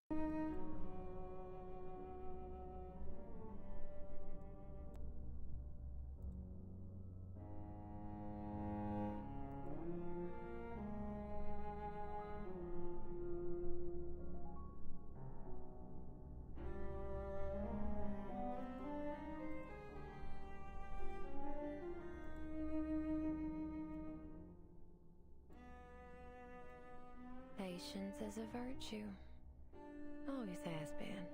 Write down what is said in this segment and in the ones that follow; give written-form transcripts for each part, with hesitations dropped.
Patience is a virtue. Always has been.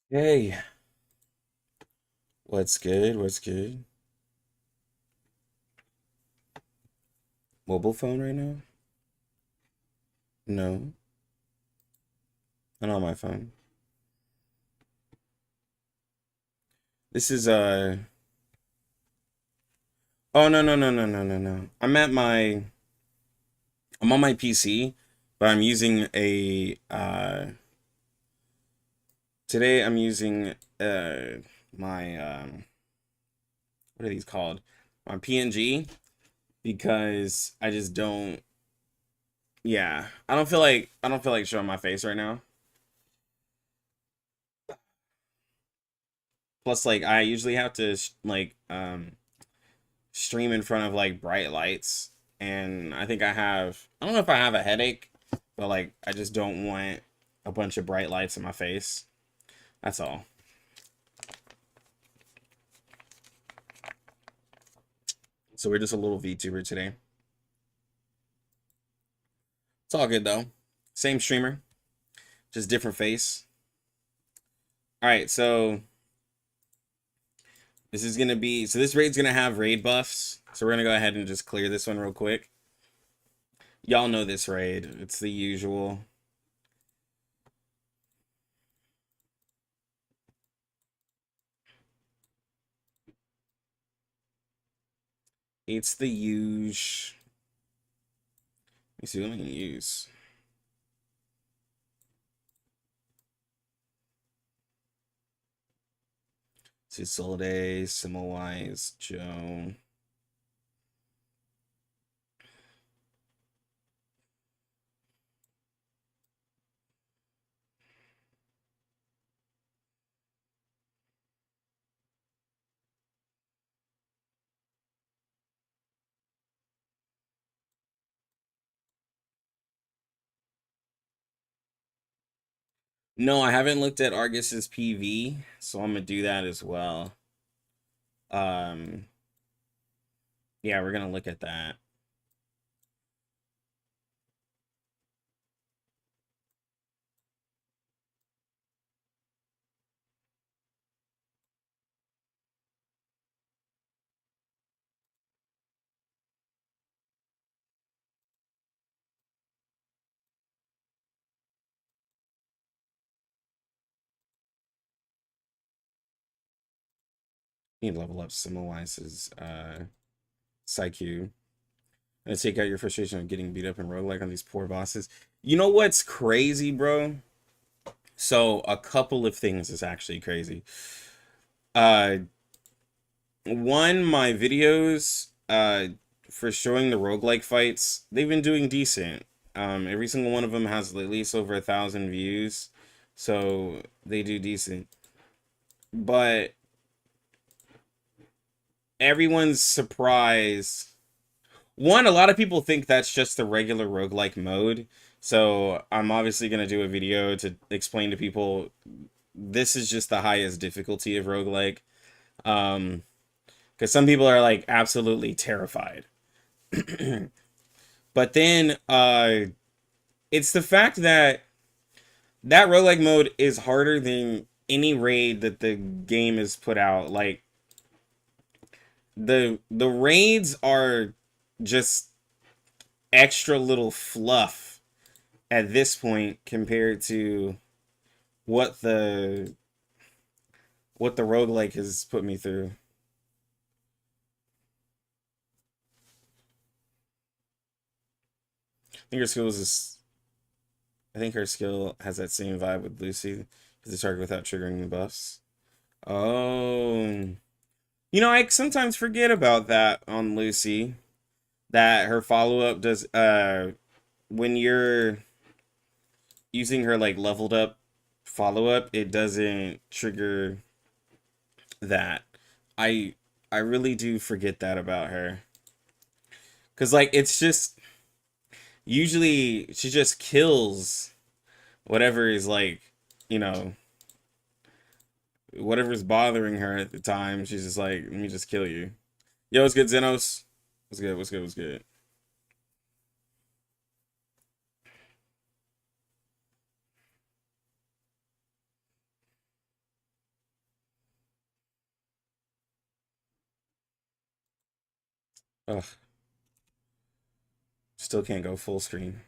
Hey, what's good? What's good? Mobile phone right now? No, not on my phone. This is oh no. I'm on my PC, but I'm using a today I'm using my what are these called? My PNG because I just don't yeah, I don't feel like showing my face right now. Plus like I usually have to stream in front of like bright lights, and I don't know if I have a headache, but like I just don't want a bunch of bright lights in my face. That's all. So we're just a little VTuber today. It's all good though. Same streamer, just different face. All right, so this raid's gonna have raid buffs. So we're gonna go ahead and just clear this one real quick. Y'all know this raid. It's the usual. It's the use. Let me see what I can use. Isolde, Semmelweis, Joe. No, I haven't looked at Argus's PV, so I'm gonna do that as well. Um, yeah, we're gonna look at that. You need to level up Semmelweis's Psyche. And take out your frustration of getting beat up in roguelike on these poor bosses. You know what's crazy, bro? So a couple of things is actually crazy. Uh, one, my videos for showing the roguelike fights, they've been doing decent. Every single one of them has at least over 1,000 views, so they do decent. But everyone's surprised. One, a lot of people think that's just the regular roguelike mode. So I'm obviously going to do a video to explain to people this is just the highest difficulty of roguelike. Because some people are like absolutely terrified. But then it's the fact that that roguelike mode is harder than any raid that the game has put out. Like the raids are just extra little fluff at this point compared to what the roguelike has put me through. I think her skill is I think her skill has that same vibe with Lucy. Hit the target without triggering the buffs. Oh. You know, I sometimes forget about that on Lucy. That her follow-up does when you're using her like leveled up follow-up, it doesn't trigger that. I I really do forget that about her. Cause like it's just usually she just kills whatever is like, you know, whatever's bothering her at the time. She's just like, let me just kill you. Yo, what's good, Xenos? What's good? What's good? What's good? Ugh, still can't go full screen.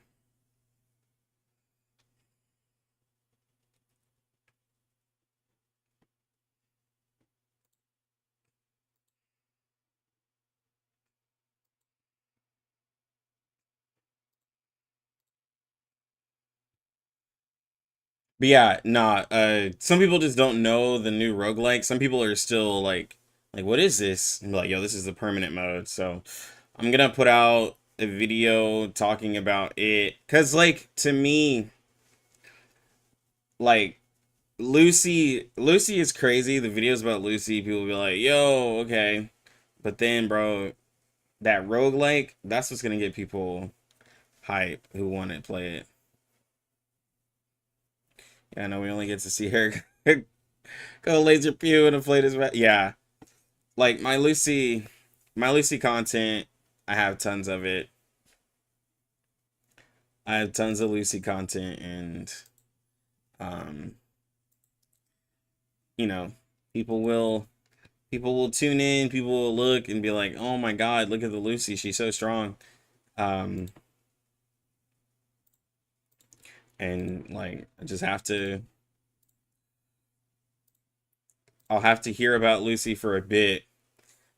But yeah, nah, some people just don't know the new roguelike. Some people are still like, what is this? And be like, yo, this is the permanent mode. So I'm gonna put out a video talking about it. Cause like to me, like Lucy is crazy. The videos about Lucy, people be like, yo, okay. But then bro, that roguelike, that's what's gonna get people hype who want to play it. Yeah, I know we only get to see her go laser pew and play this. Yeah, like my Lucy content. I have tons of it. I have tons of Lucy content, and um, you know, people will people will tune in. People will look and be like, "Oh my God, look at the Lucy. She's so strong." Um, and like, I just have to. I'll have to hear about Lucy for a bit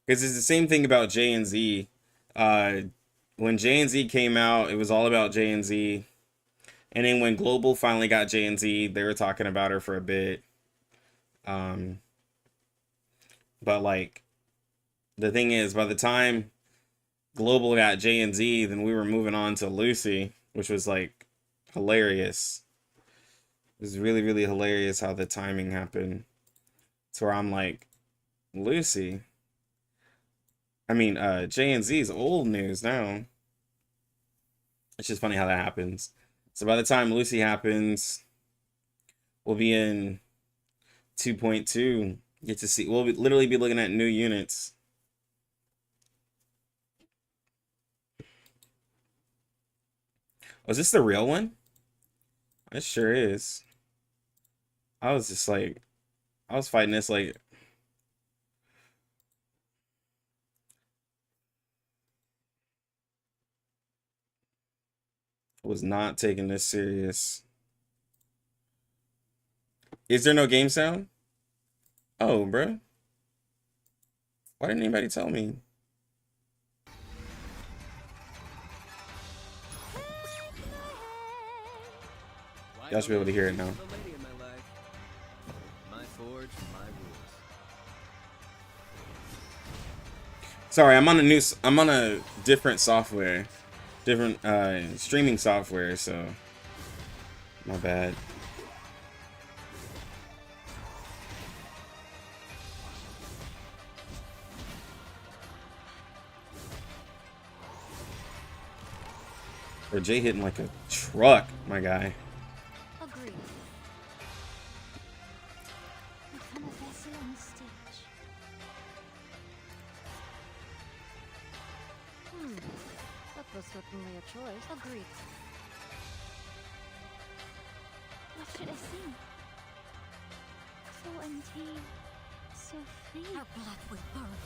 because it's the same thing about J and Z. Uh, when J and Z came out, it was all about J and Z. And then when Global finally got J and Z, they were talking about her for a bit. Um, but like the thing is, by the time Global got J and Z, then we were moving on to Lucy, which was like hilarious. It was really, really hilarious how the timing happened. To where I'm like, Lucy. I mean, J and Z is old news now. It's just funny how that happens. So by the time Lucy happens, we'll be in 2.2. Get to see. Literally be looking at new units. Was this the real one? It sure is. I was just like, I was fighting this like, I was not taking this serious. Is there no game sound? Oh, bro. Why didn't anybody tell me? Y'all should be able to hear it now. Sorry, I'm on a different software. Different streaming software, so my bad. Or Jay hitting like a truck, my guy. Agreed. Become a vessel on the stage. was certainly a choice. Agreed. What should I sing? So empty, so free. Our blood will burn.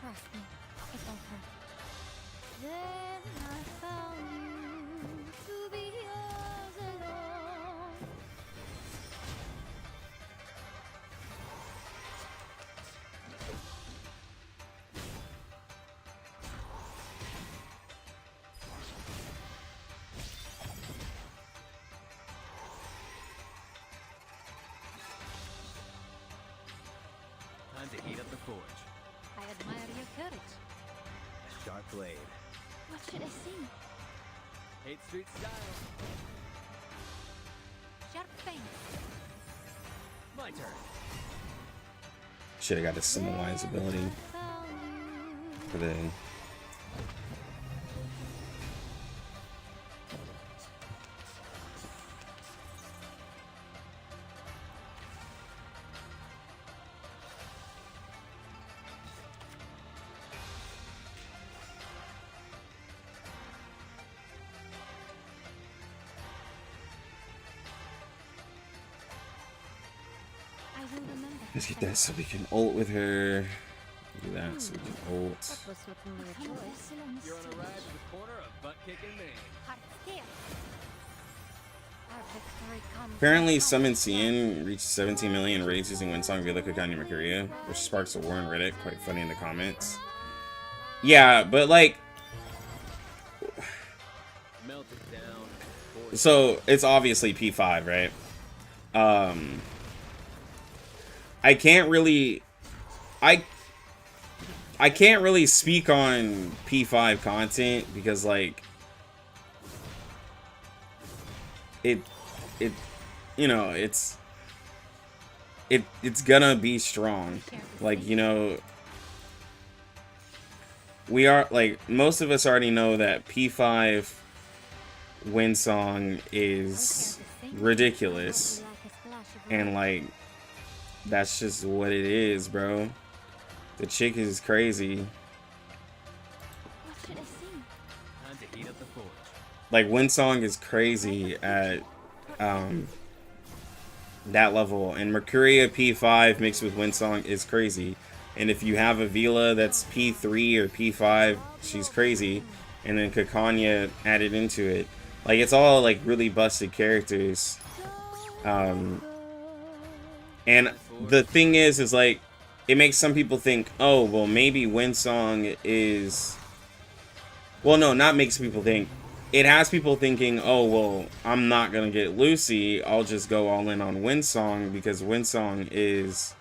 Trust me, it's over. Then I found you to be yours alone. Time to heat up the forge. I admire your courage. A sharp blade. What should I sing? 8th Street style. Sharp pain. My turn. Should have got the Symbolize ability for the. I will remember. Let's get that so we can ult with her. Do that so we can ult. That was certainly a Come choice. wrestle on the You're on a stage. ride to the corner of butt kicking Maine. Heart steel. Our victory comes. Apparently, Summon CN reached 17 million raids using Windsong via Kakanya Mercuria, which sparks a war on Reddit. Quite funny in the comments. Yeah, but like, Melt it down. so it's obviously P5, right? I can't really, I can't really speak on P5 content because like it you know, it's gonna be strong. Like, you know, we are like, most of us already know that P5 Windsong is ridiculous, and like that's just what it is, bro. The chick is crazy. What should I sing? Time to heat up the forge. Like, Windsong is crazy at that level, and Mercuria P5 mixed with Windsong is crazy. And if you have a Vila that's P3 or P5, she's crazy. And then Kakanya added into it. Like, it's all like really busted characters. And the thing is like, it makes some people think, oh, well, maybe Windsong is... Well, no, not makes people think. It has people thinking, oh, well, I'm not going to get Lucy. I'll just go all in on Windsong because Windsong is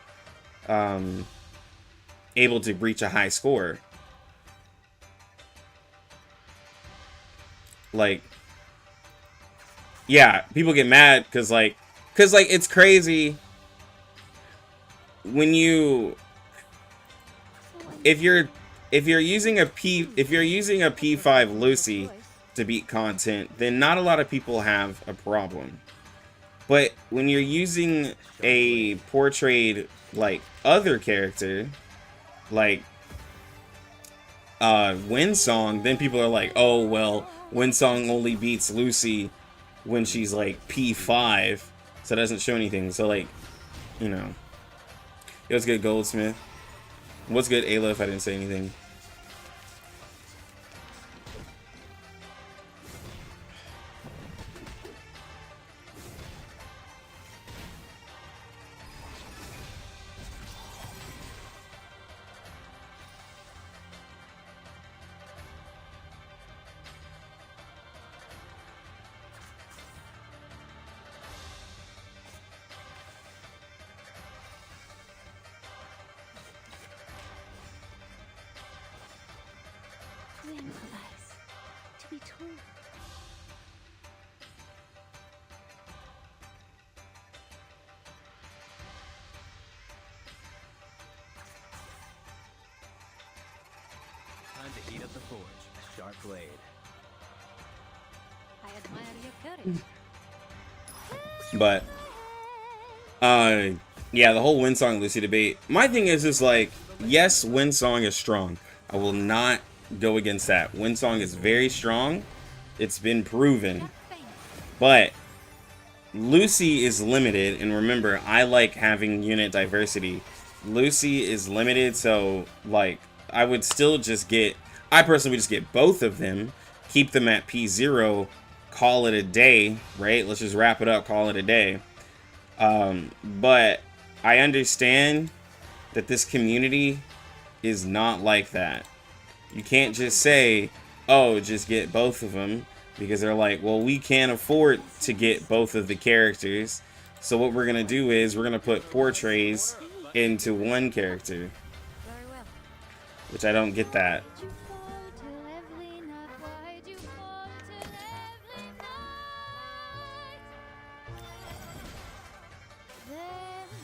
able to reach a high score. Like, yeah, people get mad because it's crazy when you, if you're using a P5 Lucy to beat content, then not a lot of people have a problem. But when you're using a portrayed like other character, like Windsong, then people are like, oh well, Windsong only beats Lucy when she's like P5, so it doesn't show anything. So like, you know. Yo, what's good, Goldsmith? What's good, Ayla, if I didn't say anything? To improvise, to be told. Time to heat up the forge. A sharp blade. I admire your courage. But yeah, the whole Windsong Lucy debate. My thing is like, yes, Windsong is strong. I will not go against that. Windsong is very strong. It's been proven. But Lucy is limited, and remember, I like having unit diversity. Lucy is limited, so like I would still just get, I personally would just get both of them, keep them at P0, call it a day, right? Let's just wrap it up, call it a day. But I understand that this community is not like that. You can't just say, oh, just get both of them, because they're like, well, we can't afford to get both of the characters. So what we're going to do is we're going to put portraits into one character, Very well. which I don't get that. Why'd you fall till every night? Why'd you fall till every night? Then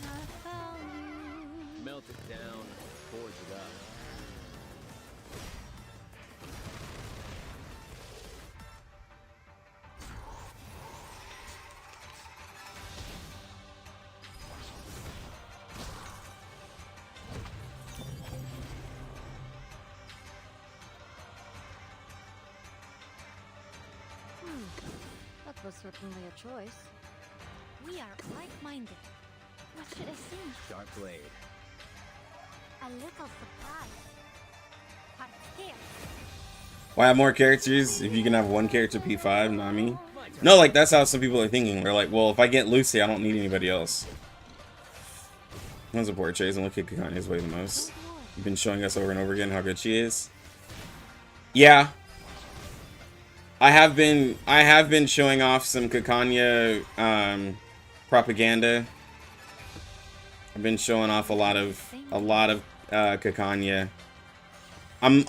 I found you. Melt it down, forge it up. That was certainly a choice. We are like-minded. What should I sing? Sharp blade. A little surprise. Quite scared. Why have more characters if you can have one character P5, not me? No, like that's how some people are thinking. They're like, well, if I get Lucy, I don't need anybody else. One's a portraits and look at Kakanya's way the most. You've been showing us over and over again how good she is. Yeah. I have been showing off some Kakanya propaganda. I've been showing off a lot of Kakanya. I'm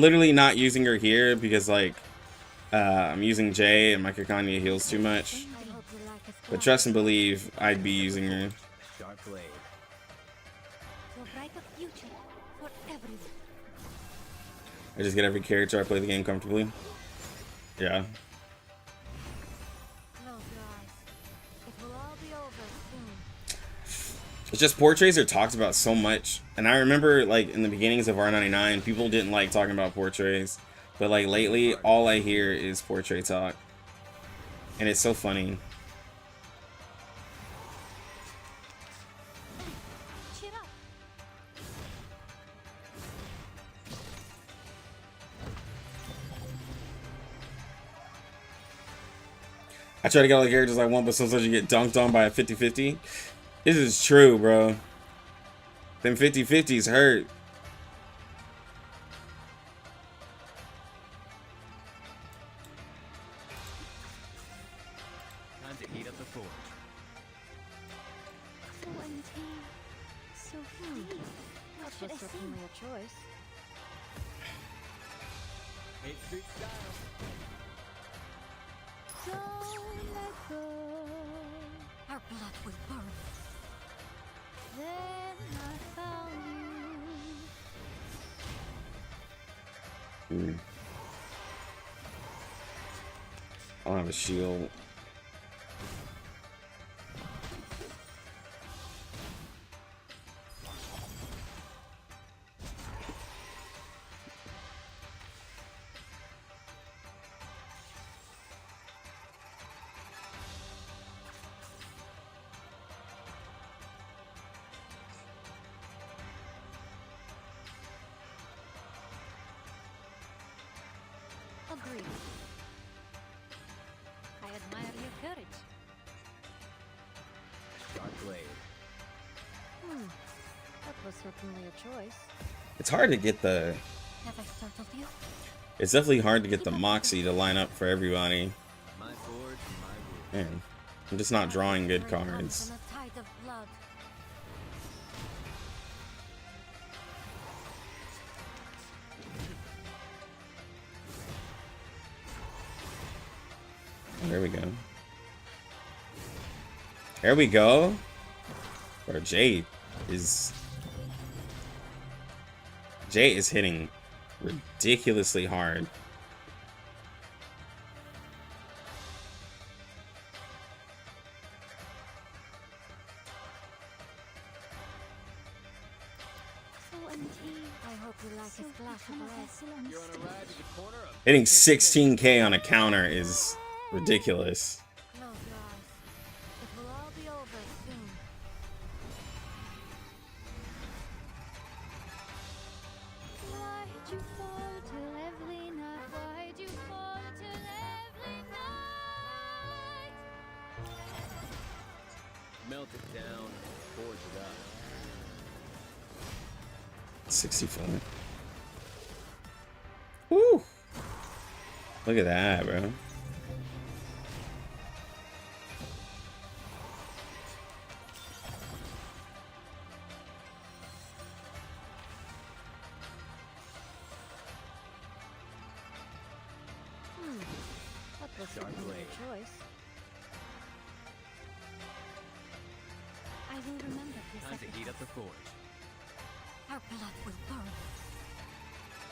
literally not using her here because like I'm using Jay and my Kakanya heals too much. I hope you like it. But trust and believe, I'd be using her. Sharp blade. To write a future for everyone. I just get every character, I play the game comfortably. Yeah. Close your eyes. It will all be over soon. It's just portraits are talked about so much. And I remember like in the beginnings of R99, people didn't like talking about portraits. But like lately, all I hear is portrait talk. And it's so funny. Cheer up. I try to get all the characters I want, but sometimes you get dunked on by a 50-50. This is true, bro. Them 50-50s hurt. Time to heat up the forge. So untamed. So free. What That should I was sing? certainly a choice. 8th Street style. Don't let go. Our blood will burn. Then I found you. I don't have a shield. Agreed. I admire your courage. Sharp blade. That was certainly a choice. It's hard to get the... Have I startled you? It's definitely hard to get the Moxie to line up for everybody. My forge, my rule. Man, I'm just not drawing good Blood comes cards. in a tide of blood. There we go. There we go. Or Jay is hitting ridiculously hard. So I hope you like a splash of red. You're on a ride to the corner of Hitting 16k on a counter is ridiculous. Close your eyes. It will all be over soon. Why'd you fall till every night? Why'd you fall till every night? melt it down, forge it up. 65. Woo! Look at that, bro. That was Sharp certainly blade. a choice. I will remember this Time to heat up the forge. Our blood will burn.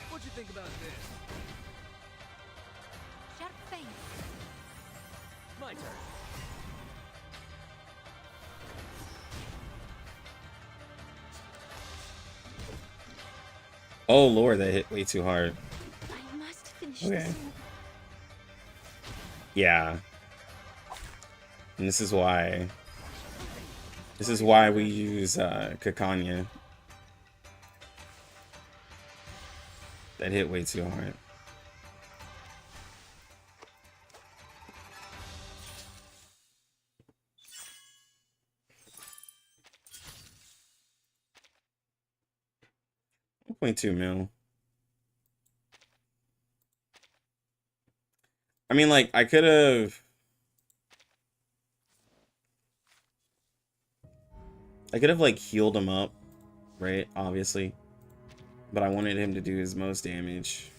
What'd you think about this? Sharp face. My turn. Oh lord, that hit way too hard. I must finish Okay. this. Yeah. And this is why we use Kakanya. That hit way too hard. $1.2 mil. I mean, like, I could have like healed him up, right? Obviously. But I wanted him to do his most damage.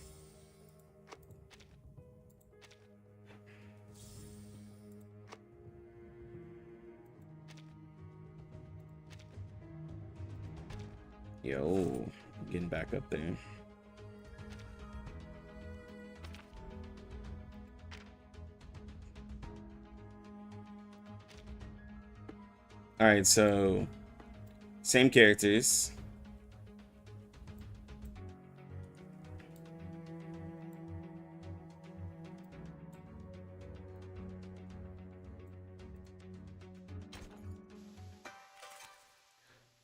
Yo, getting back up there. All right, so same characters.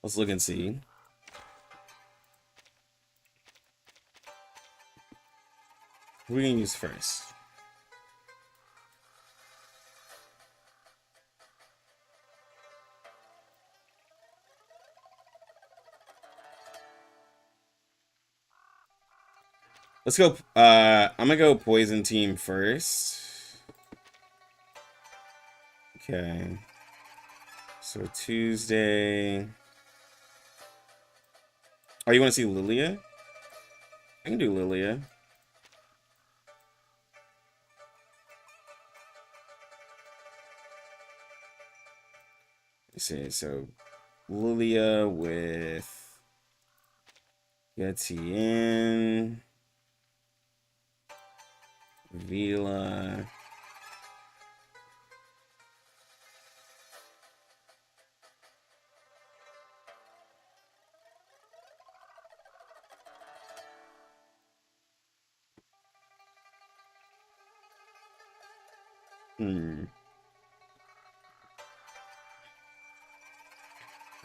Let's look and see. Who are we gonna use first? Let's go. I'm gonna go poison team first. Okay. So Tuesday. Oh, you want to see Lilia? I can do Lilia. Let's see. So Lilia with Etienne, Vila.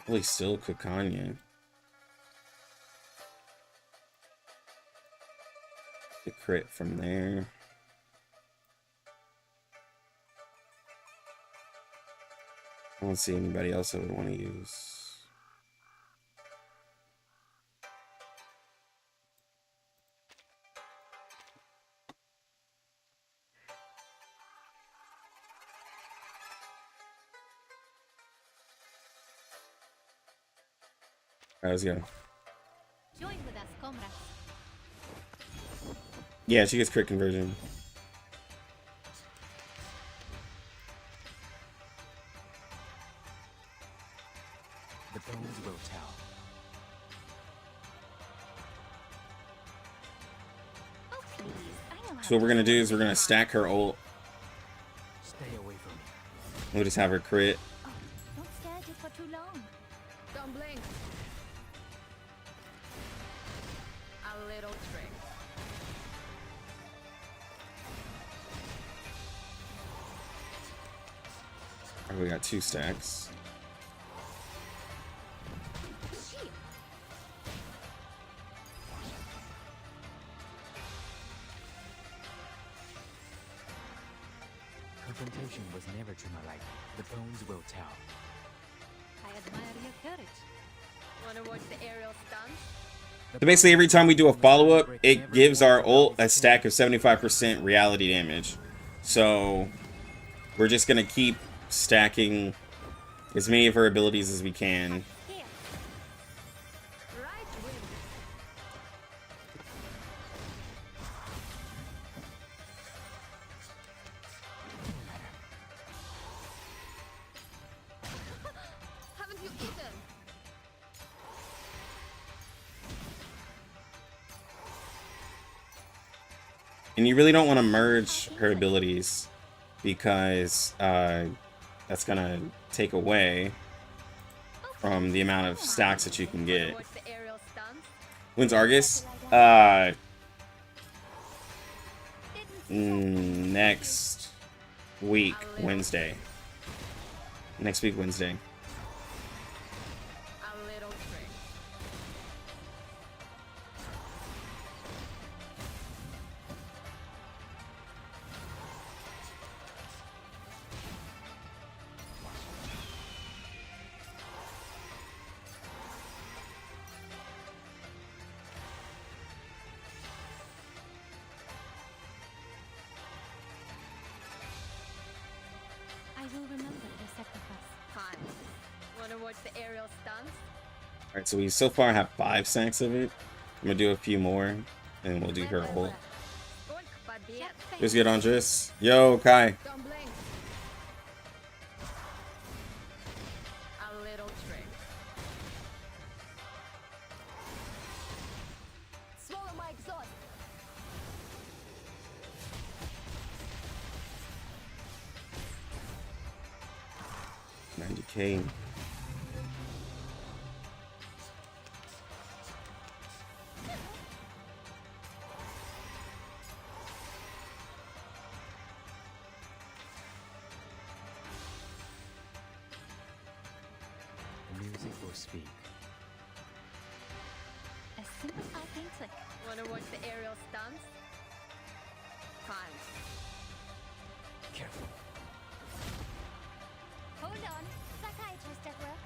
Probably still Kakanya. The crit from there. I don't see anybody else I would want to use. All right, let's go. Join with us, comrades. Yeah, she gets crit conversion. The bones will tell. Oh, please. I know how So what we're gonna do is we're gonna stack her ult. Stay away from me. We'll just have her crit. Oh, don't stare at it for too long. Don't blink. We got 2 stacks. Confrontation was never to my liking. The bones will tell. I admire your courage. Wanna watch the aerial stunts? So basically, every time we do a follow-up, it gives our ult a stack of 75% reality damage. So we're just gonna keep stacking as many of her abilities as we can. Here. Right wing. Haven't you eaten? And you really don't want to merge her abilities because that's gonna take away from the amount of stacks that you can get. Watch the aerial stunts? When's Argus? Next week, Wednesday. Next week, Wednesday. A little trick. I will remember your sacrifice. Fine. Wanna watch the aerial stunts? Alright, so we so far have 5 stacks of it. I'm gonna do a few more, and we'll do her ult. Сколько побед? What's good, Andres? Yo, Kai. Don't blink. A little trick. Swallow my exhaust. 90k. The music will speak. A simple arcane trick. Wanna watch the aerial stunts? Fine. Careful. Hold on. Psychiatrist at work.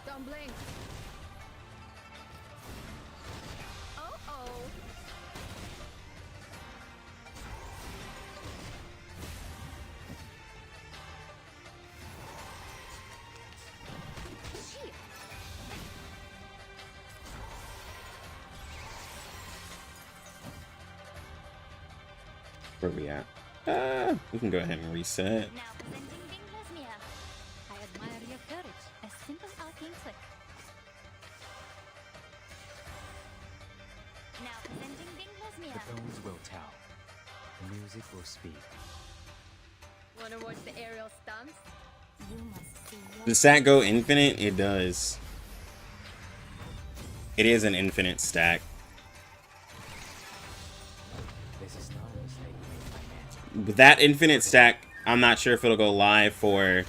Don't blink. Oh. Shit. Where we at? We can go ahead and reset. Now presenting Binglasmia. I admire your courage. A simple arcane trick. Now presenting Binglasmia. The bones will tell. The music will speak. Wanna watch the aerial stunts? You must see your Does stat go infinite? It does. It is an infinite stack. This is not a mistake made by man. But that infinite stack, I'm not sure if it'll go live for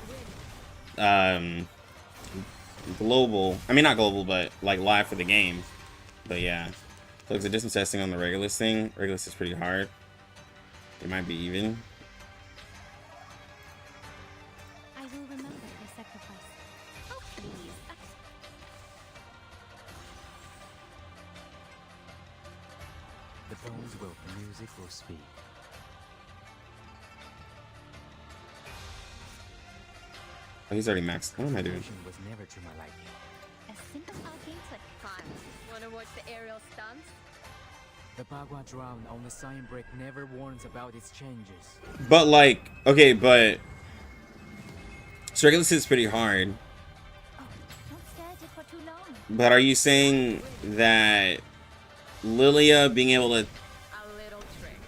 global. I mean, not global, but like live for the game. But yeah. So it's a distance testing on the Regulus thing. Regulus is pretty hard. It might be even. I will remember your sacrifice. Oh, please. The bones will. The music will speak. Oh, he's already maxed. What am I doing? Confrontation was never to my liking. A simple arcane trick. Fine. Wanna watch the aerial stunts? The Bagua drown on the sign brick never warns about its changes. But like, okay, but Regulus is pretty hard. Oh, don't stare at it for too long. But are you saying that Lilia being able to? A little trick.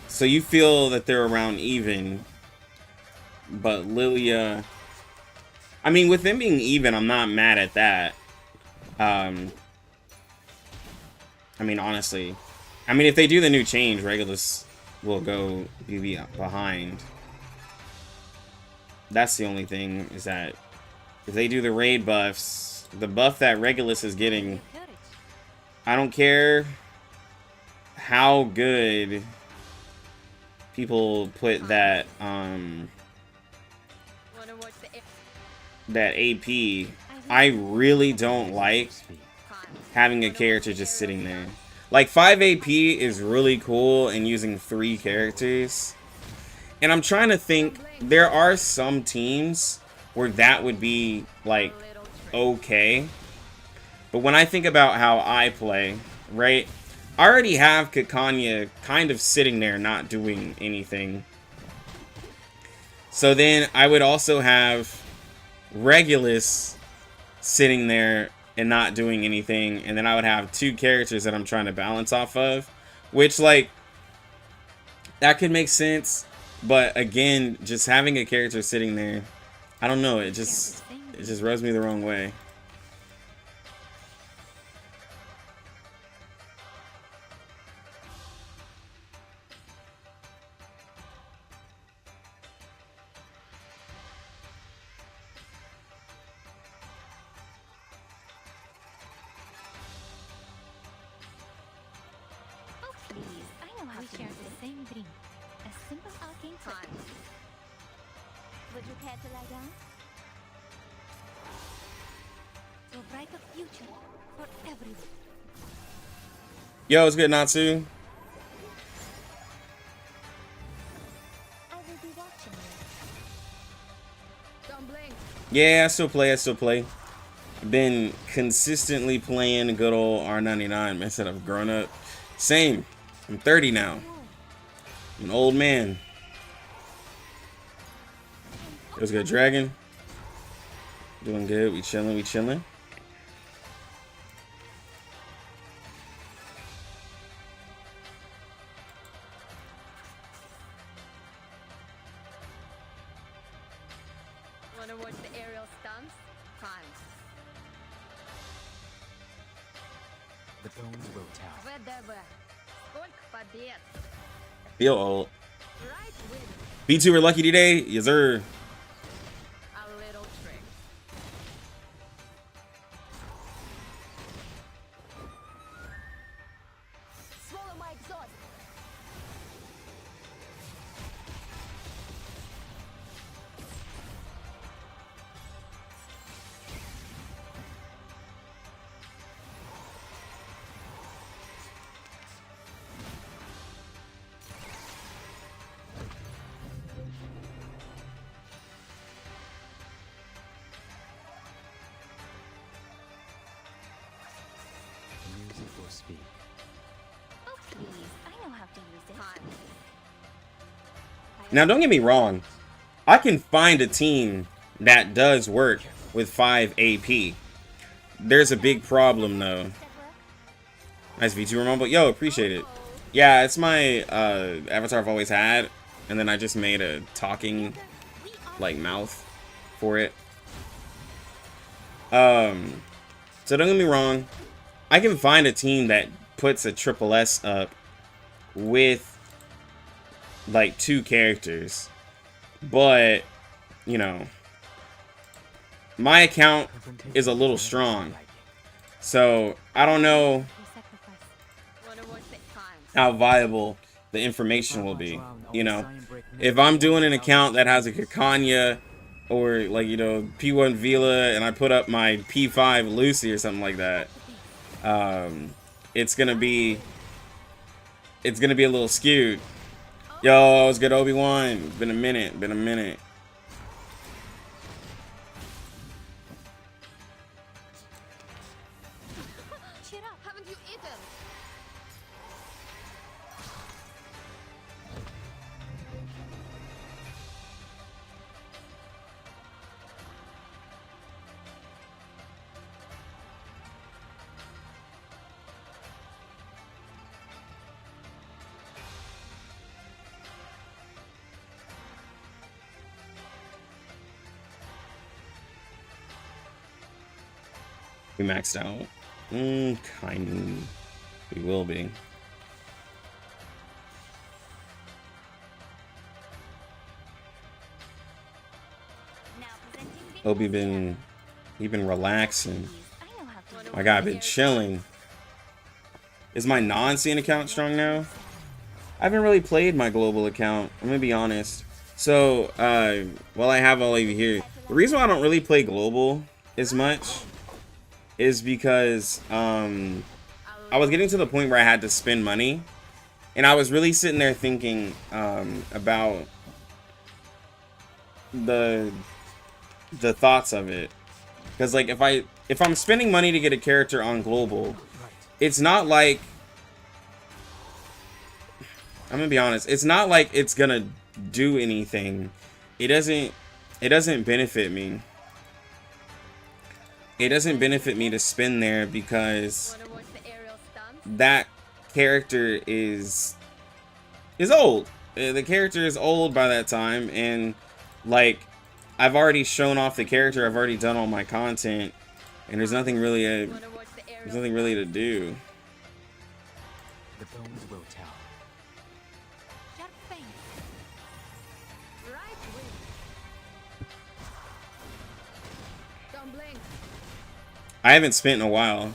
So you feel that they're around even, but Lilia. I mean, with them being even, I'm not mad at that. I mean, honestly, I mean, if they do the new change, Regulus will go be behind. That's the only thing, is that if they do the raid buffs, the buff that Regulus is getting, I don't care how good people put that that AP, I really don't like having a character just sitting there. Like 5 AP is really cool and using 3 characters. And I'm trying to think, there are some teams where that would be like okay. But when I think about how I play, right? I already have Kakanya kind of sitting there not doing anything. So then I would also have Regulus sitting there and not doing anything, and then I would have 2 characters that I'm trying to balance off of, which, like, that could make sense, but again, just having a character sitting there, I don't know, it just rubs me the wrong way. Oh, please. I know how to share the same dream. A simple arcane time. Would you care to lie down? To write a future for everyone. Yo, it's good, Natsu. I will be watching you. Don't blink. Yeah, I still play. I've been consistently playing good old R99. Man said I've grown up. Same. I'm 30 now. I'm an old man. It was good, Dragon. Doing good. We chilling. Wanna watch the aerial stunts? Fine. The bones will tell. ВДВ. Сколько побед? Feel old. Right win. B2 are lucky today. Yes, sir. A little trick. Swallow my exhaust. The music will speak. Oh, please. I know how to use it. Fine. Now, don't get me wrong. I can find a team that does work with 5 AP. There's a big problem, though. Does that work? Nice V2 Rumble. Yo, appreciate it. Yeah, it's my avatar I've always had. And then I just made a talking, We are like, mouth for it. So don't get me wrong. I can find a team that puts a triple S up with, like, 2 characters. But, you know, my account is a little strong. So I don't know your sacrifice. Wanna watch the time? how viable the information will be. You know, if I'm doing an account that has a Kakanya or, like, you know, P1 Vila, and I put up my P5 Lucy or something like that, it's gonna be a little skewed. Yo, it was good, Obi-Wan. Been a minute. Cheer up. Haven't you eaten? We maxed out. Kind. We will be. Hope you've been relaxing. I know how to My God, I've been chilling. Is my non-scene account strong now? I haven't really played my global account. I'm gonna be honest. So, while I have all of you here, the reason why I don't really play global as much is because I was getting to the point where I had to spend money, and I was really sitting there thinking about the thoughts of it. Because like if I'm spending money to get a character on global, it's not like, I'm gonna be honest, it's not like it's gonna do anything. It doesn't benefit me. It doesn't benefit me to spend there because that character is old. The character is old by that time, and like I've already shown off the character, I've already done all my content, and there's nothing really to do. The bones will tell. Sharp face. Right wing. Don't blink. I haven't spent in a while.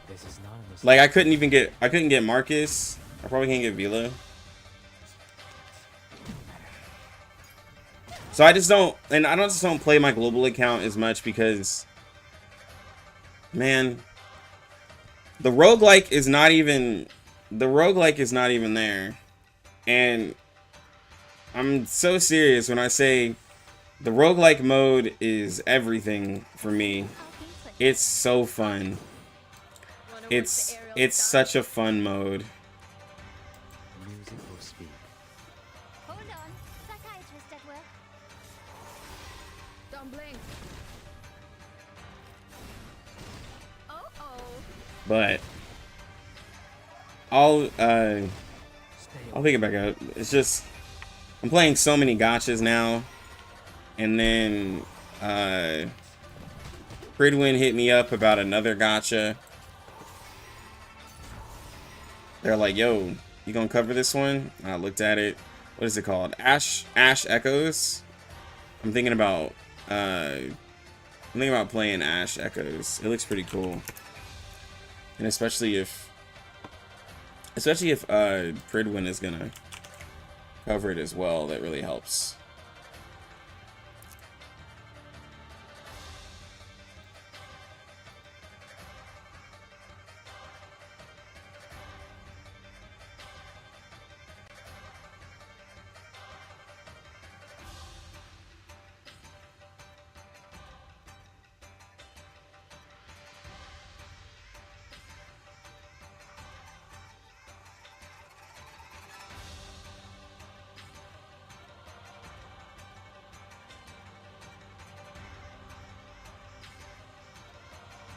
This is not a mistake. Like I couldn't get Marcus. I probably can't get Vila. So I just don't play my global account as much because, man, the roguelike is not even there. And I'm so serious when I say the roguelike mode is everything for me. It's so fun. It's such a fun mode. The music will speak. Hold on. Psychiatrist at work. Don't blink. Oh. But I'll pick it back up. It's just I'm playing so many gachas now, and then Pridwin hit me up about another gacha. They're like, "Yo, you gonna cover this one?" And I looked at it. What is it called? Ash Echoes. I'm thinking about playing Ash Echoes. It looks pretty cool, and especially if Pridwin is gonna cover it as well, that really helps.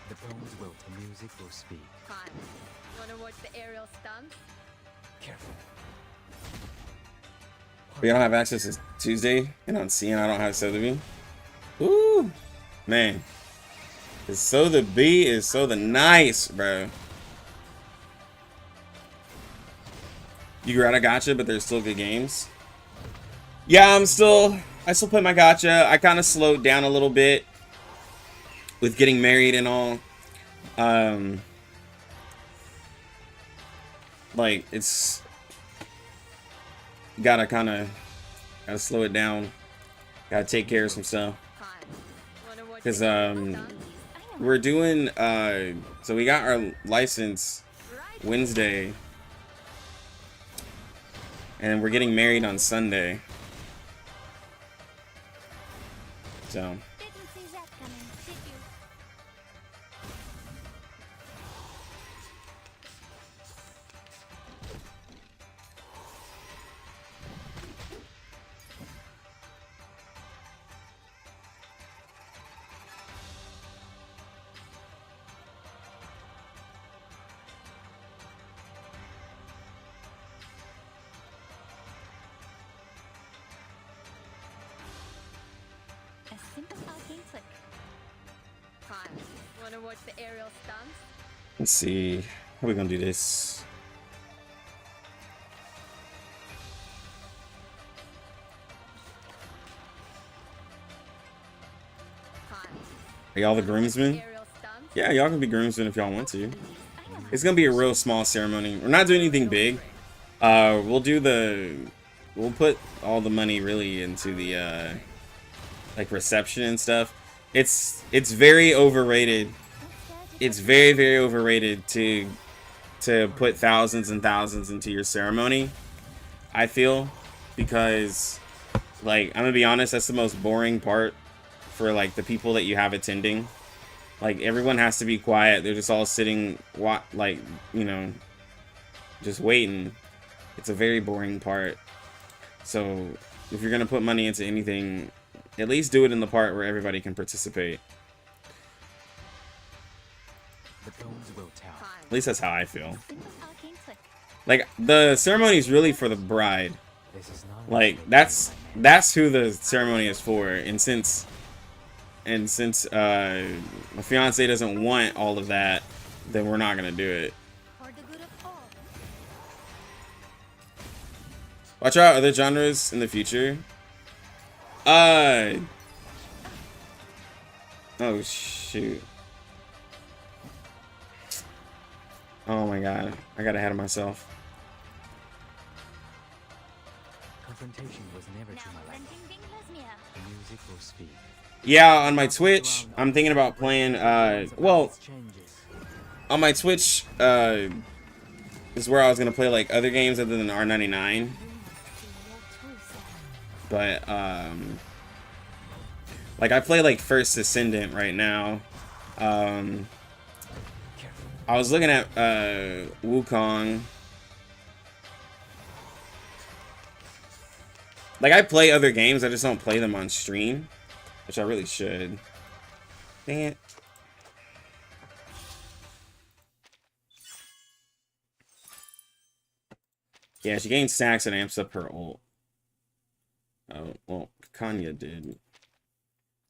The bones will. The music will speak. Fine. Wanna watch the aerial stunts? Careful. We don't have access to Tuesday, and on CN I don't have Sotheby. Ooh, man. It's so the B is so the nice, bro. You grew out of gacha, but there's still good games. Yeah, I still play my gacha. I kind of slowed down a little bit with getting married and all. Like it's gotta slow it down. Gotta take care of some stuff. Cause we're doing so we got our license Wednesday, and we're getting married on Sunday. So Didn't see that coming, did you? A simple arcane flick. Fine. Wanna watch the aerial stunts? let's see, how are we gonna do this? Are y'all the groomsmen? Yeah, y'all can be groomsmen if y'all want to. It's gonna be a real small ceremony. We're not doing anything big. We'll put all the money really into the like reception and stuff. It's very overrated. It's very, very overrated to put thousands and thousands into your ceremony, I feel, because like I'm gonna be honest, that's the most boring part for like the people that you have attending. Like everyone has to be quiet. They're just all sitting, like, you know, just waiting. It's a very boring part. So if you're gonna put money into anything, at least do it in the part where everybody can participate. At least that's how I feel. Like the ceremony is really for the bride. Like that's who the ceremony is for. And since my fiance doesn't want all of that, then we're not gonna do it. Watch out other genres in the future. Oh shoot. Oh my god, I got ahead of myself. Confrontation was never to my liking. The music will speak. Yeah, on my Twitch, I'm thinking about playing, well, on my Twitch, is where I was gonna play like other games other than R99. But, like I play like First Ascendant right now. I was looking at Wukong. Like I play other games, I just don't play them on stream, which I really should. Dang it. Yeah, she gains stacks and amps up her ult. Oh, well, Kanya did.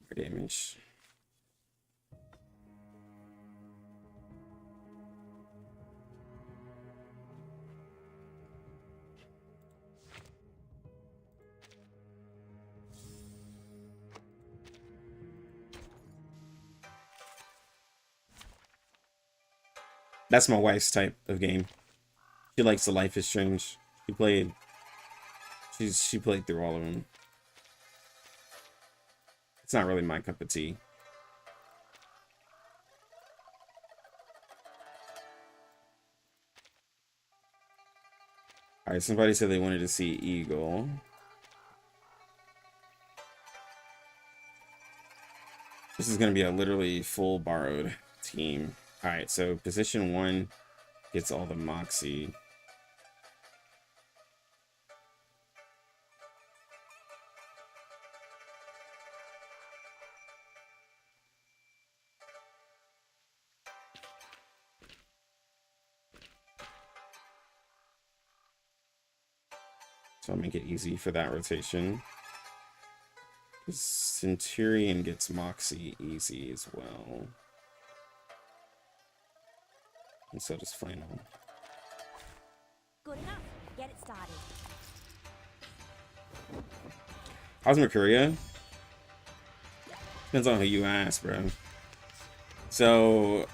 Her damage. That's my wife's type of game. She likes the Life is Strange. She played through all of them. It's not really my cup of tea. Alright, somebody said they wanted to see Eagle. This is gonna be a literally full borrowed team. Alright, so position 1 gets all the Moxie. So I'll make it easy for that rotation. Centurion gets Moxie easy as well. And so does Flannel. Good enough. Get it started. How's Mercuria? Depends on who you ask, bro. So,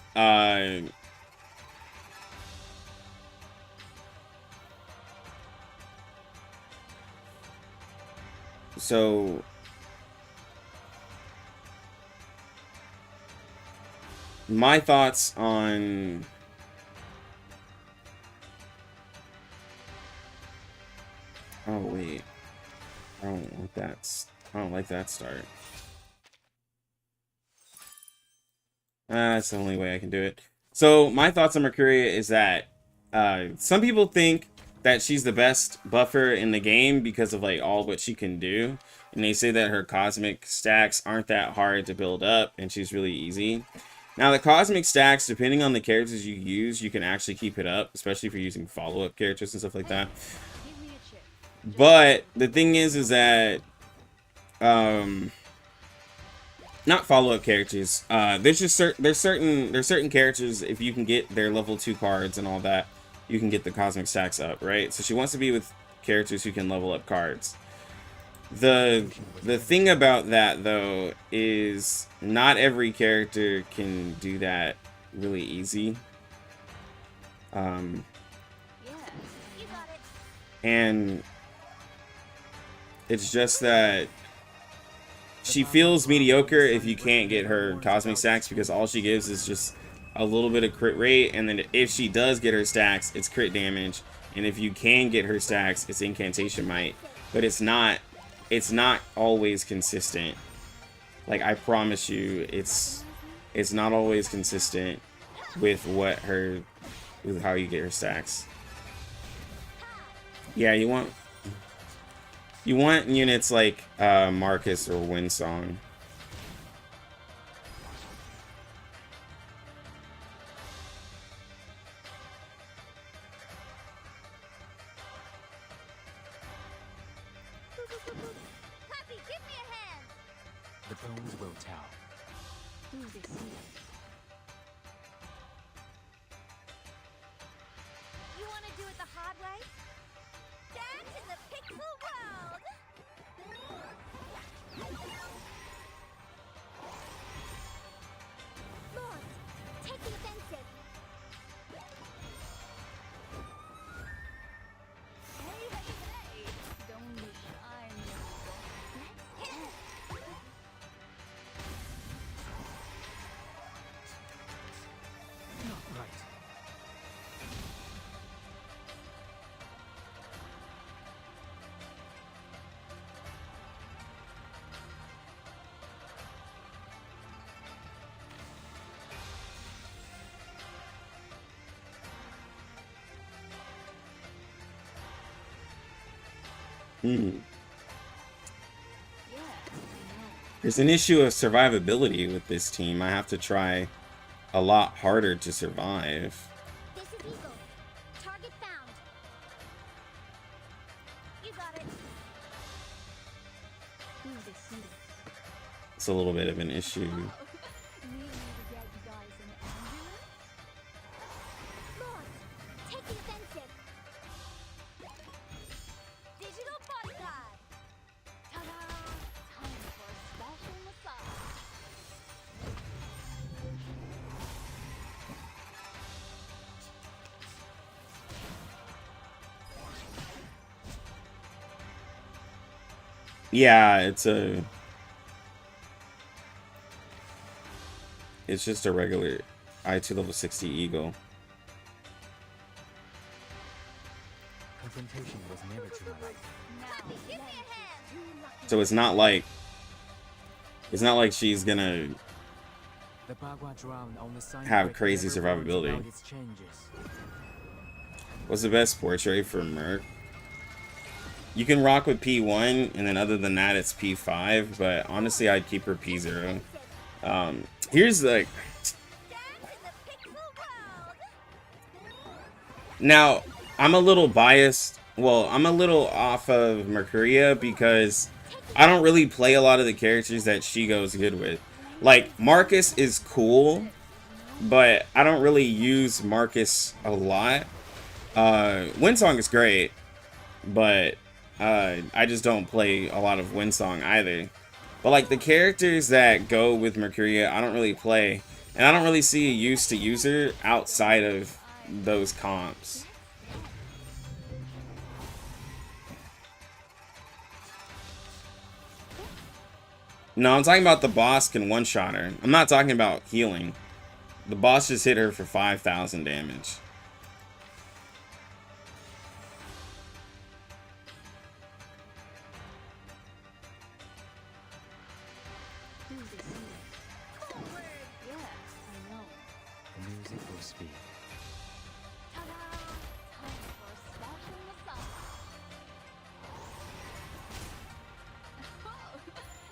my thoughts on oh wait, I don't want that. I don't like that start. That's the only way I can do it. So my thoughts on Mercuria is that some people think that she's the best buffer in the game because of like all what she can do, and they say that her cosmic stacks aren't that hard to build up and she's really easy. Now the cosmic stacks, depending on the characters you use, you can actually keep it up, especially if you're using follow-up characters and stuff like that. But the thing is that not follow-up characters. There's just certain characters, if you can get their level 2 cards and all that, you can get the cosmic stacks up, right? So she wants to be with characters who can level up cards. The thing about that though is not every character can do that really easy. Yeah, you got it. And it's just that she feels mediocre if you can't get her cosmic stacks, because all she gives is just a little bit of crit rate, and then if she does get her stacks, it's crit damage, and if you can get her stacks, it's incantation might. But it's not always consistent. Like, I promise you, it's not always consistent with with how you get her stacks. Yeah, you want units like Marcus or Windsong. Happy, give me a hand. The bones will tell. You want to do it the hard way? Dance in the pixel world. Lord, take the offensive. Hey, hey, hey! Don't be shy, let's hit it. Not right. There's an issue of survivability with this team. I have to try a lot harder to survive. This is Eagle. Target found. You got it. It's a little bit of an issue. Need me to get you guys an ambulance? Lord, take the offensive. Digital bodyguard. Ta-da! Time for a special massage. Yeah, it's just a regular I2 level 60 Eagle. Confrontation was never to my life. Happy, give me a hand. So it's not like she's gonna The Bagua drown on the sign have break crazy never warns survivability. about its changes. What's the best portrait for Merc? You can rock with P1, and then other than that, it's P5. But honestly, I'd keep her P0. Here's the. Dance in the pixel world. Now, I'm a little biased. Well, I'm a little off of Mercuria because I don't really play a lot of the characters that she goes good with. Like, Marcus is cool, but I don't really use Marcus a lot. Windsong is great, but I just don't play a lot of Windsong either. But like the characters that go with Mercuria, I don't really play, and I don't really see a use to use her outside of those comps. No, I'm talking about the boss can one-shot her. I'm not talking about healing. The boss just hit her for 5,000 damage. Yeah, I know. The music will speak. Ta-da! Time for a special massage.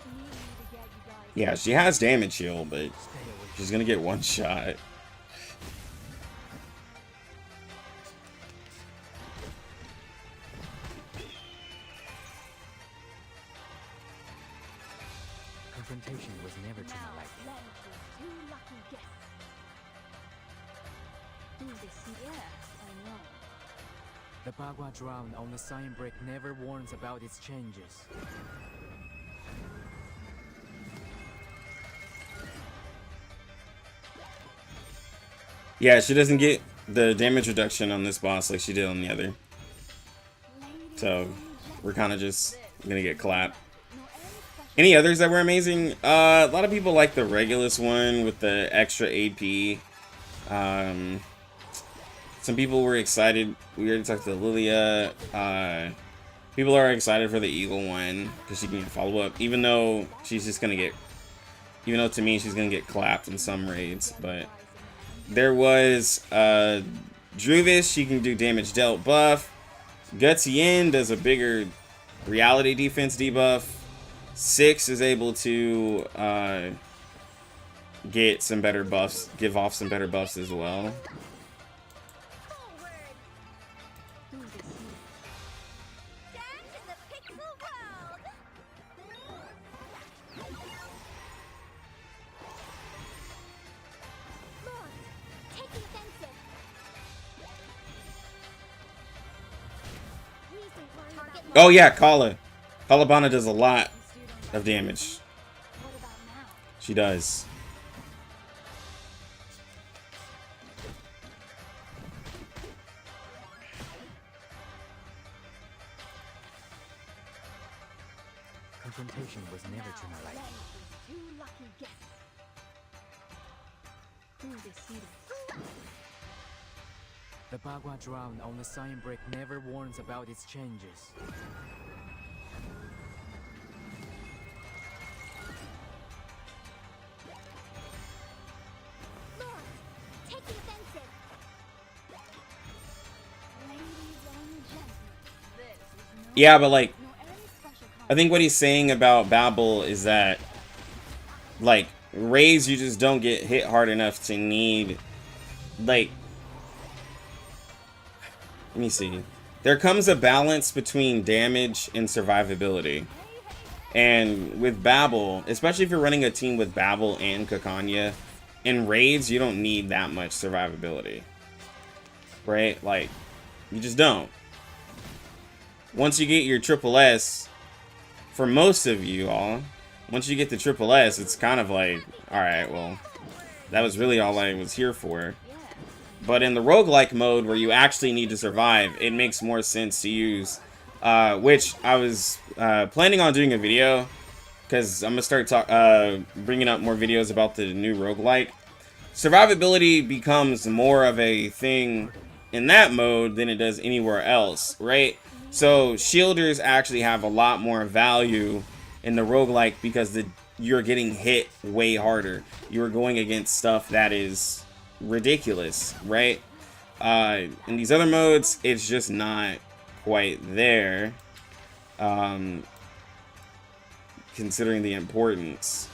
Need me to get you guys. Yeah, she has damage heal, but Stay away. she's gonna get one shot. Confrontation was never to Now, my liking. let me choose two lucky guests. Yeah, I know. The Bagua drown on the sign brick never warns about its changes. Yeah, she doesn't get the damage reduction on this boss like she did on the other. So we're kind of just gonna get clapped. Any others that were amazing? A lot of people like the Regulus one with the extra AP. Some people were excited. We already talked to Lilia. People are excited for the Eagle one because she can follow up, even though she's just gonna get, even though to me she's gonna get clapped in some raids. But there was Druvis. She can do damage dealt buff. Gutsy does a bigger reality defense debuff. 6 is able to get some better buffs, give off some better buffs as well. Oh yeah, Kalabana does a lot of damage. She does. Confrontation was never to my liking. The Bagua drown on the sign brick never warns about its changes. Yeah, but like, I think what he's saying about Babel is that, like, raids you just don't get hit hard enough to need, like, let me see. There comes a balance between damage and survivability. And with Babel, especially if you're running a team with Babel and Kakanya, in raids you don't need that much survivability. Right? Like, you just don't. Once you get your triple S, for most of you all, once you get the triple S, it's kind of like, alright, well, that was really all I was here for. But in the roguelike mode, where you actually need to survive, it makes more sense to use, which I was planning on doing a video, because I'm going to start bringing up more videos about the new roguelike. Survivability becomes more of a thing in that mode than it does anywhere else, right? So shielders actually have a lot more value in the roguelike because you're getting hit way harder. You're going against stuff that is ridiculous, right? In these other modes, it's just not quite there, considering the importance.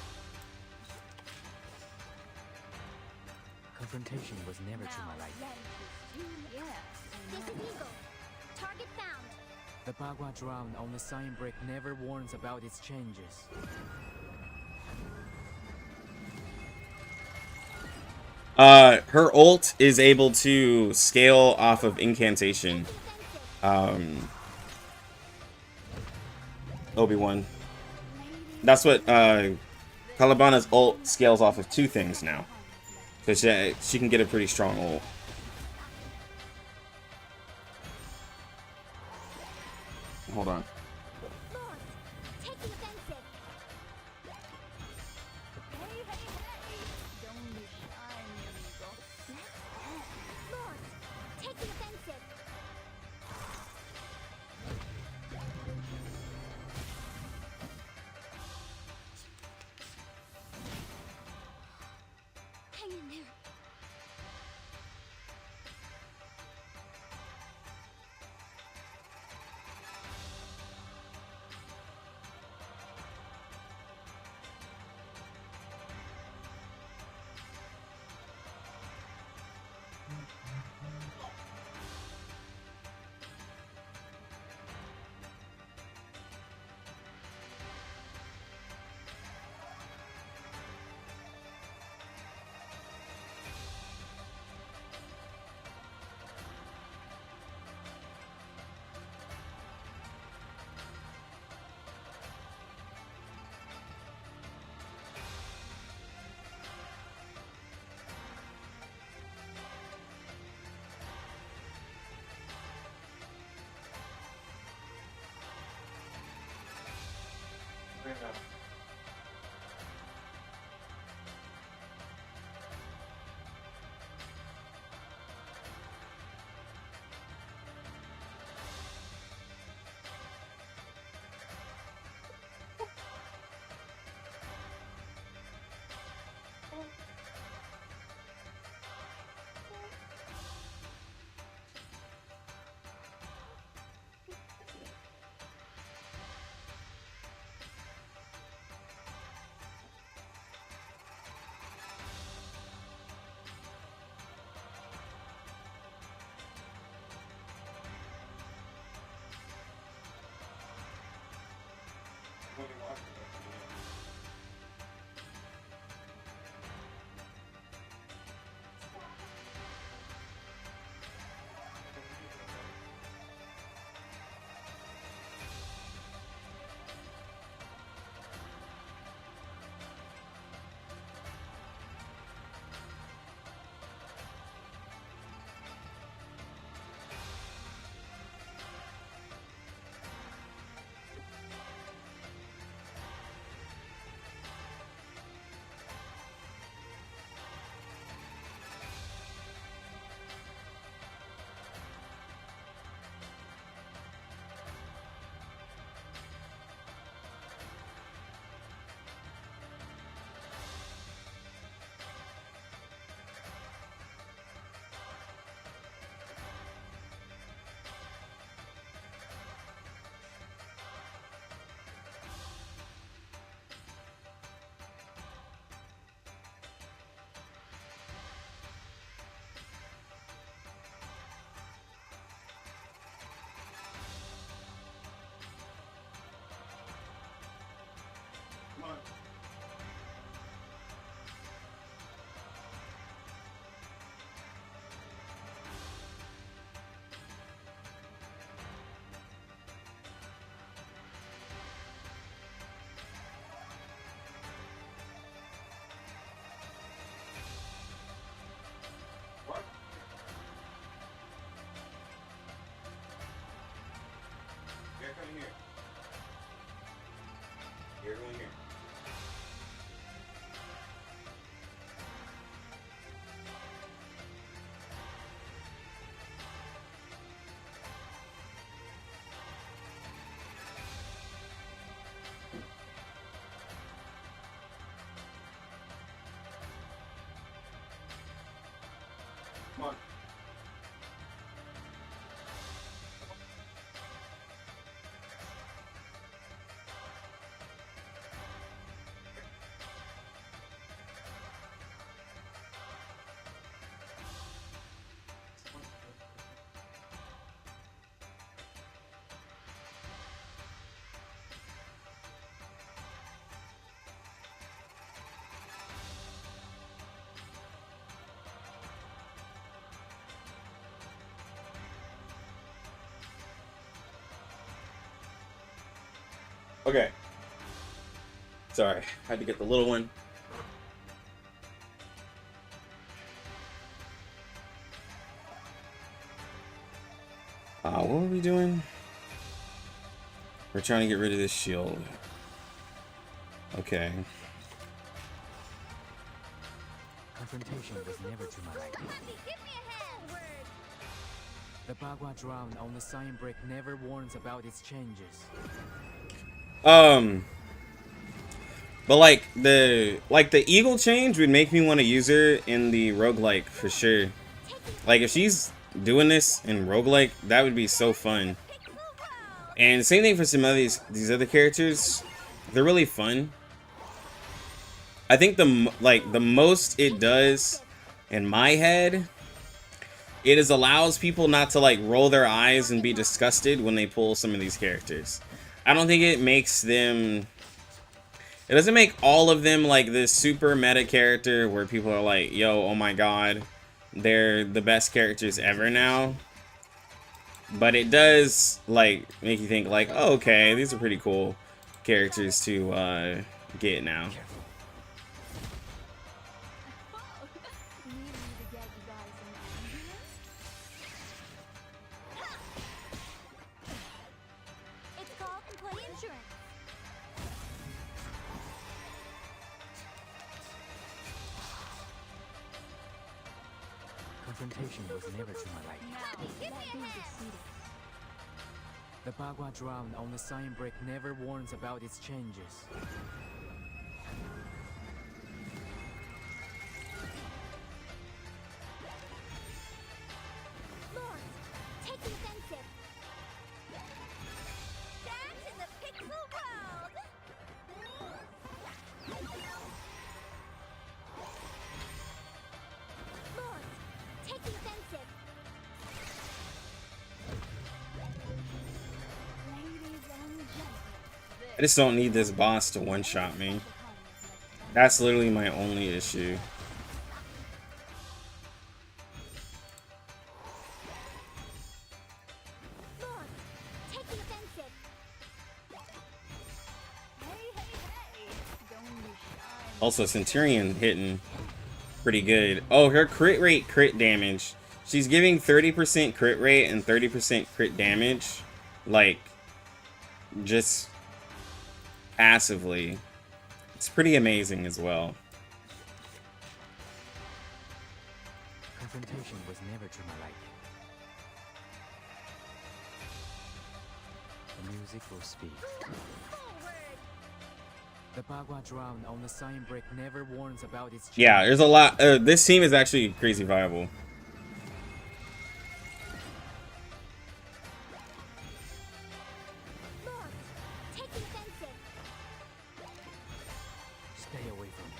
Confrontation was never to my liking. The Bagua drown on the sign brick never warns about its changes. Her ult is able to scale off of incantation. Obi-Wan. That's what Kalabana's ult scales off of 2 things now. Because she can get a pretty strong ult. Hold on. Okay. Sorry, had to get the little one. What were we doing? We're trying to get rid of this shield. Okay. Confrontation was never to my liking. Give me a hand! The Bagua drown on the sign brick never warns about its changes. But like the eagle change would make me want to use her in the roguelike for sure. Like if she's doing this in roguelike, that would be so fun. And same thing for some of these other characters. They're really fun. I think the most it does in my head, it is allows people not to like roll their eyes and be disgusted when they pull some of these characters. I don't think it makes them, it doesn't make all of them like this super meta character where people are like, yo, oh my god, they're the best characters ever now. But it does like make you think like, oh, okay, these are pretty cool characters to get now. It's called employee insurance. Confrontation was never to my liking. Give me a hand! The Bagua drown on the sign brick never warns about its changes. Lord, take the offensive. Dance in the pixel world. Lord, take the offensive. Ladies and gentlemen. I just don't need this boss to one-shot me. That's literally my only issue. Lord, take the offensive. Hey, hey, hey. Don't be shy. Also, Centurion hitting pretty good. Oh, her crit rate, crit damage. She's giving 30% crit rate and 30% crit damage. Like, just passively. It's pretty amazing as well. Confrontation was never to my liking. The music will speak. Forward. The Bagua drown on the sign brick never warns about its changes. Yeah, there's a lot. This team is actually crazy viable. Lord, take the offensive. Stay away from me.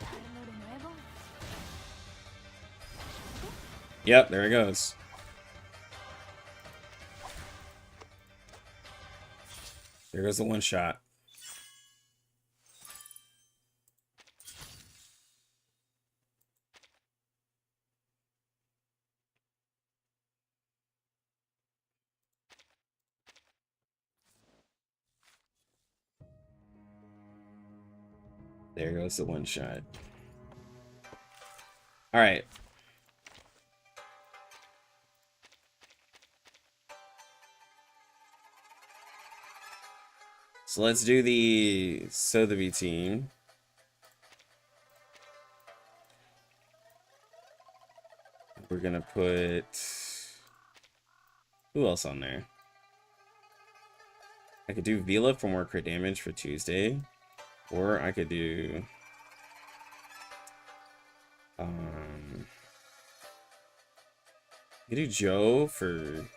Algo de nuevo. Yep, there it goes. There goes the one shot. There goes the one shot. All right. So let's do the Sotheby team. We're gonna put, who else on there? I could do Vila for more crit damage for Tuesday. Or I could do... I could do Joe for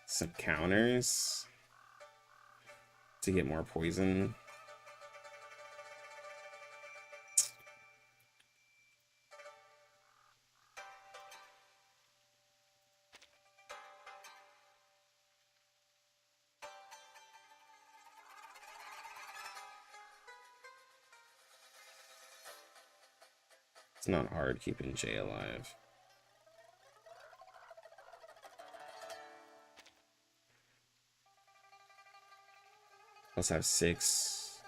some counters to get more poison. It's not hard keeping Jay alive. Let's have 6.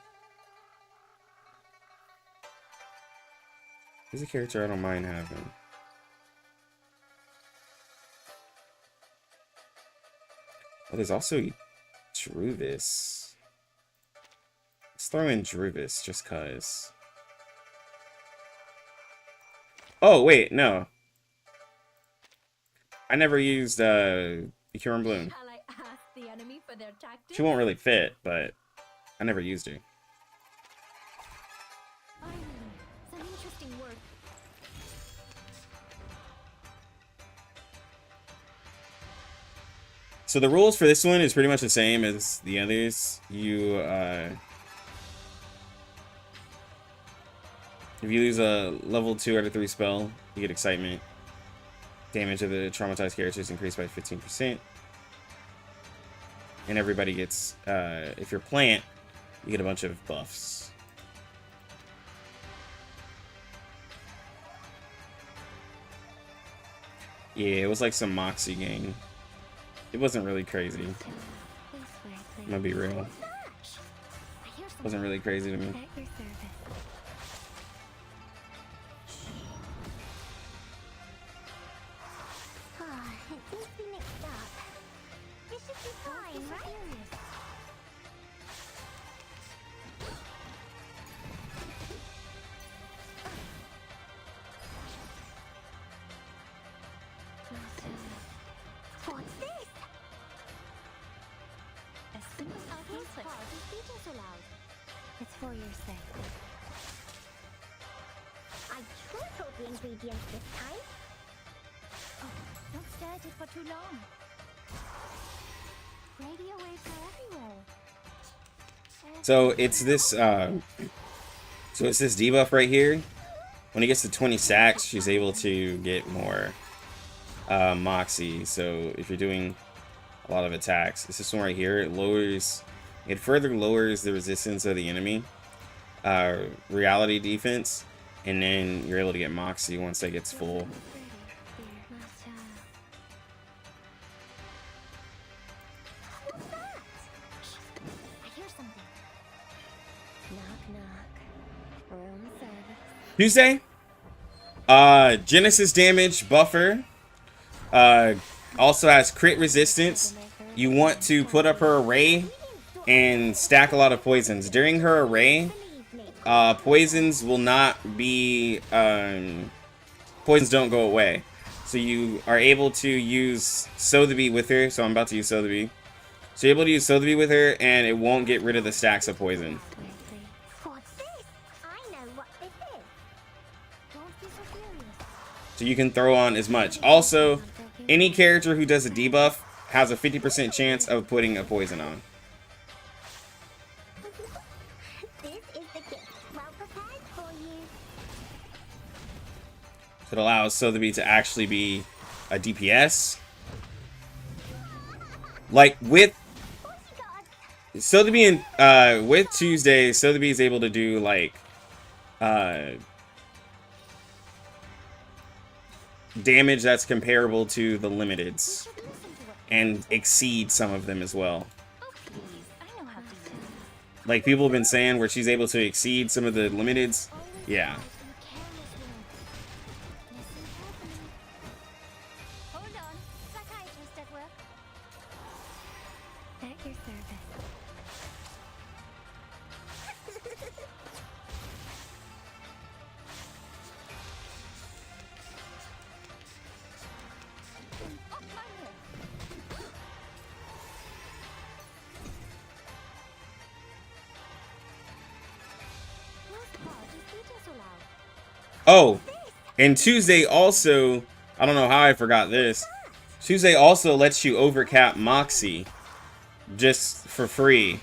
He's a character I don't mind having. Oh, there's also Druvis. Let's throw in Druvis just cause. Oh, wait, no. I never used Cure and Bloom. Shall I ask the enemy for their tactics? She won't really fit, but I never used her. Finally, some interesting work. So the rules for this one is pretty much the same as the others. You, if you lose a level 2 out of 3 spell, you get excitement. Damage of the traumatized characters increased by 15%. And everybody gets, if you're plant, you get a bunch of buffs. Yeah, it was like some Moxie game. It wasn't really crazy. I'm gonna be real. It wasn't really crazy to me. At your service. It seems to be mixed up. It should be fine, right? What's this? A simple Whose heart is beating so loud? It's for your sake. I sure hope the ingredients this time. Oh, don't stare at it for too long. Radio waves are everywhere. So it's this debuff right here. When he gets to 20 sacks, she's able to get more Moxie. So if you're doing a lot of attacks, it's this one right here. It further lowers the resistance of the enemy, reality defense, and then you're able to get Moxie once that gets full. What's that? I hear something. Knock, knock. Room service. Tuesday, Genesis damage buffer, also has crit resistance. You want to put up her array and stack a lot of poisons. During her array, poisons will not be, poisons don't go away. So you are able to use Sotheby with her. So I'm about to use Sotheby. So you're able to use Sotheby with her and it won't get rid of the stacks of poison. What's this? I know what this is. Don't be so serious. So you can throw on as much. Also, any character who does a debuff has a 50% chance of putting a poison on. This is the gift. Well prepared for you. So it allows Sotheby to actually be a DPS. Like with Sotheby and with Tuesday, Sotheby is able to do like damage that's comparable to the limiteds and exceed some of them as well. Oh please, I know how to do this. Like people have been saying where she's able to exceed some of the limiteds. Yeah. Hold on, psychiatrist at work. At your service. Off my head. Oh, and Tuesday also, I don't know how I forgot this. Tuesday also lets you overcap Moxie just for free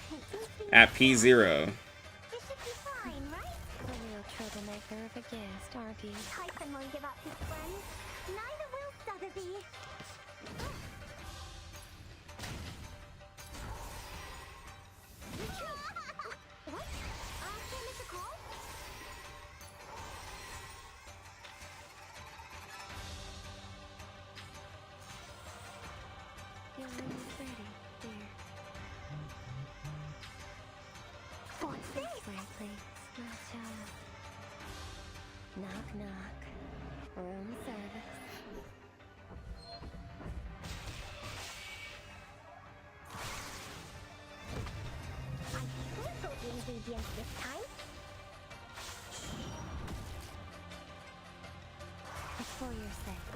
at P0. This should be fine, right? A real troublemaker of a guest, aren't you? Typhon won't give up his friends. Neither will Sotheby. What? Can I miss a call? Your room is ready, dear. What's This this? way, please, my child. Knock, knock. Room service. I sprinkled the ingredients this time. It's for your sake.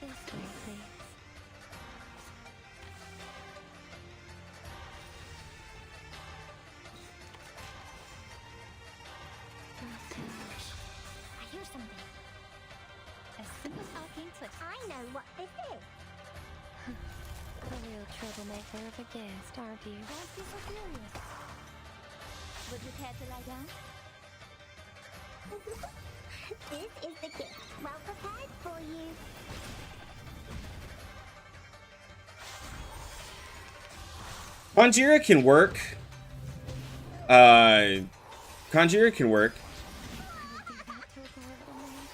This way, please. My child. I hear something. A simple arcane trick. I know what this is. A real troublemaker of a guest, aren't you? Don't be so furious. Would you care to lie down? This is the gift. Well prepared for you. Conjura can work. Conjura can work. I would do that to a horrible man.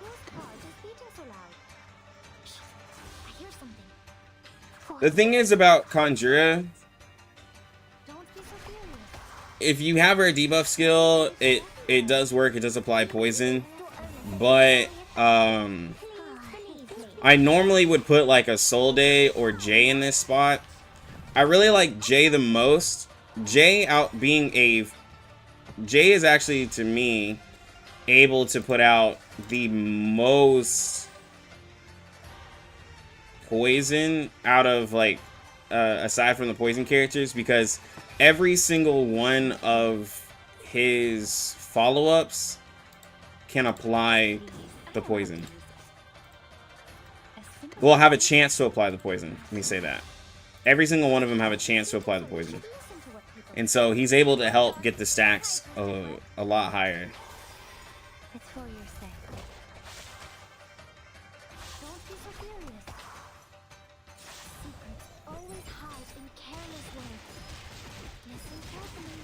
Most cards are speaking so loud. Shh. I hear something. The thing is about Conjura, Don't be so furious. if you have her debuff skill, it does work. It does apply poison, but Please believe me. I normally would put like a Soul Day or Jay in this spot. I really like Jay the most. Jay is actually, to me, able to put out the most poison out of, like, aside from the poison characters, because every single one of his follow-ups can apply the poison. A simple Will have a chance to apply the poison. Let me say that. Every single one of them have a chance to apply the poison. Listen to what people And so he's able to help get the stacks a lot higher. It's for your sake. Don't be so furious. Secrets always hide in careless ways. Listen carefully.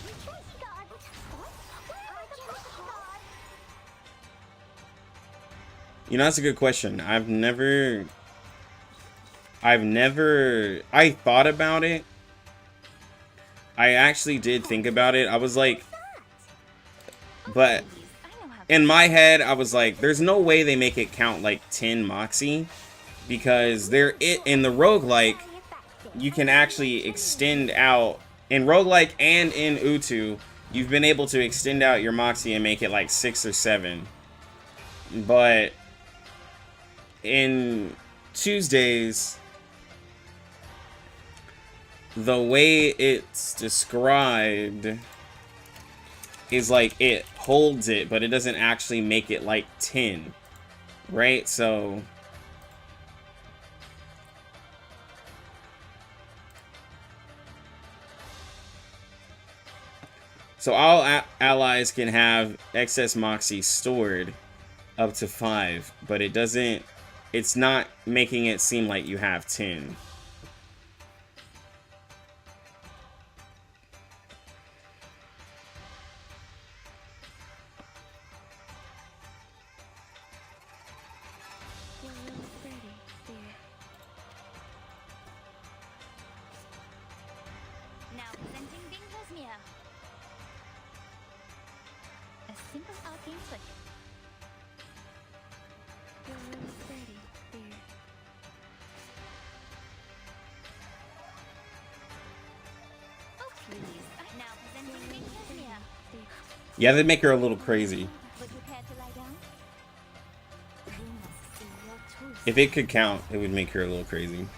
Retreat guard! What? Where are the push guards? You know, that's a good question. I thought about it. I actually did think about it. I was like, but I know how in my head, I was like, there's no way they make it count like 10 Moxie, because in the roguelike, you can actually extend out in roguelike and in Utu, you've been able to extend out your Moxie and make it like 6 or 7. But in Tuesdays, the way it's described is like it holds it, but it doesn't actually make it like 10, right? So all allies can have excess Moxie stored up to 5, but it's not making it seem like you have 10. Your room is ready, dear. Now presenting Binkosmia. A simple arcane trick. Your room is ready, dear. Okay. Yeah, they make her a little crazy. Would you care to lie down? You must see your truth. If it could count, it would make her a little crazy.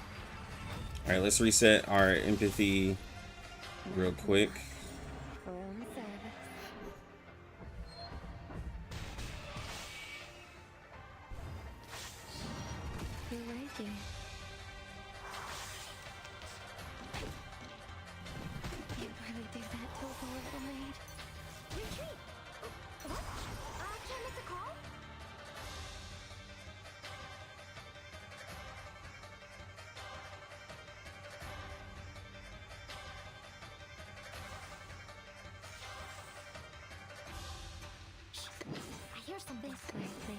All right, let's reset our empathy real quick. Room service. You're waking. Can't really do that to a poor little maid. Retreat! What? Can I make a call? I hear something. This way, please.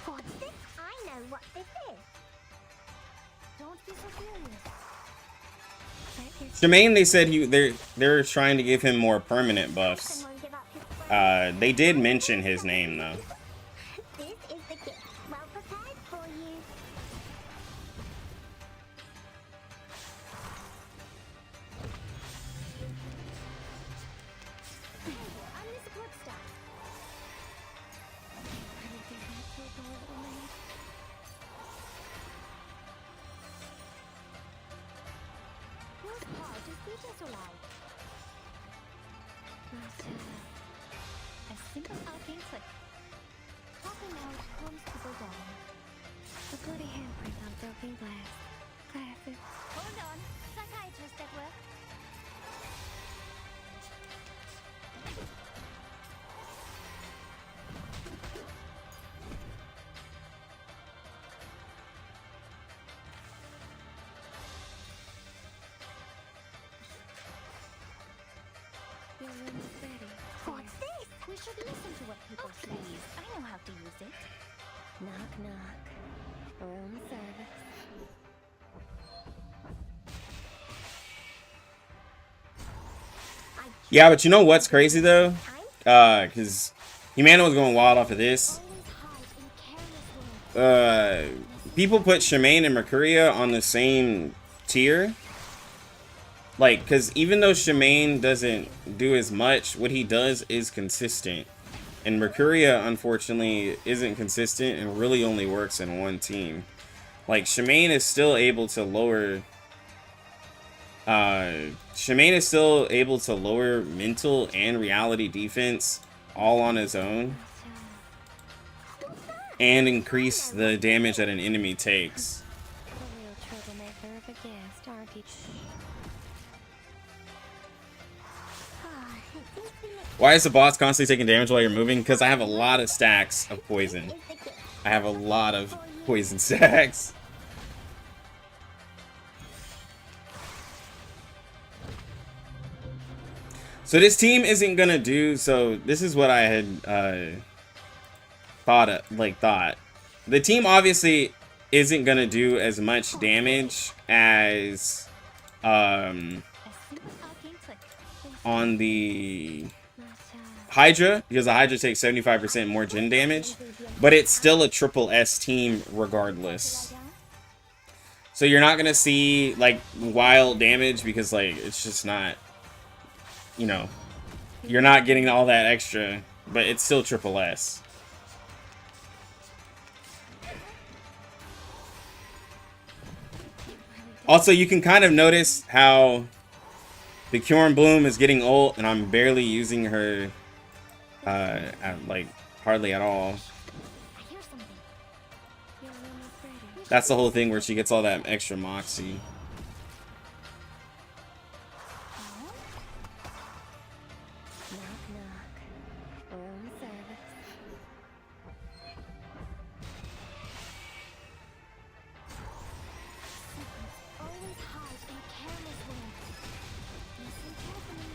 What's this? I know what this is. Don't be so serious. Right here. Jermaine, they said they're trying to give him more permanent buffs. Someone give up his They did mention his name though. This is the gift. Well prepared for you. I'm the support staff. Really do that to a poor little maid. Whose heart is beating so loud? Not, A simple arcane trick. Popping out comes to go down. a bloody handprint on broken glass. Classic. Hold on. Psychiatrist at work. Your room is ready. What's this? We should listen to what people say. Please, I know how to use it. Knock, knock. Room service. Yeah, but you know what's crazy though? Because Humana was going wild off of this. People put Shemaine and Mercuria on the same tier. Like, because even though Shemaine doesn't do as much, what he does is consistent. And Mercuria, unfortunately, isn't consistent and really only works in one team. Like, Shemaine is still able to lower... Shemaine is still able to lower mental and reality defense all on his own. And increase the damage that an enemy takes. The real troublemaker of a guest, aren't you? Why is the boss constantly taking damage while you're moving? Because I have a lot of stacks of poison. I have a lot of poison stacks. So this team isn't gonna do, so this is what I had thought. The team obviously isn't gonna do as much damage as A simple arcane trick. on the Not, Hydra, because the Hydra takes 75% more gen damage, but it's still a triple S team regardless. Lie down. So you're not gonna see like wild damage because like it's just not, you know, you're not getting all that extra, but it's still triple S. Also, you can kind of notice how the Cure and Bloom is getting old, and I'm barely using her, like hardly at all. I hear something. your room is ready. That's the whole thing where she gets all that extra moxie. Knock, knock. Room service. Always hide in careless ways. Listen carefully.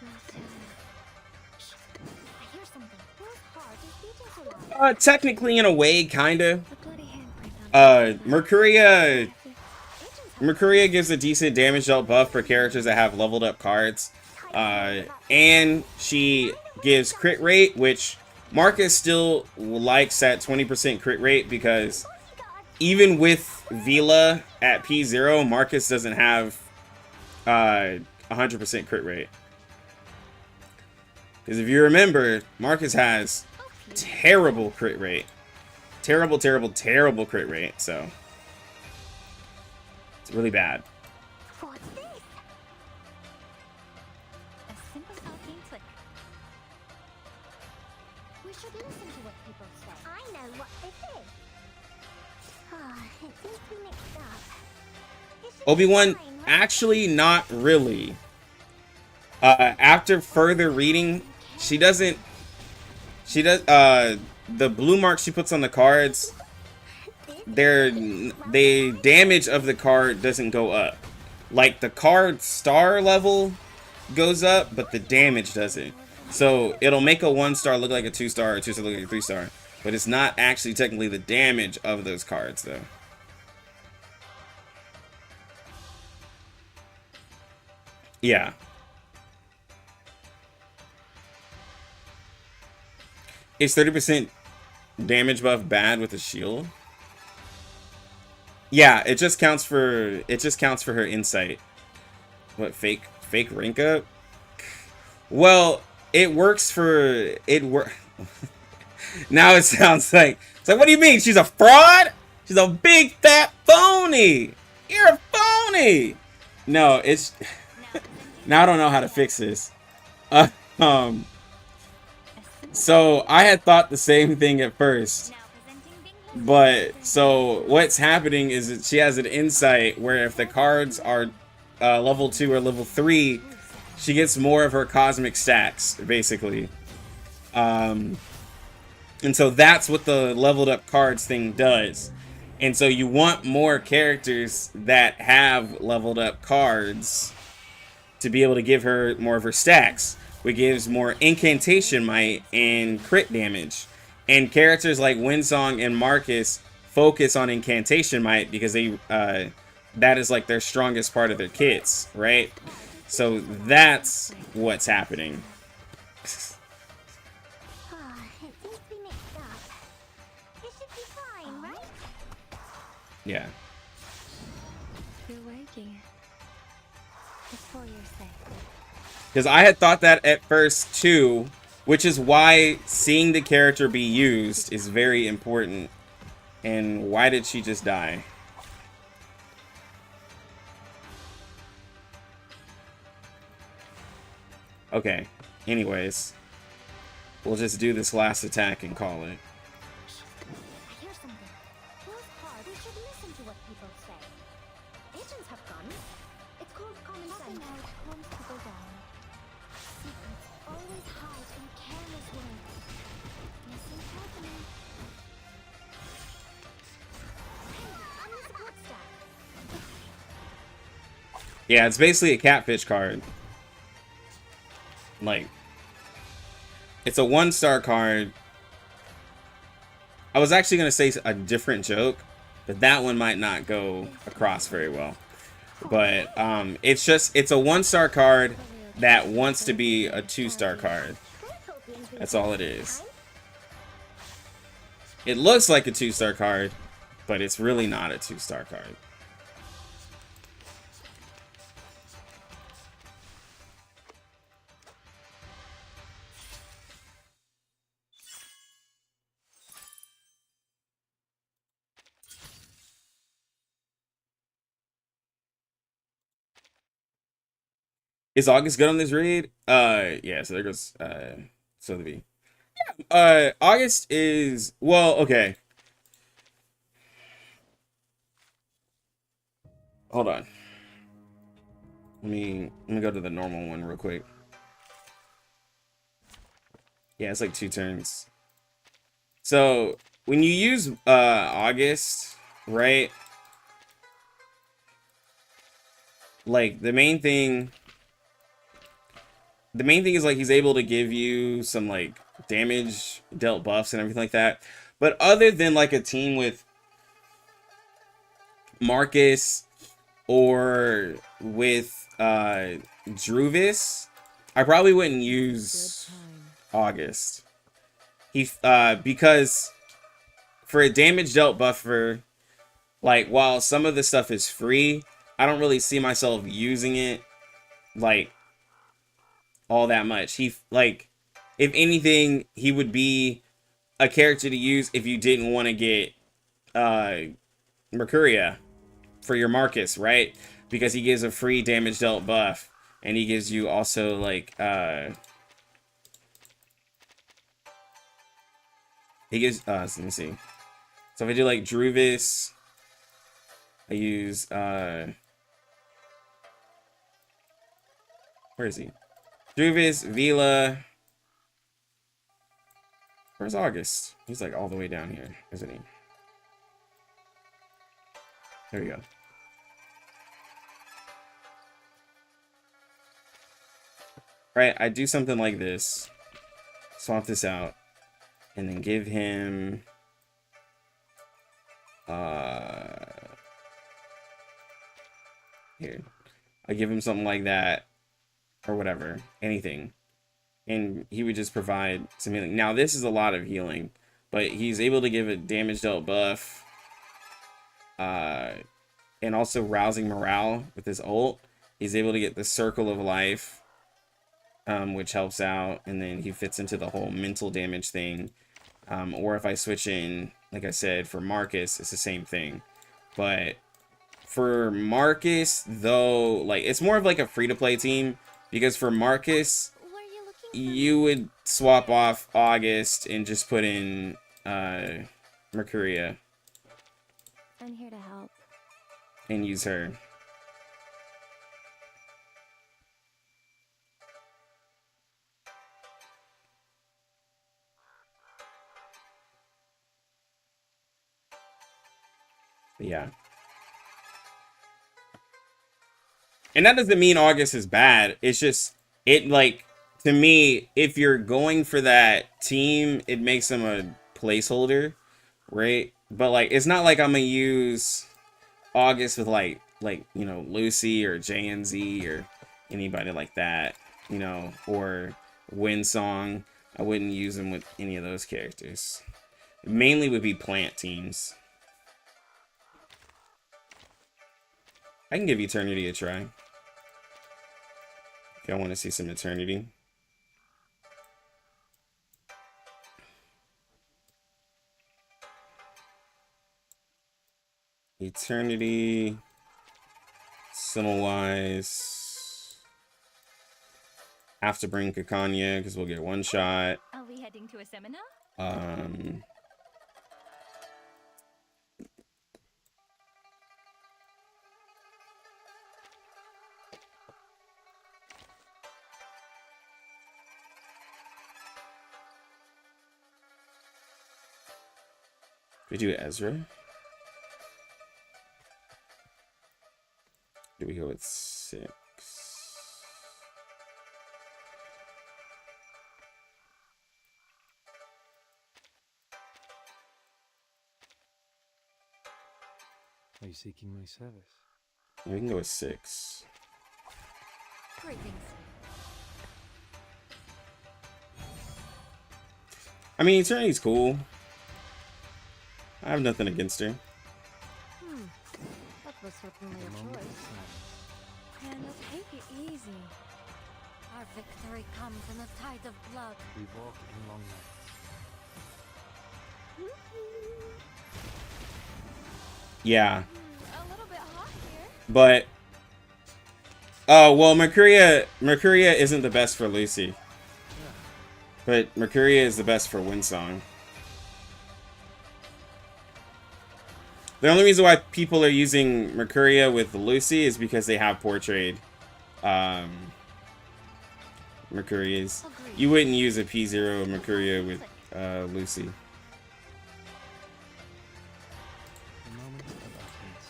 Not, I hear something. Whose heart is beating so loud? Technically, in a way, kinda. a bloody handprint on Mercuria, Agents have Mercuria gives a decent damage dealt buff for characters that have leveled up cards. And she gives crit rate, which Marcus still likes that 20% crit rate because even with Vila at P0, Marcus doesn't have 100% crit rate. Because if you remember, Marcus has terrible crit rate. Terrible, terrible, terrible crit rate. So it's really bad. What's this? A simple arcane trick. We should listen to what people say. I know what this is. It seems to be mixed up. This should be Obi-Wan, fine, right? actually not really. After further reading, she does, the blue marks she puts on the cards, the damage of the card doesn't go up. Like, the card star level goes up, but the damage doesn't. So, it'll make a 1-star look like a 2-star, or a 2-star look like a 3-star. But it's not actually technically the damage of those cards, though. Yeah. Is 30% damage buff bad with a shield? Yeah, it just counts for her insight. What, fake rank up? Well, it works for now it sounds like it's like, what do you mean? She's a fraud? She's a big fat phony. You're a phony. No, it's now I don't know how to fix this. So I had thought the same thing at first, but so what's happening is that she has an insight where if the cards are level 2 or level 3, she gets more of her cosmic stacks, basically. And so that's what the leveled up cards thing does. And so you want more characters that have leveled up cards to be able to give her more of her stacks, which gives more incantation might and crit damage. And characters like Winsong and Marcus focus on incantation might because they that is like their strongest part of their kits, right? So that's what's happening. It seems to be mixed up. This should be fine, right? Yeah. You're waking. It's for your sake. Because I had thought that at first too, which is why seeing the character be used is very important. And why did she just die? Okay, anyways, we'll just do this last attack and call it. I hear something. Those cards, we should listen to what people say. Agents have guns. It's called common sense. Now it calms people down. Secrets always hide in careless words. Listen carefully. Hey, I'm the support staff. Yeah, it's basically a catfish card. Like, it's a 1-star card. I was actually going to say a different joke, but that one might not go across very well. But it's a 1-star card that wants to be a 2-star card. That's all it is. It looks like a 2-star card, but it's really not a 2-star card. Is August good on this read? Yeah, so there goes, so the B. August is, well, okay. Hold on. Let me go to the normal one real quick. Yeah, it's like 2 turns. So, when you use, August, right? Like, the main thing is like he's able to give you some like damage dealt buffs and everything like that. But other than like a team with Marcus or with Druvis, I probably wouldn't use August. Because for a damage dealt buffer, like, while some of the stuff is free, I don't really see myself using it, like, all that much. Like, if anything, he would be a character to use if you didn't want to get Mercuria for your Marcus, right? Because he gives a free damage dealt buff, and he gives you also, like, he gives, let me see. So if I do, like, Druvis, I use, where is he? Druvis, Vila. Where's August? He's, like, all the way down here, isn't he? There we go. Right, I do something like this. Swap this out. And then give him... here. I give him something like that. Or whatever. Anything. And he would just provide some healing. Now, this is a lot of healing. But he's able to give a damage dealt buff. And also rousing morale with his ult. He's able to get the Circle of Life. Which helps out, and then he fits into the whole mental damage thing. Or if I switch in, like I said, for Marcus, it's the same thing. But for Marcus, though, like, it's more of like a free-to-play team, because for Marcus, you would swap off August and just put in Mercuria. I'm here to help. And use her. Yeah. And that doesn't mean August is bad. It's just, it, like, to me, if you're going for that team, it makes him a placeholder, right? But, like, it's not like I'm gonna use August with, like, you know, Lucy or JNZ or anybody like that, you know, or Windsong. I wouldn't use him with any of those characters. It mainly would be plant teams. I can give Eternity a try. If y'all want to see some Eternity. Eternity. Similwise. Have to bring Kakanya because we'll get one shot. Are we heading to a seminar? We do Ezra. Do we go with 6? Are you seeking my service? We can go with 6. Greetings. I mean, Eternity's cool. I have nothing against her. That was certainly a choice. Hannah, take it easy. Our victory comes in a tide of blood. We walk in long nights. Yeah. A little bit hot here. But oh, well, Mercuria isn't the best for Lucy. But Mercuria is the best for Windsong. The only reason why people are using Mercuria with Lucy is because they have portrayed Mercurias. You wouldn't use a P0 Mercuria with Lucy.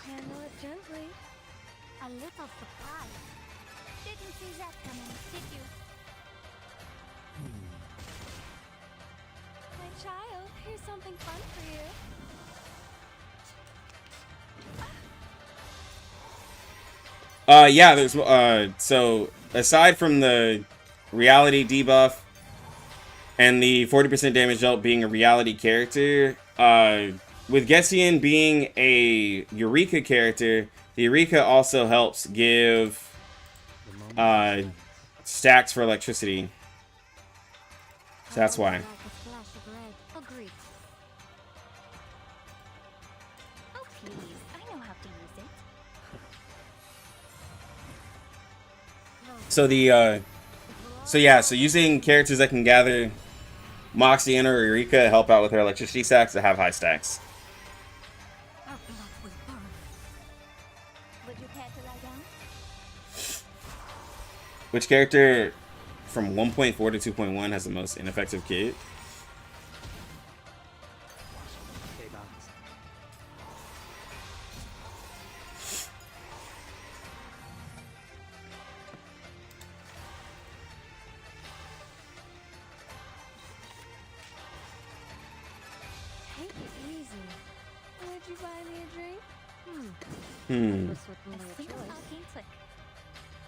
Handle it gently. A little surprise. Didn't see that coming, did you? My child, here's something fun for you. Yeah, there's so aside from the reality debuff and the 40% damage jump being a reality character, with Gessian being a Eureka character, the Eureka also helps give stacks for electricity. So that's why. Like a flash of red. Agreed. Oh, please. I know how to use it. So the so using characters that can gather Moxie and or Eureka help out with her electricity stacks that have high stacks. Our blood will burn. Would you care to lie down? Which character from 1.4 to 2.1 has the most ineffective kit? Okay, bounce. Take it easy. Would you buy me a drink? Was certainly A a single choice. arcane trick.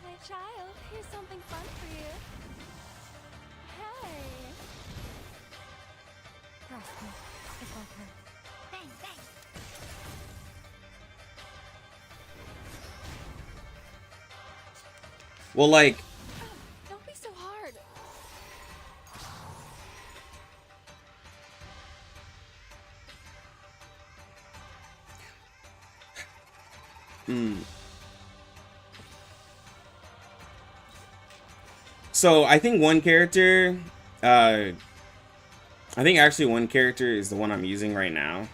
My child, here's something fun for you. Hey. Trust me, it won't hurt. Bang, bang. Well, like, Don't be so hard. so I think one character, I think actually one character is the one I'm using right now.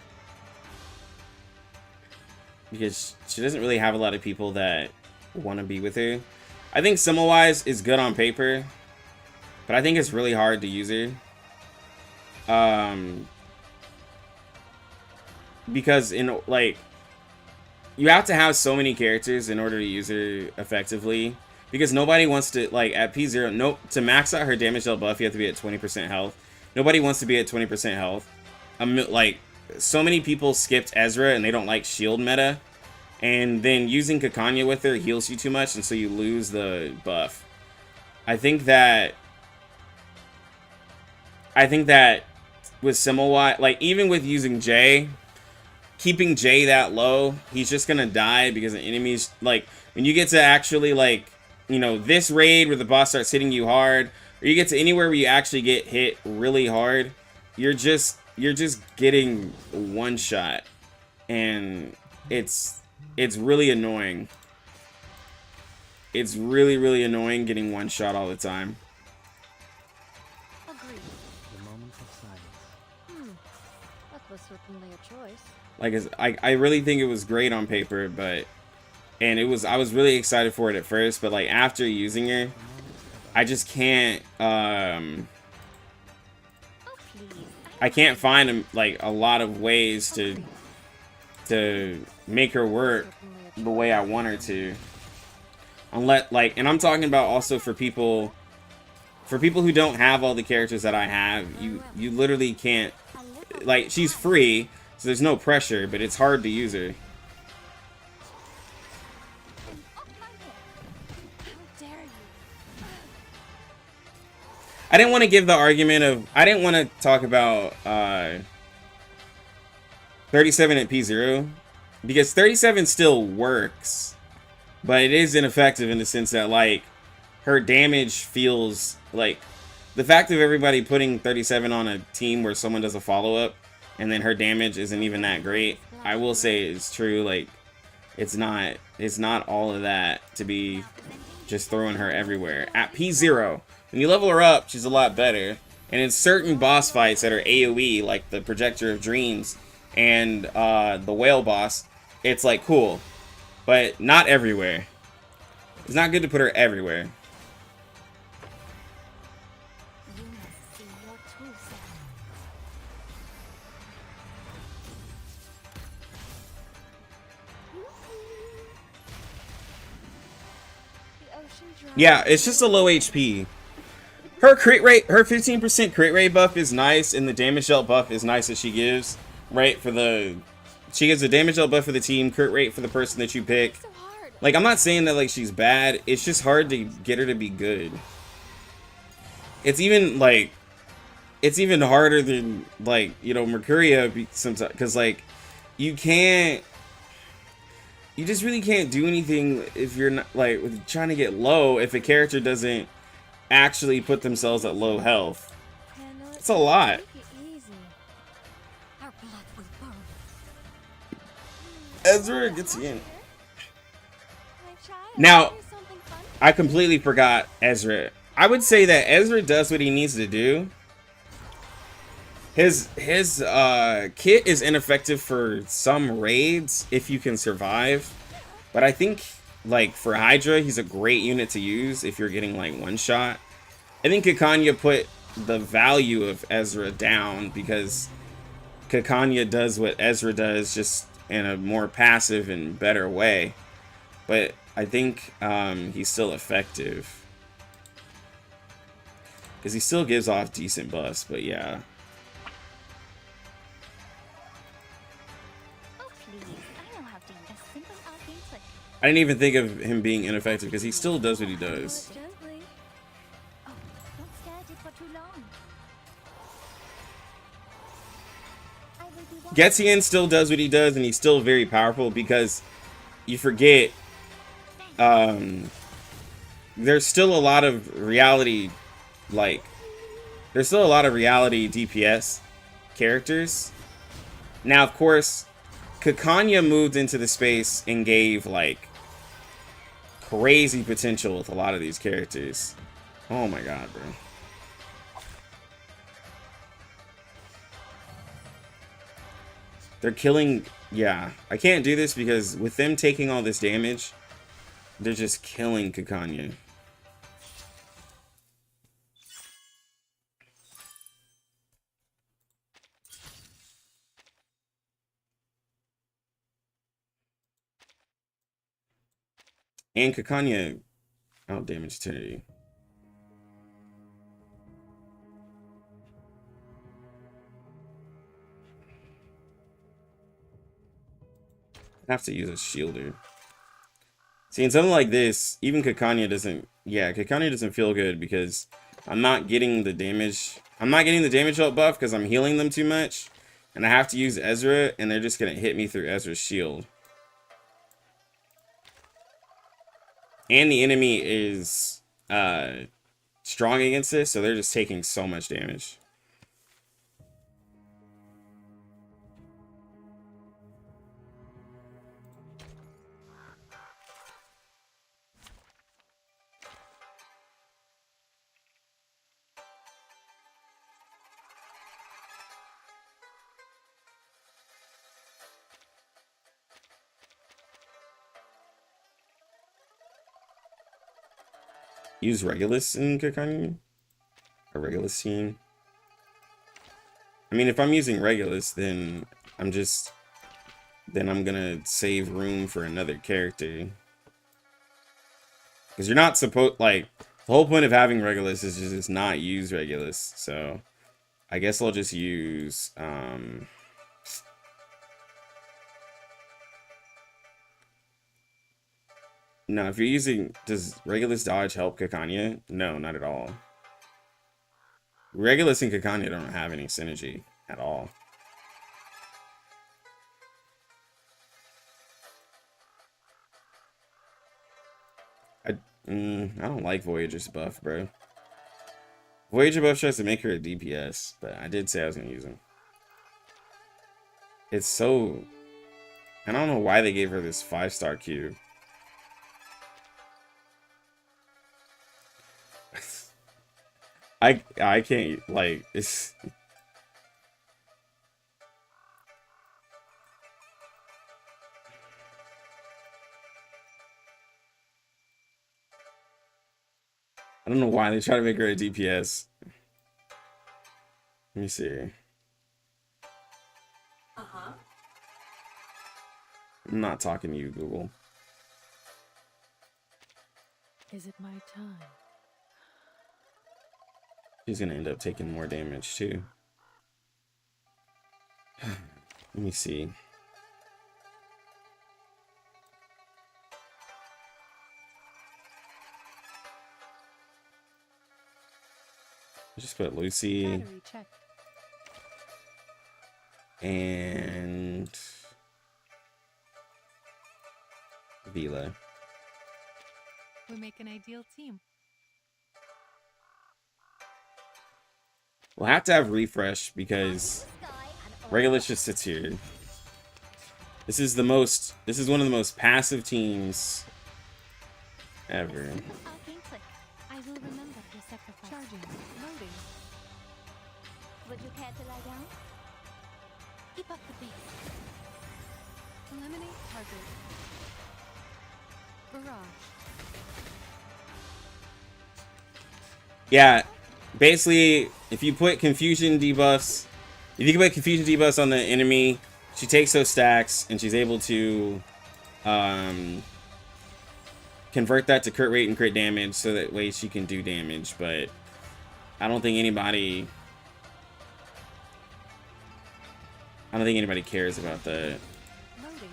Because she doesn't really have a lot of people that want to be with her. I think Similwise is good on paper, but I think it's really hard to use her. Because you have to have so many characters in order to use her effectively. Because nobody wants to, like, at P0, nope, to max out her damage dealt buff, you have to be at 20% health. Nobody wants to be at 20% health. Like, so many people skipped Ezra and they don't like shield meta. And then using Kakanya with her heals you too much, and so you lose the buff. I think that with Similwise, like, even with using Jay, keeping Jay that low, he's just gonna die because the enemies, like, when you get to actually, like, you know, this raid where the boss starts hitting you hard, or you get to anywhere where you actually get hit really hard, you're just getting one shot, and it's really annoying. It's really, really annoying getting one shot all the time. Agreed. The moment of silence. That was certainly a choice. Like, I really think it was great on paper, but I was really excited for it at first, but like after using her, I just can't Oh, please. I can't find like a lot of ways to make her work Certainly a the way I want her to. Unless, like, and I'm talking about also for people who don't have all the characters that I have. You literally can't, like, she's free, so there's no pressure, but it's hard to use her. How dare you? I didn't want to give the argument of, I didn't want to talk about 37 at P0, because 37 still works, but it is ineffective in the sense that, like, her damage feels like, the fact of everybody putting 37 on a team where someone does a follow-up and then her damage isn't even that great, I will say it's true. Like, it's not all of that to be just throwing her everywhere. At P0, when you level her up, she's a lot better. And in certain boss fights that are AoE, like the Projector of Dreams and the Whale boss, it's like cool, but not everywhere. It's not good to put her everywhere. You must see your true self. The ocean dry. Yeah, it's just a low HP. Her crit rate, her 15% crit rate buff is nice, and the damage dealt buff is nice that she gives, right? She gives a damage dealt buff for the team, crit rate for the person that you pick. So hard. Like, I'm not saying that like she's bad. It's just hard to get her to be good. It's even like, it's even harder than like, you know, Mercuria sometimes, because like you can't, you just really can't do anything if you're not like with trying to get low if a character doesn't actually put themselves at low health. Cannot It's a lot. take it easy. Our blood will burn. Ezra gets in. Can I try? Now, Do something fun? I completely forgot Ezra. I would say that Ezra does what he needs to do. His kit is ineffective for some raids if you can survive. But I think like for Hydra, he's a great unit to use if you're getting like one shot. I think Kakanya put the value of Ezra down because Kakanya does what Ezra does, just in a more passive and better way. But I think he's still effective because he still gives off decent buffs. But yeah. Oh, please. I know how to use a simple arcane trick. I didn't even think of him being ineffective because he still does what he does. Gently. Oh, don't stare at it for too long. I will be watching. Getien still does what he does, and he's still very powerful because you forget there's still a lot of reality, like there's still a lot of reality DPS characters. Now, of course, Kakanya moved into the space and gave like crazy potential with a lot of these characters. Oh my god, bro. They're killing, yeah. I can't do this because with them taking all this damage, they're just killing Kakanya. And Kakanya out damage Eternity. I have to use a shielder. See, in something like this, even Kakanya doesn't... Yeah, Kakanya doesn't feel good because I'm not getting the damage... I'm not getting the damage up buff because I'm healing them too much. And I have to use Ezra, and they're just going to hit me through Ezra's shield. And the enemy is strong against this, so they're just taking so much damage. Use Regulus in Kakanya? A Regulus team? I mean, if I'm using Regulus, then I'm gonna save room for another character. Because you're not supposed, like, the whole point of having Regulus is just not use Regulus. So, I guess I'll just use, no, if you're using... Does Regulus dodge help Kakanya? No, not at all. Regulus and Kakanya don't have any synergy at all. I don't like Voyager's buff, bro. Voyager buff tries to make her a DPS, but I did say I was going to use him. It's so... I don't know why they gave her this 5-star cube. I can't, like, it's... I don't know why they try to make her a DPS. Let me see. I'm not talking to you, Google. Is it my time? She's gonna end up taking more damage too. Let me see. Just put Lucy Battery check. and Vila. We make an ideal team. We'll have to have refresh because Regulus just sits here. This is one of the most passive teams ever. Arcane click. I will remember your sacrifice. Charging. Loading. Would you care to lie down? Keep up the pace. Eliminate target. Barrage. Yeah, basically, if you put confusion debuffs on the enemy, she takes those stacks and she's able to convert that to crit rate and crit damage, so that way she can do damage. But I don't think anybody cares about that. Loading.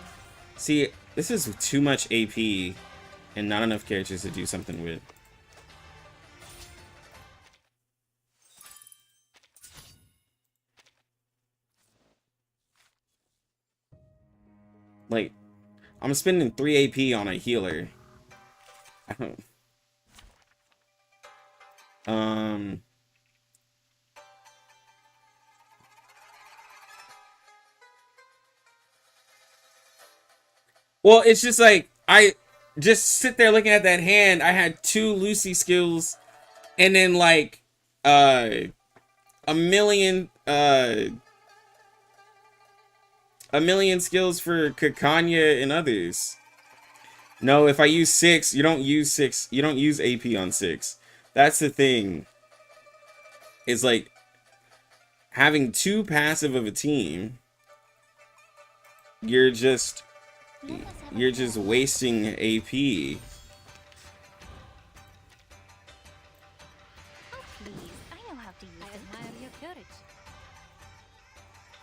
See, this is too much AP and not enough characters to do something with. Like, I'm spending 3 AP on a healer. I don't... Well, it's just like, I just sit there looking at that hand. I had 2 Lucy skills, and then like a million skills for Kakanya and others. No, if I use 6, you don't use AP on 6. That's the thing. It's like having 2 passive of a team. You're just wasting AP. Oh, please. I know how to use I it. admire your courage.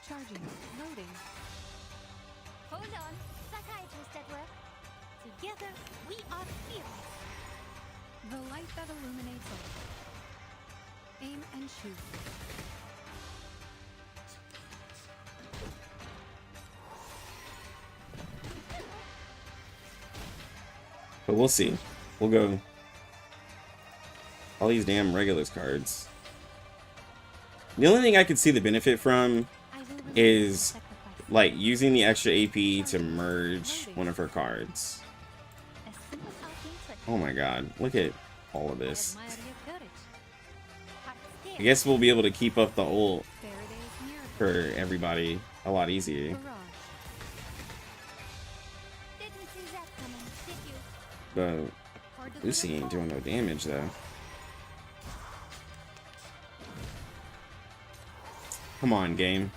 Charging. Loading. Hold on. Psychiatrist at work. Together, we are fearless. The light that illuminates all. Aim and shoot. But we'll see. We'll go. All these damn Regulus cards. The only thing I could see the benefit from I will remember is your sacrifice. like using the extra AP to merge one of her cards. A simple arcane click. Oh my god, look at all of I this. admire your courage. Heart I scared. guess we'll be able to keep up the ult Faraday's miracle. for everybody a lot easier. Barrage. Didn't see that coming, did you? But Hard to Lucy ain't doing no damage though. Come on, game.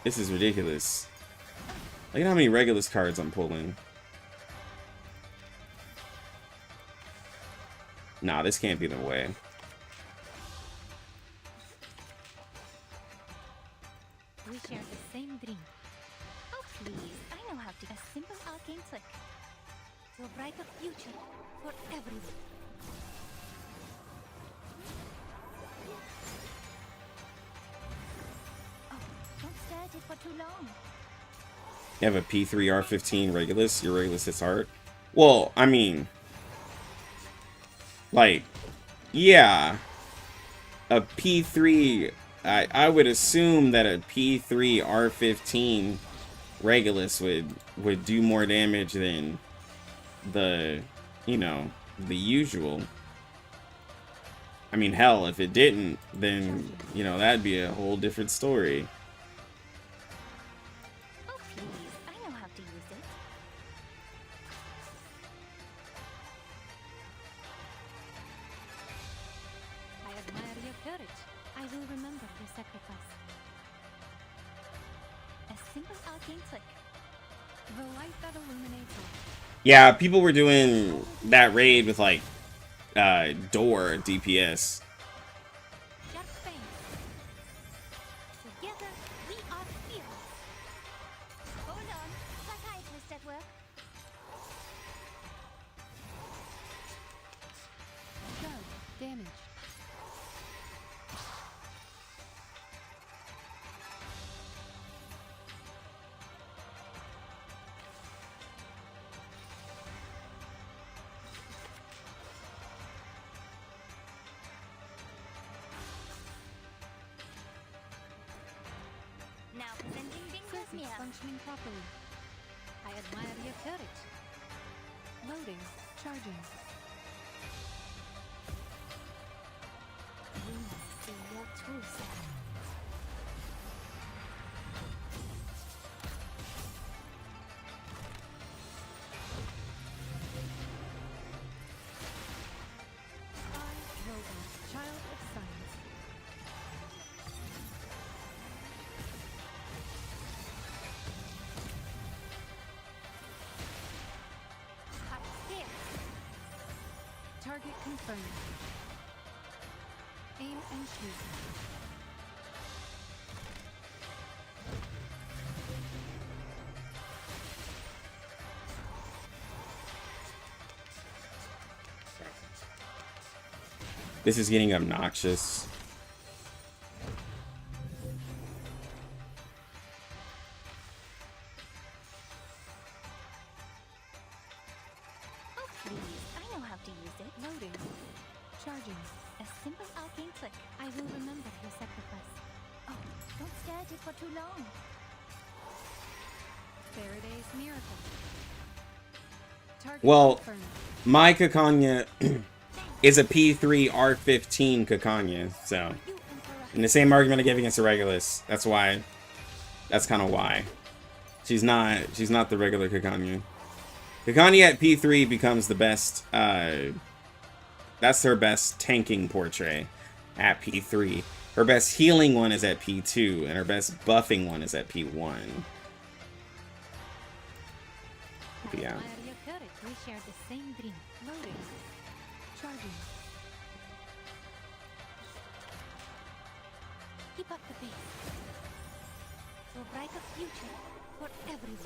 This is ridiculous. Look at how many Regulus cards I'm pulling. Nah, this can't be the way. We share the same dream. Oh, please. I know how to. A simple arcane click. To a brighter future for everyone. Oh, don't stare at it for too long. You have a P3R15 Regulus. Your Regulus hits hard. Well, I mean, like, yeah, a P3. I would assume that a P3R15 Regulus would do more damage than the usual. I mean, hell, if it didn't, then that'd be a whole different story. Oh, please. I know how to use it. I admire your courage. I will remember your sacrifice. A simple arcane click. The light that illuminates all. Yeah, people were doing that raid with like door DPS. Sharp fangs. Together, we are fearless. Hold on. Psychiatrist at work. Go. Damage. Circuits functioning properly. I admire your courage. Loading. Charging. You must see your true self. I, Robot, child of science. Hot here. Target confirmed. Aim and shoot. This is getting obnoxious. Oh, please. I know how to use it. Loading. Charging. A simple arcane click. I will remember your sacrifice. Oh, don't stare at it for too long. Faraday's miracle. Target Well, confirmed. my Kakanya is a P3 R15 Kakanya, so You Emperor. in the same argument I gave against the Regulus, that's why. That's kind of why. She's not the regular Kakanya. Kakanya at P3 becomes the best. That's her best tanking portrait at P3. Her best healing one is at P2, and her best buffing one is at P1. I Yeah. admire your courage. We share the same dream. Loading. Charging. Keep up the pace. We'll bright a future for everyone.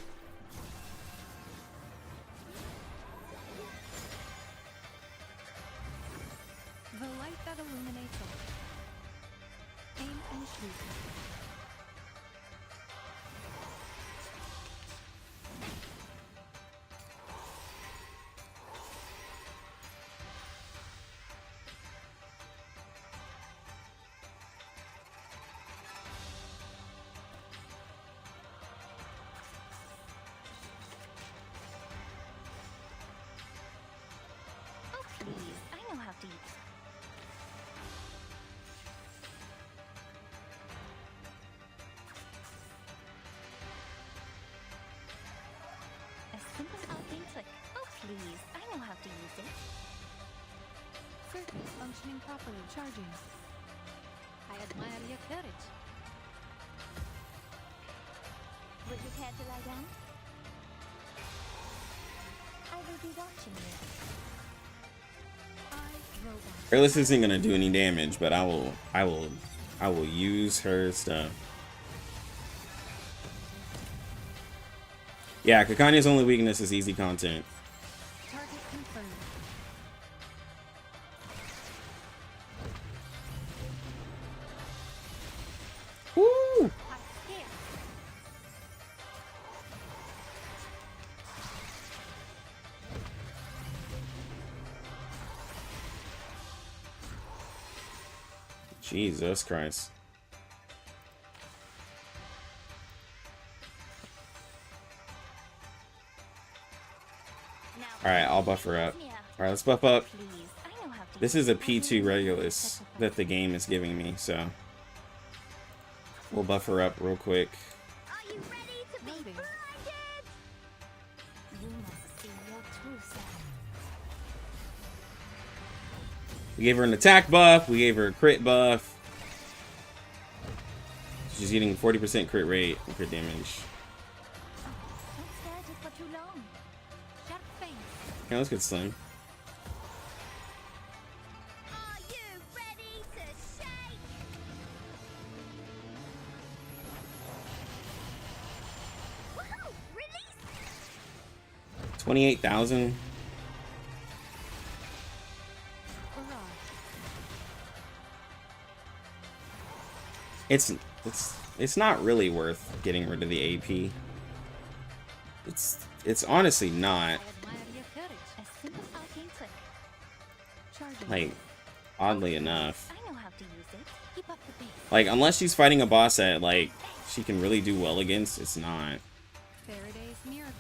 The light that illuminates all. Aim and shoot. Oh, please. I know how to use it. A simple arcane click. Oh, please. I know how to use it. Circuits functioning properly. Charging. I admire your courage. Would you care to lie down? I will be watching you. I, Robot. Regulus isn't gonna do any damage, but I will use her stuff. Yeah, Kakanya's only weakness is easy content. Target confirmed. Woo! Hot here. Jesus Christ. Now, Alright, I'll buff her up. yeah. Alright, let's buff up. Please. I know how to This use is a it. P2 Regulus that the game is giving me, so we'll buff her up real quick. Are you ready to be Loading. blinded? You must see your true self. We gave her an attack buff, we gave her a crit buff. She's getting 40% crit rate and crit damage. Don't stare at it for too long. Sharp face. Okay, let's get Slim. Are you ready to shake? Woohoo! Release! 28,000. Hurrah. It's not really worth getting rid of the AP. It's honestly not. I admire your courage. A simple arcane click. Charging. Like, oddly enough. I know how to use it. Keep up the pace. Like, unless she's fighting a boss at, like, she can really do well against, it's not. Faraday's miracle.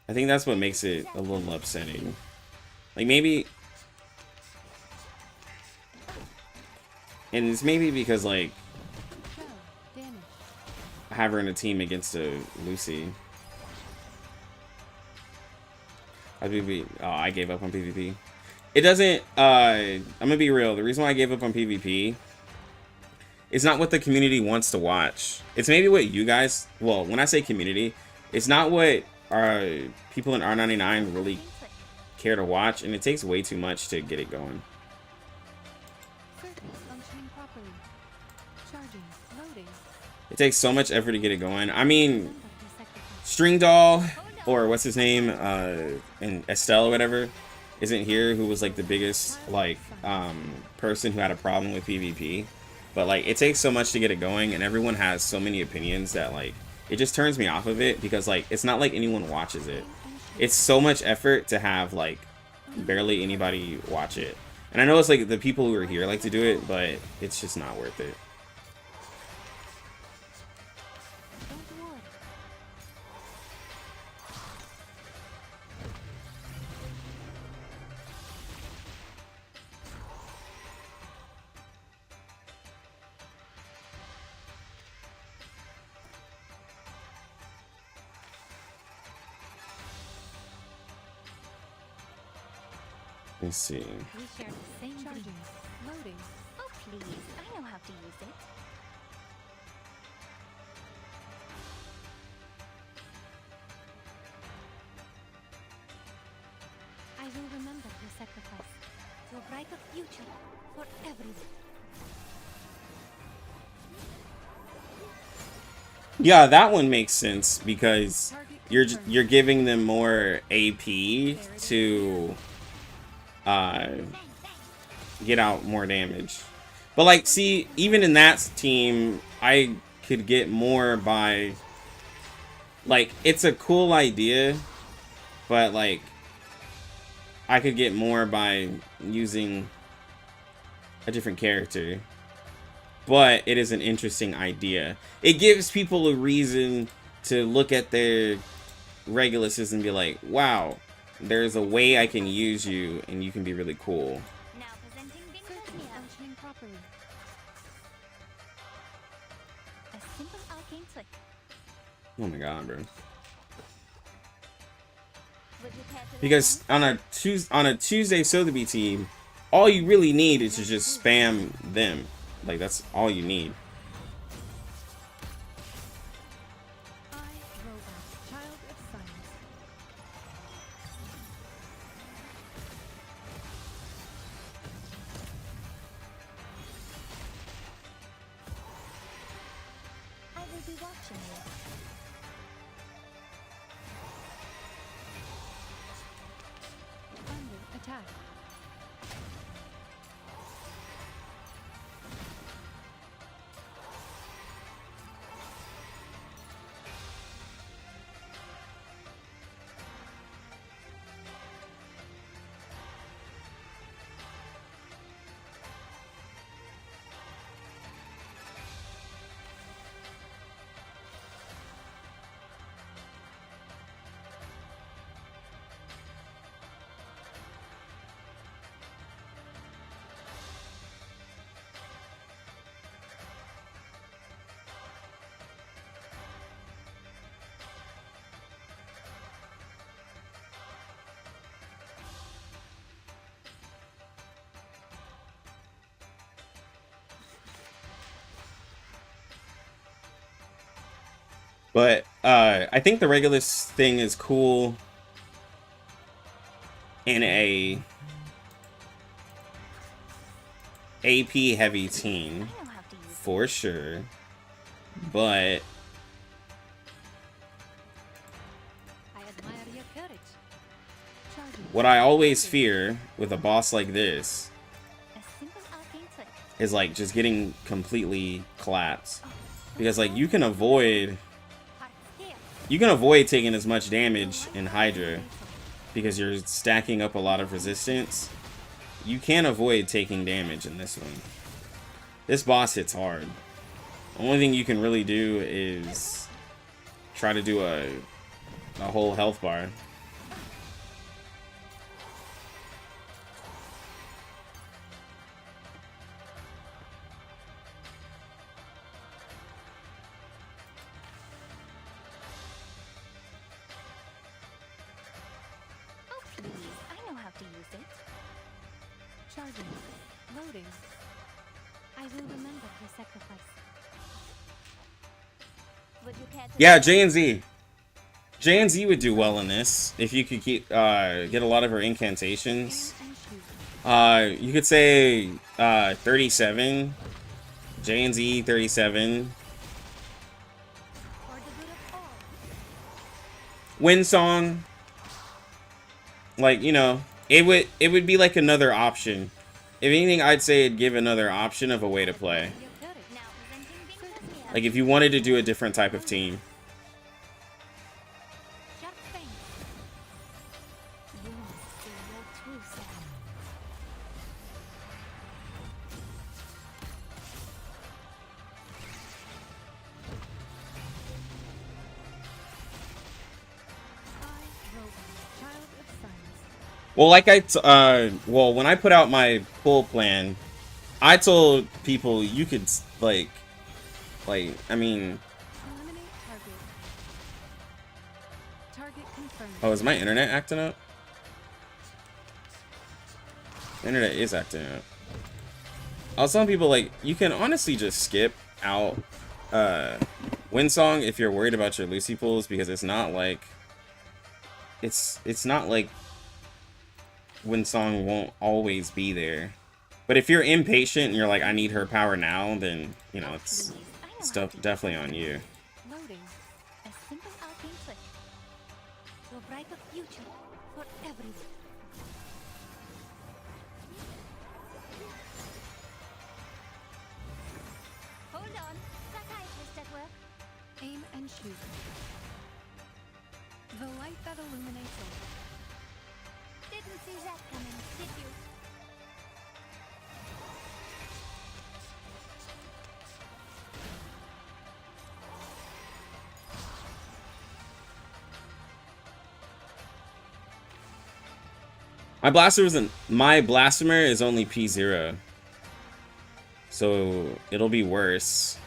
I think that's what makes it a little upsetting. Like maybe, and it's maybe because like Go. Damage. I have her in a team against a Lucy. I gave up on PvP. It doesn't, I'm gonna be real. The reason why I gave up on PvP is not what the community wants to watch. It's maybe what you guys, well, when I say community, it's not what our people in R99 really care to watch, and it takes way too much to get it going. Circuits functioning properly. Charging. Loading. It takes so much effort to get it going. I mean, Somebody sacrifice. String Doll, or what's his name, and Estelle or whatever, isn't here, who was like the biggest like person who had a problem with PvP. But like it takes so much to get it going, and everyone has so many opinions that like it just turns me off of it, because like it's not like anyone watches it. It's so much effort to have like barely anybody watch it. And I know it's like the people who are here like to do it, but it's just not worth it. Don't worry. Let's see. We share the same dream. Charging. Loading. Oh, please. I know how to use it. I will remember your sacrifice to a brighter future for everyone. Yeah, that one makes sense, because Target you're confirmed. you're giving them more AP to get out more damage. But like, see, even in that team, I could get more by like, it's a cool idea, but like I could get more by using a different character. But it is an interesting idea. It gives people a reason to look at their Reguluses and be like, wow, there's a way I can use you and you can be really cool. Now presenting Circuits Mercuria. functioning properly. A simple arcane trick. Oh my god, bro. Would you care to Because on a Tuesday Sotheby team, all you really need is to just spam them. Like, that's all you need. I, Robot, child of science. I will be watching you. Under attack. But I think the Regulus thing is cool in a AP heavy team I know how to use it. for sure. But I admire your courage. Charging. what I always fear with a boss like this A simple arcane trick. is like just getting completely collapsed. Because like you can avoid taking as much damage in Hydra because you're stacking up a lot of resistance. You can't avoid taking damage in this one. This boss hits hard. The only thing you can really do is try to do a whole health bar. Oh, please. I know how to use it. Charging. Loading. I will remember your sacrifice. Would you care to Yeah, J and Z. J and Z would do well in this if you could keep get a lot of her incantations. You could say 37. J and Z 37. for the good of all? Wind Song. Like, you know, it would be like another option. If anything, I'd say it'd give another option of a way to play. Now presenting Bingla's Like if you wanted to do a different type of team. Sharp fang. You must see your true self. I, Robot, child of science. Well, well, when I put out my pull plan, I told people you could like, I mean, Eliminate target. Target confirmed. oh, is my internet acting up? The internet is acting up. I was telling people, like, you can honestly just skip out Wind Song if you're worried about your Lucy pulls, because it's not like Wind Song won't always be there. But if you're impatient and you're like, I need her power now, then, you know, it's Please, I know how to definitely on you. Loading. A simple arcane trick to bright a future for everyone. Hold on, psychiatrist at work. Aim and shoot. The light that illuminates all. Didn't see that coming, did you? My blasphemer is only P0. So it'll be worse.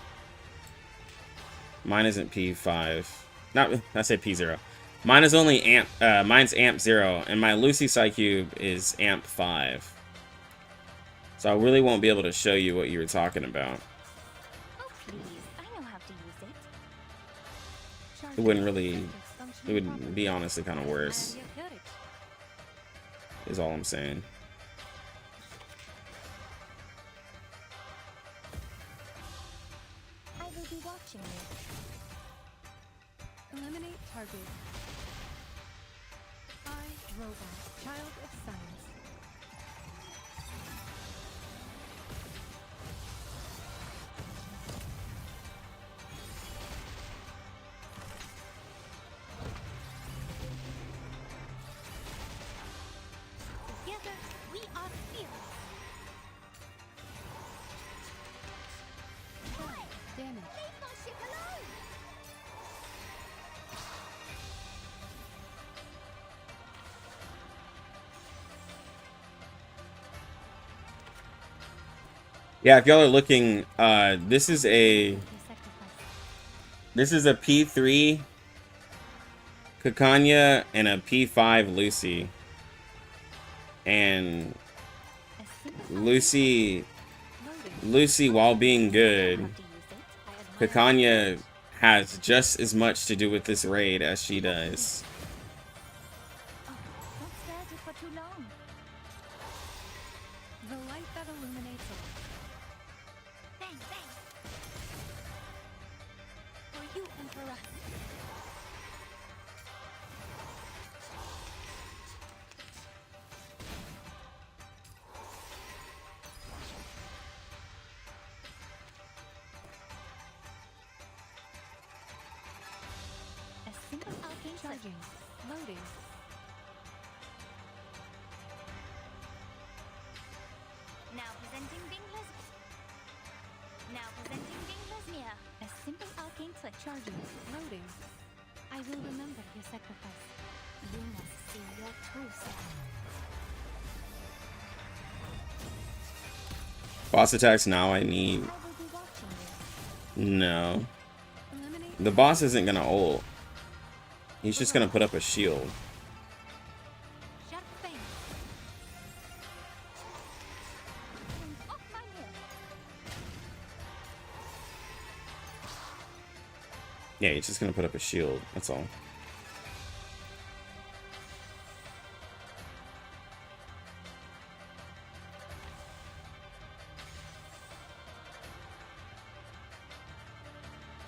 Mine isn't P5. I said P0. Mine is only amp mine's amp 0, and my Lucy Psycube is amp 5. So I really won't be able to show you what you were talking about. Oh, please, I know how to use it. Charging. It wouldn't really, Functioning it would properly. be honestly kind of worse, Area courage. is all I'm saying. I will be watching you. Eliminate target. I, Robot, child of science. Together, we are fearless. Damage. Leave my ship alone! Yeah, if y'all are looking, this is a Your sacrifice. P3 Kakanya and a P5 Lucy. And A simple Lucy, Loading. while being good, how to use it. I admire. Kakanya has just as much to do with this raid as she does. Oh, don't stare at it for too long. The light that illuminates all. Bang, bang. For you, Emperor. A simple arcane trick. Charging. Loading. Now presenting Bingla's. Now presenting Bingla's mirror. Charging. Loading. I will remember your sacrifice. You must see your true self. Boss attacks now I need. I will be watching you. No. Eliminate. The boss isn't gonna ult. He's just gonna put up a shield. Sharp fang. Off my head. Yeah, he's just gonna put up a shield. That's all.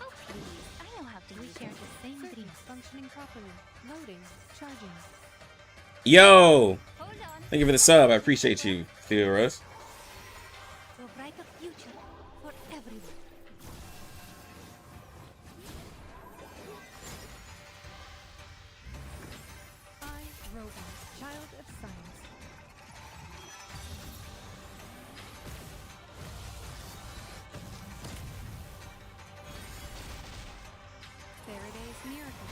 Oh please, I know how to We use share it. the same dream. Functioning properly. Loading. Charging. Yo! Hold on. Thank you for the sub. I appreciate you, Theoros. To a brighter future for everyone. I, Robot, child of science. Faraday's miracle.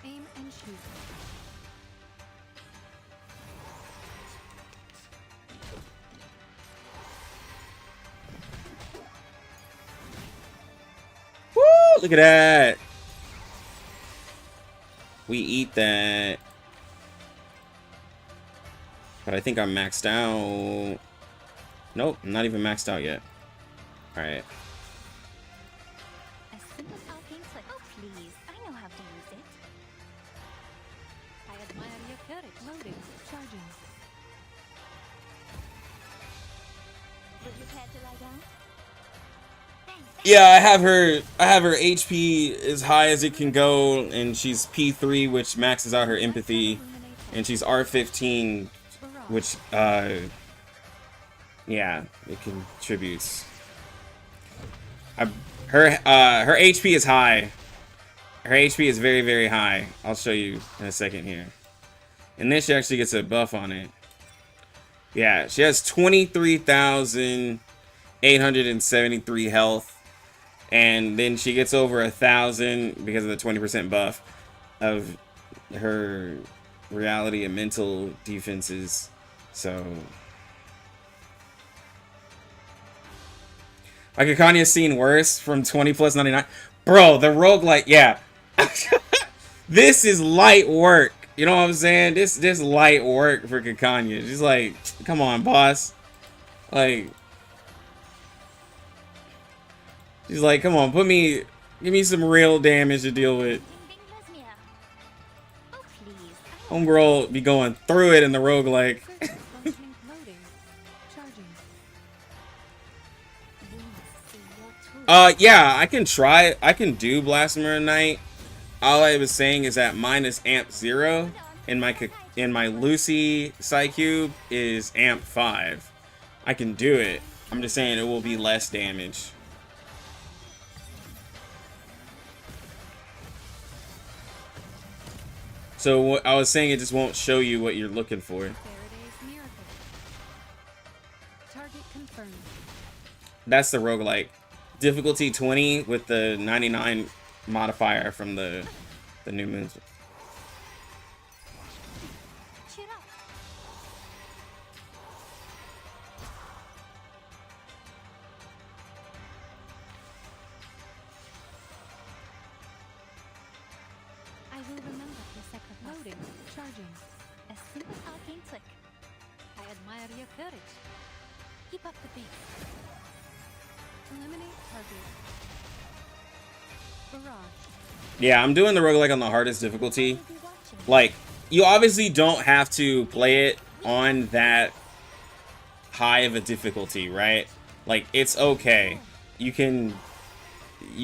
Aim and shoot. Woo! Look at that. We eat that. But I think I'm maxed out. Nope, I'm not even maxed out yet. Alright. A simple arcane trick. Oh please, I know how to use it. I admire your courage. Loading. Charging. Would you care to lie down? Thanks. Yeah, I have her HP as high as it can go, and she's P3, which maxes out her empathy, and she's R15, which yeah, it contributes. Her HP is high. Her HP is very, very high. I'll show you in a second here. And then she actually gets a buff on it. Yeah, she has 23,873 health. And then she gets over 1,000 because of the 20% buff of her reality and mental defenses. So like Akanya's seen worse from 20 plus 99. Bro, the roguelike, yeah. This is light work. You know what I'm saying? This light work for Kakanya. She's like, come on, boss. Like, she's like, come on, give me some real damage to deal with. Ding ding Lesmia. Oh please, I know. Homegirl be going through it in the roguelike. Functioning. Loading. Charging. You must see your true Yeah, I can try. I can do Blasphemer Knight. All I was saying is that mine is amp 0, and my Lucy Psycube is amp 5. I can do it. I'm just saying it will be less damage. So what I was saying, it just won't show you what you're looking for. Faraday's miracle. Target confirmed. That's the roguelike. Difficulty 20 with the 99 modifier from the new moons. cheer up. I will remember your sacrifice. Loading. Charging. A simple arcane trick. I admire your courage. Keep up the pace. Eliminate target. Barrage. Yeah, I'm doing the roguelike on the hardest difficulty. Will be watching. Like, you obviously don't have to play it on that high of a difficulty, right? Like, it's okay. You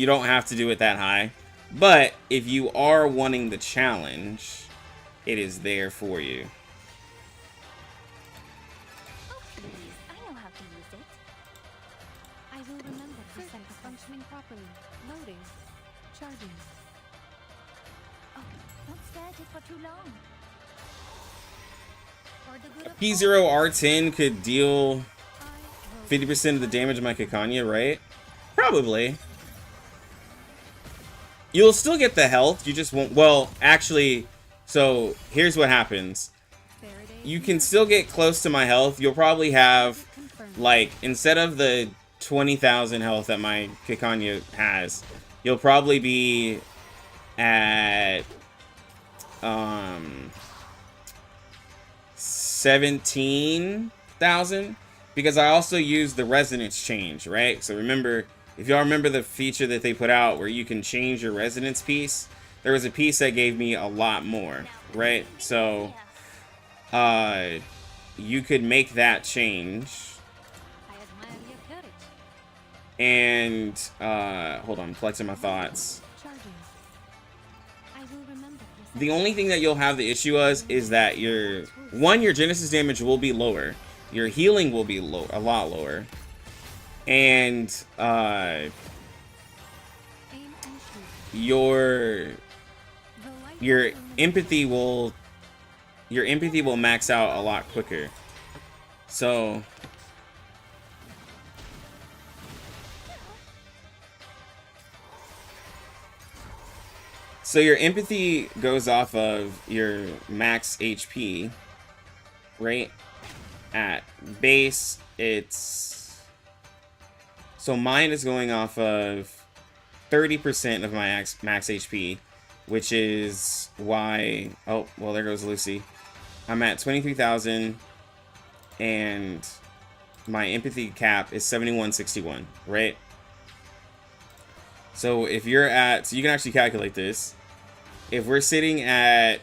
don't have to do it that high. But if you are wanting the challenge, it is there for you. Oh please, I know how to use it. I will remember your sacrifice. Functioning properly. Loading. Charging. Oh, don't stare at it for too long. For the good of P0 R10 could deal I, Robot. 50% of the damage of my Kakanya, right? Probably. You'll still get the health. You just won't. Well, actually, so here's what happens. You can still get close to my health. You'll probably have, like, instead of the 20,000 health that my Kikanya has, you'll probably be at 17,000, because I also use the resonance change, right? So remember, if y'all remember the feature that they put out where you can change your resonance piece, there was a piece that gave me a lot more, right? So you could make that change. I admire your courage. And hold on, I'm collecting my thoughts. Charging. I will remember this. The only thing that you'll have the issue is that your Genesis damage will be lower. Your healing will be a lot lower. And Aim and shoot. your The light your will empathy will max out a lot quicker. So your empathy goes off of your max HP, right? At base, it's... So mine is going off of 30% of my max HP, which is why... Oh, well, there goes Lucy. I'm at 23,000, and my empathy cap is 7161, right? So if you're at... So you can actually calculate this. If we're sitting at,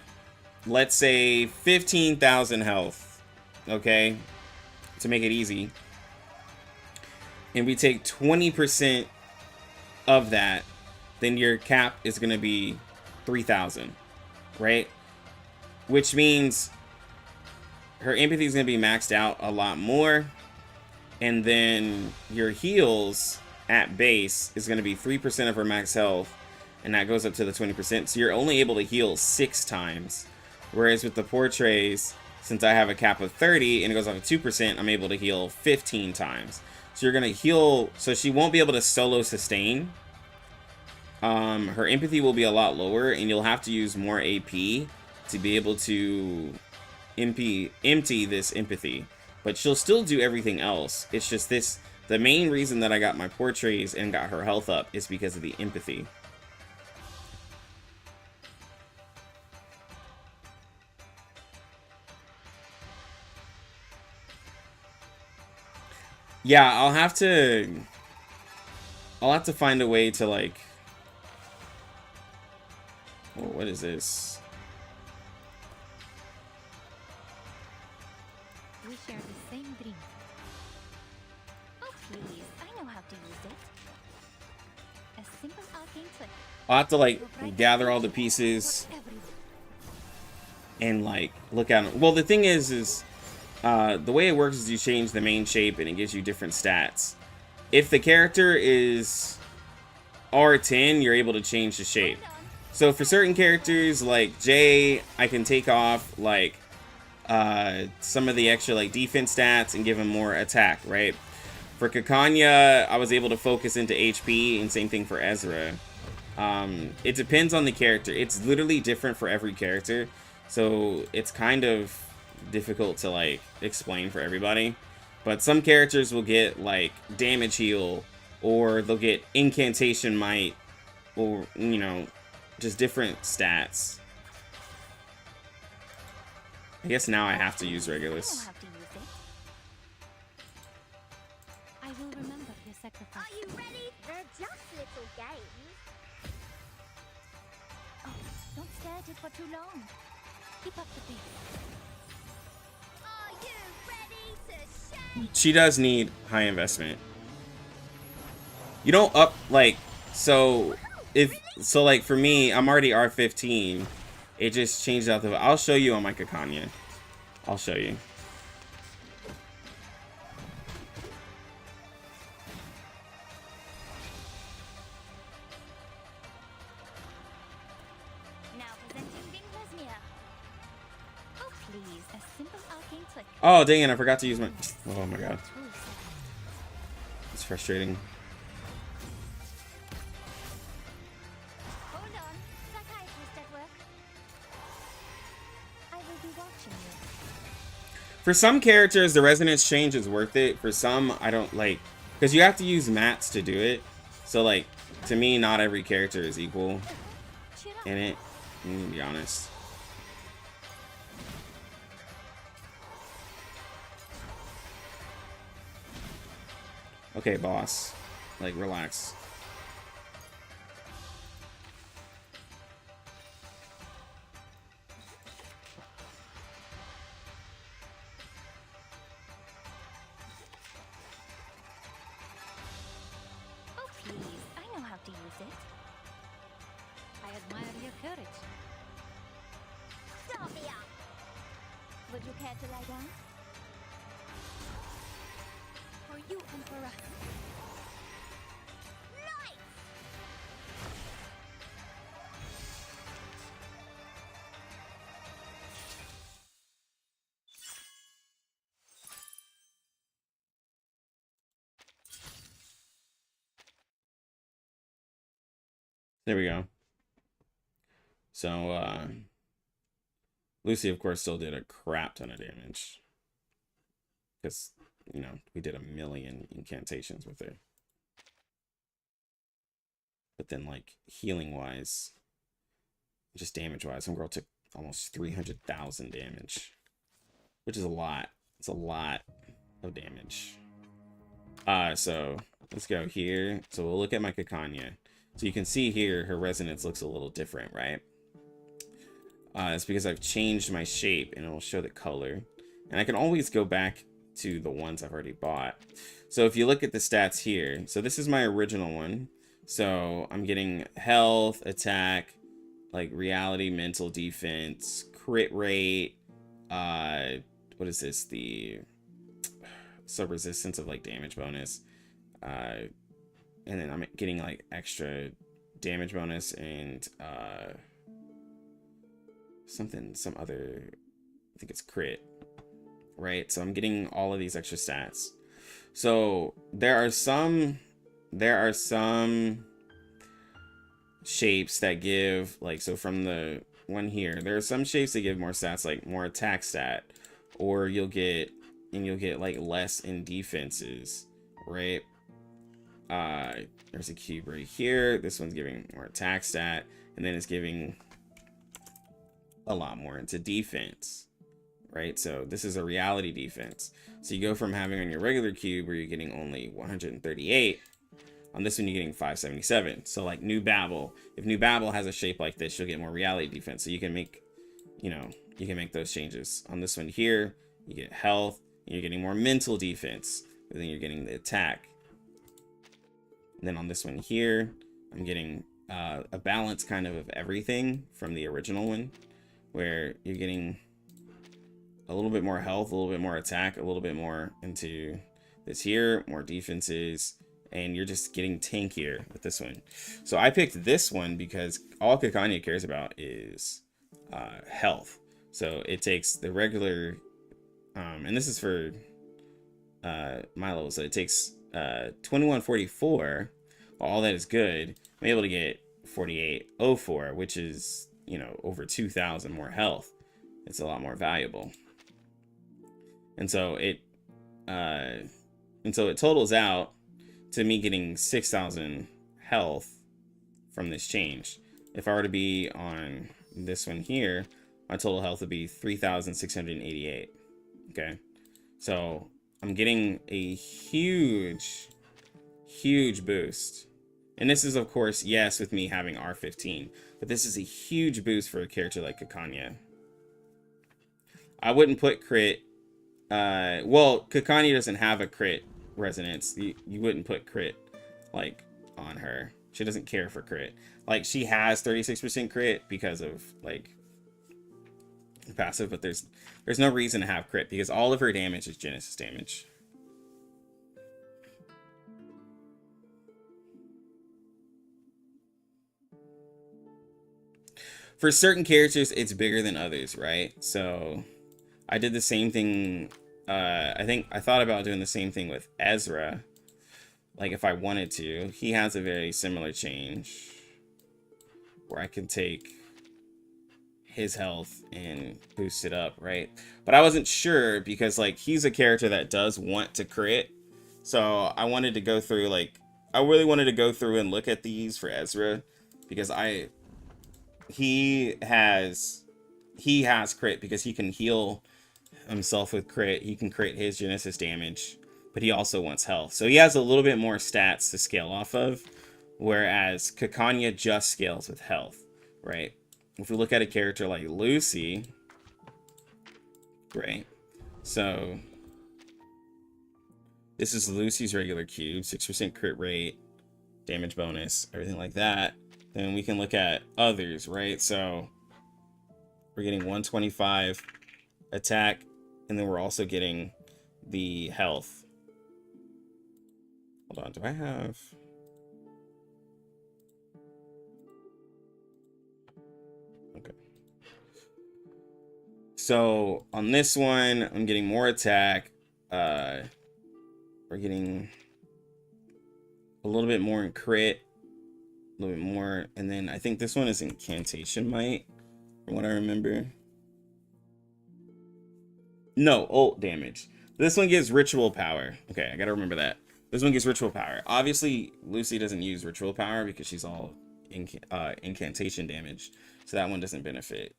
let's say, 15,000 health, okay, to make it easy, and we take 20% of that, then your cap is going to be 3,000, right? Which means her empathy is going to be maxed out a lot more, and then your heals at base is going to be 3% of her max health, and that goes up to the 20%. So you're only able to heal 6 times. Whereas with the portraits, since I have a cap of 30 and it goes up to 2%, I'm able to heal 15 times. So you're going to heal... So she won't be able to solo sustain. Her empathy will be a lot lower, and you'll have to use more AP to be able to empty this empathy. But she'll still do everything else. It's just this... The main reason that I got my portraits and got her health up is because of the empathy. Yeah, I'll have to find a way to, like... Oh, what is this? We share the same dream. Oh, please. I know how to use it. A simple arcane trick. I'll have to, like, gather all the pieces for everyone. and, like, look at them. Well, the thing is the way it works is you change the main shape and it gives you different stats. If the character is R10, you're able to change the shape. So for certain characters like Jay, I can take off like some of the extra like defense stats and give him more attack, right? For Kikanya, I was able to focus into HP, and same thing for Ezra. It depends on the character. It's literally different for every character, so it's kind of difficult to like explain for everybody. But some characters will get like damage heal, or they'll get incantation might, or you know, just different stats. I guess now I have to use I know Regulus. how to use it. I will remember your sacrifice. Are you ready? They're just little games. Oh, don't stare at it for too long. Keep up the pace. Are you ready to shake? She does need high investment. You don't up like so like for me, I'm already R15. It just changed out the... I'll show you on my Kikanya. I'll show you. Now presenting Mercuria. Oh, please. A simple arcane trick. Oh, dang it, I forgot to use my... Oh my god. It's frustrating. Hold For some characters, the resonance change is worth it. For some, I don't like, because you have to use mats to do it. So like, to me, not every character is equal Cheer up. in it. I'm gonna be honest. Okay, boss. Like, relax. Oh, please. I know how to use it. I admire your courage. Sophia! Would you care to lie down? For you and for us. Light! There we go. So, Lucy, of course, still did a crap ton of damage. Because, you know, we did 1,000,000 incantations with her. But then, like, healing-wise, just damage-wise, some girl took almost 300,000 damage. Which is a lot. It's a lot of damage. So, let's go here. So, we'll look at my Kakanya. So, you can see here, her resonance looks a little different, right? It's because I've changed my shape, and it'll show the color. And I can always go back to the ones I've already bought. So if you look at the stats here, so this is my original one. So I'm getting health, attack, like reality, mental, defense, crit rate, what is this? The sub-resistance of like damage bonus. And then I'm getting like extra damage bonus and some other, I think it's crit. Right, so I'm getting all of these extra stats. So there are some shapes that give, like, so from the one here, there are some shapes that give more stats, like more attack stat, or you'll get like less in defenses, right? There's a cube right here. This one's giving more attack stat, and then it's giving a lot more into defense. Right, so this is a reality defense. So you go from having on your regular cube where you're getting only 138, on this one you're getting 577. So like New Babel, if New Babel has a shape like this, you'll get more reality defense. So you can make, you know, you can make those changes. On this one here, you get health, and you're getting more mental defense, and then you're getting the attack. And then on this one here, I'm getting a balance kind of everything from the original one, where you're getting a little bit more health, a little bit more attack, a little bit more into this here, more defenses, and you're just getting tankier with this one. So I picked this one because all Kakanya cares about is health. So it takes the regular, and this is for my level, so it takes 2144. All that is good. I'm able to get 4804, which is, you know, over 2,000 more health. It's a lot more valuable. And so it totals out to me getting 6,000 health from this change. If I were to be on this one here, my total health would be 3,688. Okay, so I'm getting a huge boost. And this is, of course, yes, with me having R15, but this is a huge boost for a character like Kakanya. I wouldn't put crit. Well, Kakanya doesn't have a crit resonance. You wouldn't put crit like on her. She doesn't care for crit. Like, she has 36% crit because of like passive, but there's no reason to have crit because all of her damage is Genesis damage. For certain characters, it's bigger than others, right? So I did the same thing. I thought about doing the same thing with Ezra. Like, if I wanted to, he has a very similar change where I can take his health and boost it up, right? But I wasn't sure because like he's a character that does want to crit. So I wanted to go through I really wanted to go through and look at these for Ezra because he has crit because he can heal himself with crit. He can crit his Genesis damage, but he also wants health. So he has a little bit more stats to scale off of, whereas Kakanya just scales with health, right? If we look at a character like Lucy, right? So this is Lucy's regular cube, 6% crit rate, damage bonus, everything like that. Then we can look at others, right? So we're getting 125 attack, and then we're also getting the health. Hold on, do I have... Okay. So on this one, I'm getting more attack. We're getting a little bit more in crit, a little bit more, and then I think this one is incantation might, from what I remember. No, ult damage. This one gives ritual power. Okay, I gotta remember that. This one gives ritual power. Obviously, Lucy doesn't use ritual power because she's all incantation damage, so that one doesn't benefit.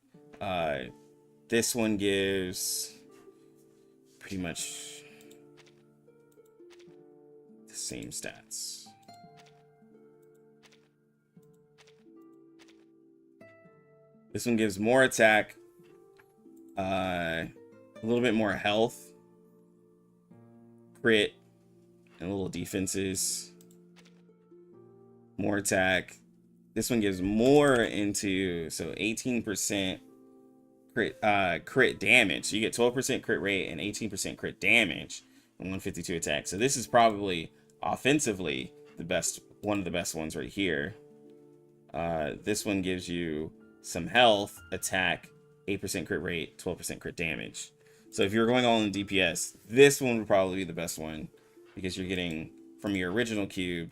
This one gives pretty much the same stats. This one gives more attack, a little bit more health, crit, and a little defenses, more attack. This one gives more into, so 18% crit damage. So you get 12% crit rate and 18% crit damage and 152 attack. So this is probably offensively the best, one of the best ones right here. This one gives you some health, attack, 8% crit rate, 12% crit damage. So if you're going all in DPS, this one would probably be the best one because you're getting, from your original cube,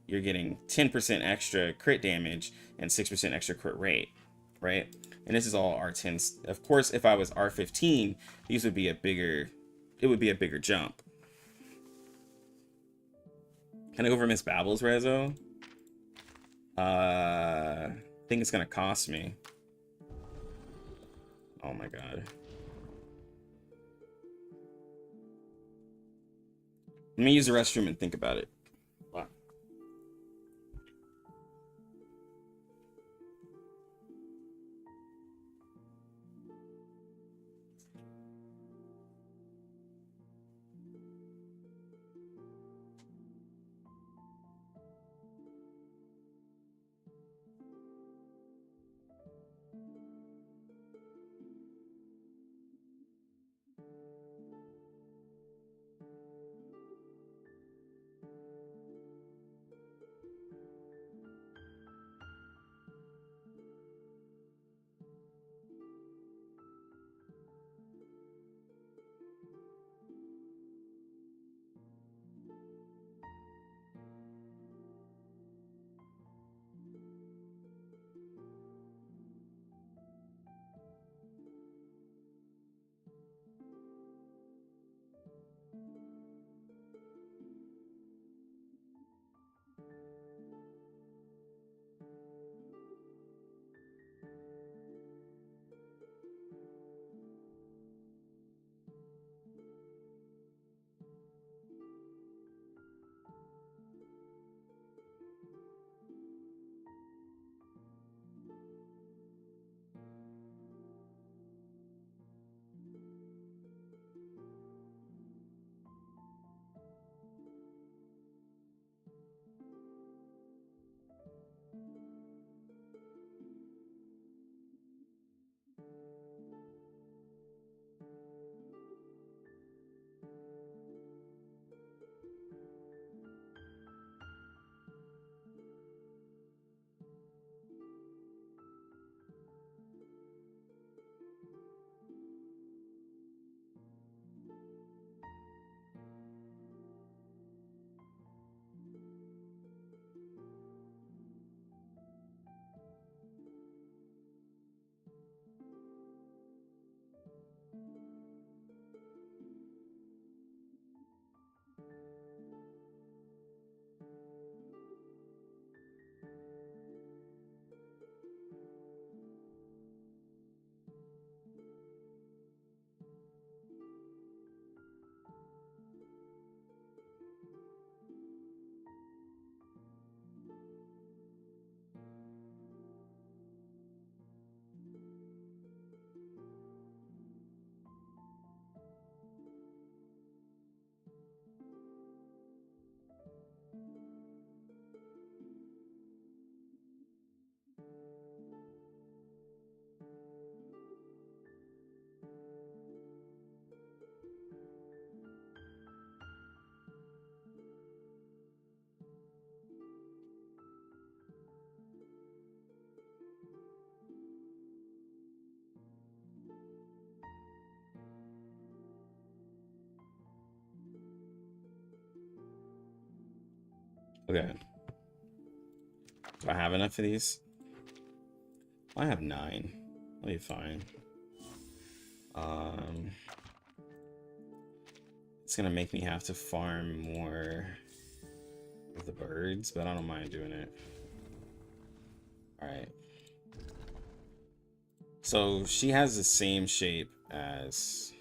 you're getting 10% extra crit damage and 6% extra crit rate, right? And this is all R10s. Of course, if I was R15, these would be a bigger, it would be a bigger jump. Can I go over Miss Babel's Rezo? I think it's gonna cost me. Oh my god. Let me use the restroom and think about it. Wow. Okay. Do I have enough of these? I have 9. I'll be fine. It's gonna make me have to farm more of the birds, but I don't mind doing it. Alright. So she has the same shape as...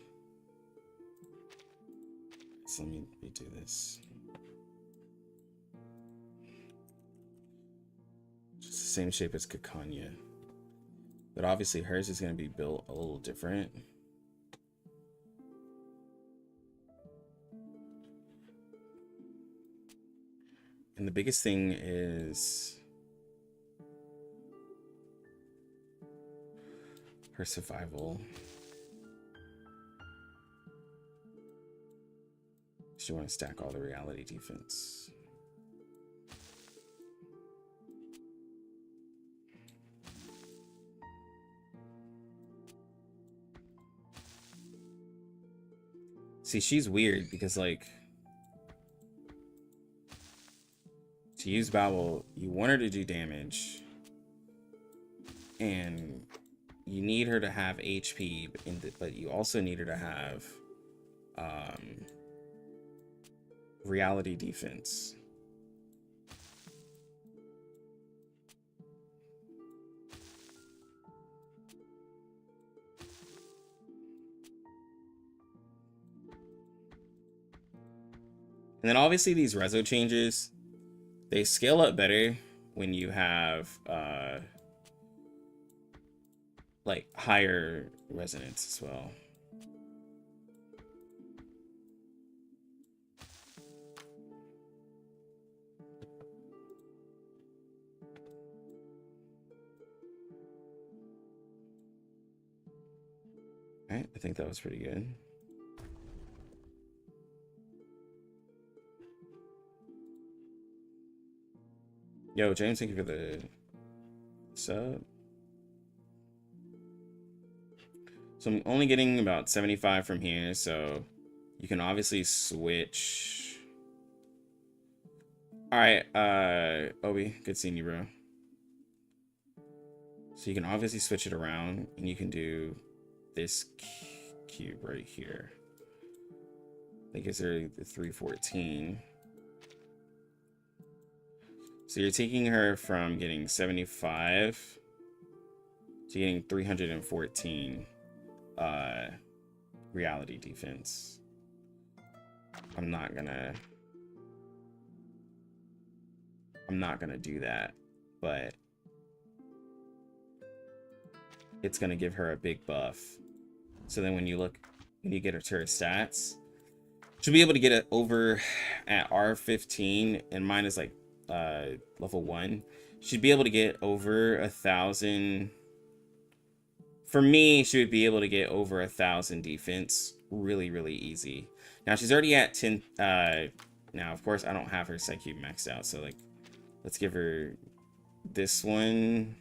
So let me redo this. Just the same shape as Kakanya. But obviously hers is going to be built a little different. And the biggest thing is her survival. She want to stack all the reality defense. See, she's weird because, like, to use Babel, you want her to do damage, and you need her to have HP, but you also need her to have reality defense. And then obviously these reso changes, they scale up better when you have like higher resonance as well. All right, I think that was pretty good. Yo, James, thank you for the sub. So I'm only getting about 75 from here, so you can obviously switch. All right, Obi, good seeing you, bro. So you can obviously switch it around, and you can do this cube right here. I think it's the 314. So you're taking her from getting 75 to getting 314 reality defense. I'm not gonna do that, but it's gonna give her a big buff. So then when you get her to her stats, she'll be able to get it over at R15, and mine is like level 1. She'd be able to get over 1,000. For me, she would be able to get over 1,000 defense really, really easy. Now she's already at 10. Now of course I don't have her Psyche maxed out, so like let's give her this one.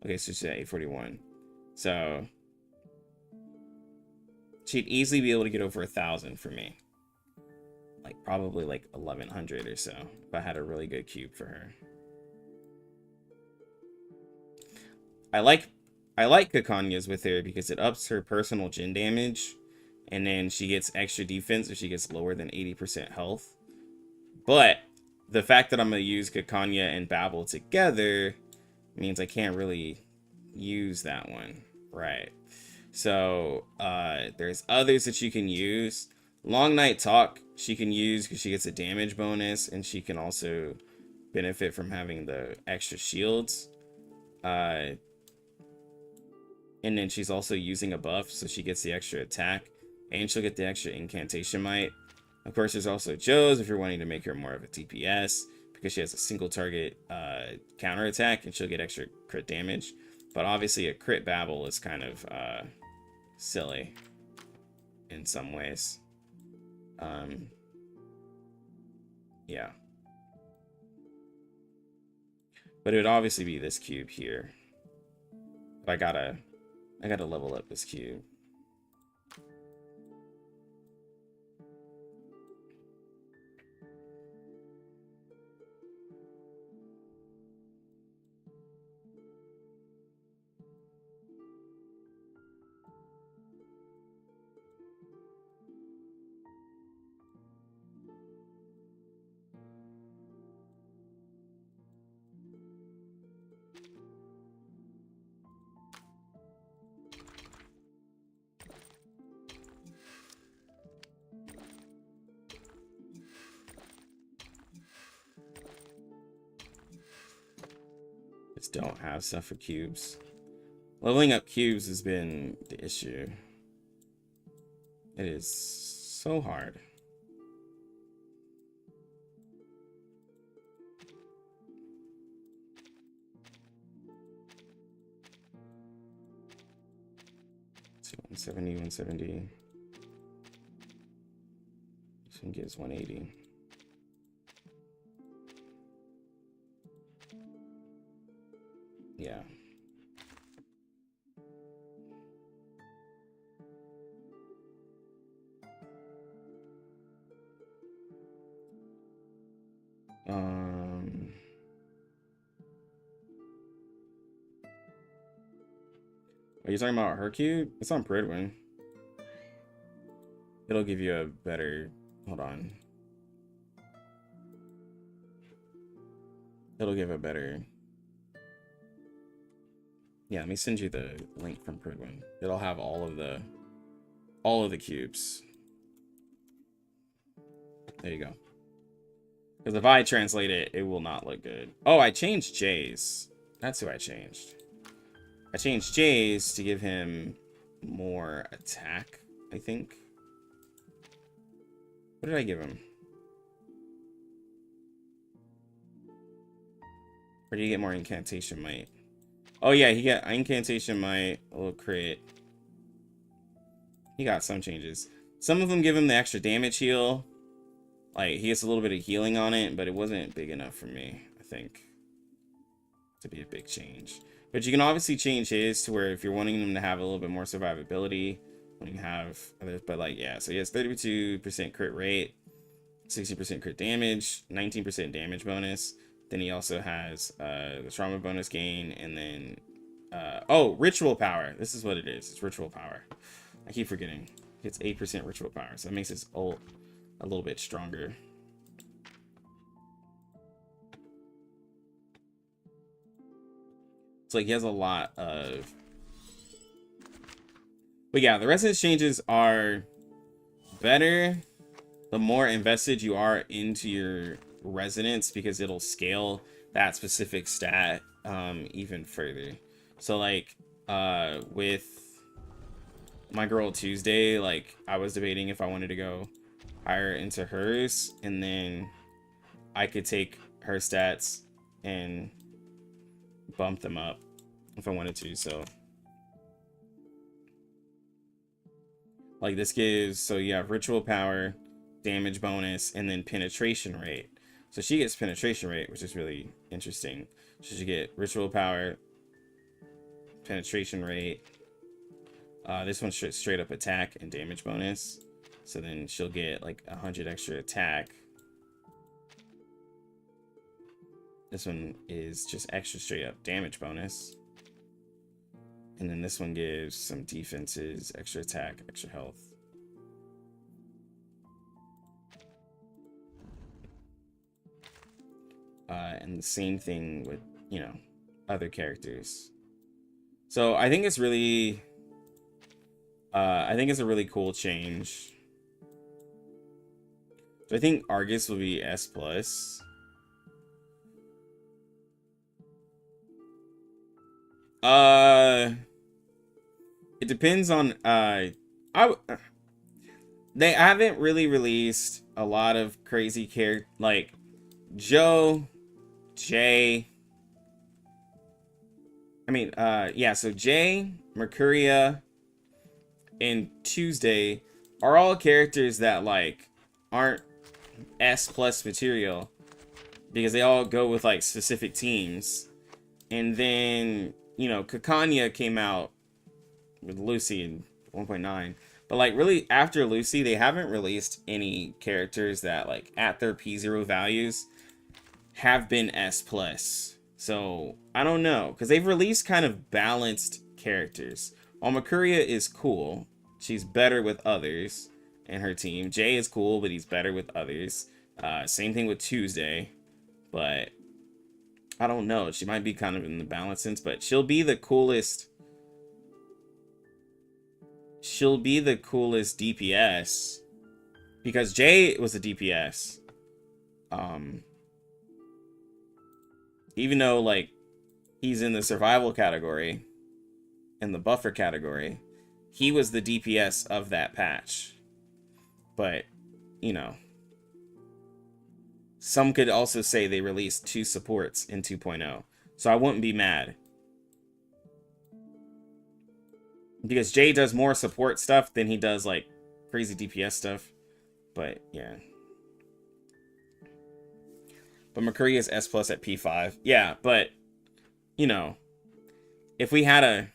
Okay, so she's at 841. So she'd easily be able to get over 1,000 for me. Like probably like 1,100 or so if I had a really good cube for her. I like Kakanya's with her because it ups her personal gen damage, and then she gets extra defense if she gets lower than 80% health. But the fact that I'm gonna use Kakanya and Babel together means I can't really use that one, right? So there's others that you can use. Long Night Talk she can use because she gets a damage bonus, and she can also benefit from having the extra shields. And then she's also using a buff, so she gets the extra attack, and she'll get the extra incantation might. Of course, there's also Joe's if you're wanting to make her more of a DPS, because she has a single target counter attack, and she'll get extra crit damage. But obviously a crit Babel is kind of silly in some ways. Yeah. But it would obviously be this cube here. But I gotta level up this cube. Just don't have stuff for cubes. Leveling up cubes has been the issue. It is so hard. Let's see, 170, 170. This one gives 180. Yeah. Are you talking about her cube? It's on Pridwin. It'll give you a better. Hold on. It'll give a better. Yeah, let me send you the link from Pridwin. It'll have all of the cubes. There you go. Because if I translate it, it will not look good. Oh, I changed Jay's. That's who I changed. I changed Jay's to give him more attack, I think. What did I give him? Or do you get more incantation might? Oh yeah, he got incantation might, a little crit. He got some changes. Some of them give him the extra damage heal. Like, he gets a little bit of healing on it, but it wasn't big enough for me, I think, to be a big change. But you can obviously change his to where if you're wanting them to have a little bit more survivability, when you have others, but like, yeah, so he has 32% crit rate, 60% crit damage, 19% damage bonus. Then he also has the trauma bonus gain, and then, oh, ritual power. This is what it is. It's ritual power. I keep forgetting. It's 8% ritual power, so that makes his ult a little bit stronger. It's like he has a lot of... But yeah, the rest of his changes are better the more invested you are into your resonance, because it'll scale that specific stat even further. So like with my girl Tuesday, like I was debating if I wanted to go higher into hers, and then I could take her stats and bump them up if I wanted to. So like this gives, so you have ritual power, damage bonus, and then penetration rate. So she gets penetration rate, which is really interesting. So she get ritual power, penetration rate. This one's straight up attack and damage bonus. So then she'll get like 100 extra attack. This one is just extra straight up damage bonus. And then this one gives some defenses, extra attack, extra health. And the same thing with, you know, other characters. So I think it's really, I think it's a really cool change. So I think Argus will be S+. It depends on, they haven't really released a lot of crazy characters, like Joe, Jay. I mean, yeah, so Jay, Mercuria, and Tuesday are all characters that, like, aren't S+ material, because they all go with, like, specific teams. And then, you know, Kakanya came out with Lucy in 1.9. But, like, really, after Lucy, they haven't released any characters that, like, at their P0 values have been S+. So, I don't know. Because they've released kind of balanced characters. While Mercuria is cool, she's better with others in her team. Jay is cool, but he's better with others. Same thing with Tuesday. But I don't know. She might be kind of in the balance sense, but she'll be the coolest. She'll be the coolest DPS, because Jay was a DPS. Even though, like, he's in the survival category and the buffer category. He was the DPS of that patch. But, you know, some could also say they released 2 supports in 2.0. So I wouldn't be mad. Because Jay does more support stuff than he does, like, crazy DPS stuff. But, yeah. But Mercuria is S+ at P5. Yeah, but, you know, if we had a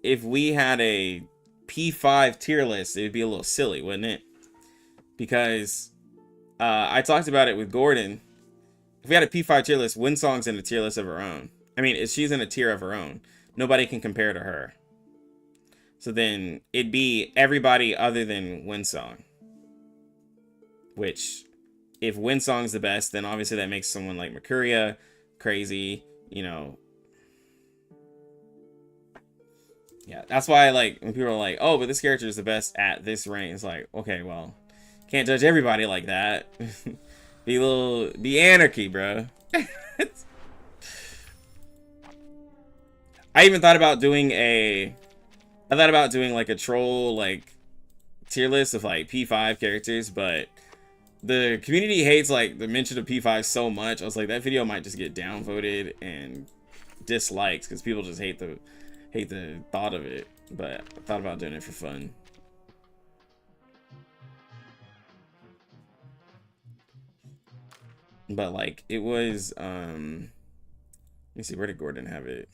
P5 tier list, it would be a little silly, wouldn't it? Because I talked about it with Gordon. If we had a P5 tier list, Winsong's in a tier list of her own. I mean, she's in a tier of her own. Nobody can compare to her. So then it'd be everybody other than Winsong. Which, if Winsong's the best, then obviously that makes someone like Mercuria crazy, you know. Yeah, that's why, like, when people are like, oh, but this character is the best at this rank, it's like, okay, well, can't judge everybody like that. Be anarchy, bro. I even thought about doing like a troll, like, tier list of, like, P5 characters, but the community hates, like, the mention of P5 so much. I was like, that video might just get downvoted and dislikes because people just hate the thought of it. But I thought about doing it for fun. But, like, it was, let me see, where did Gordon have it?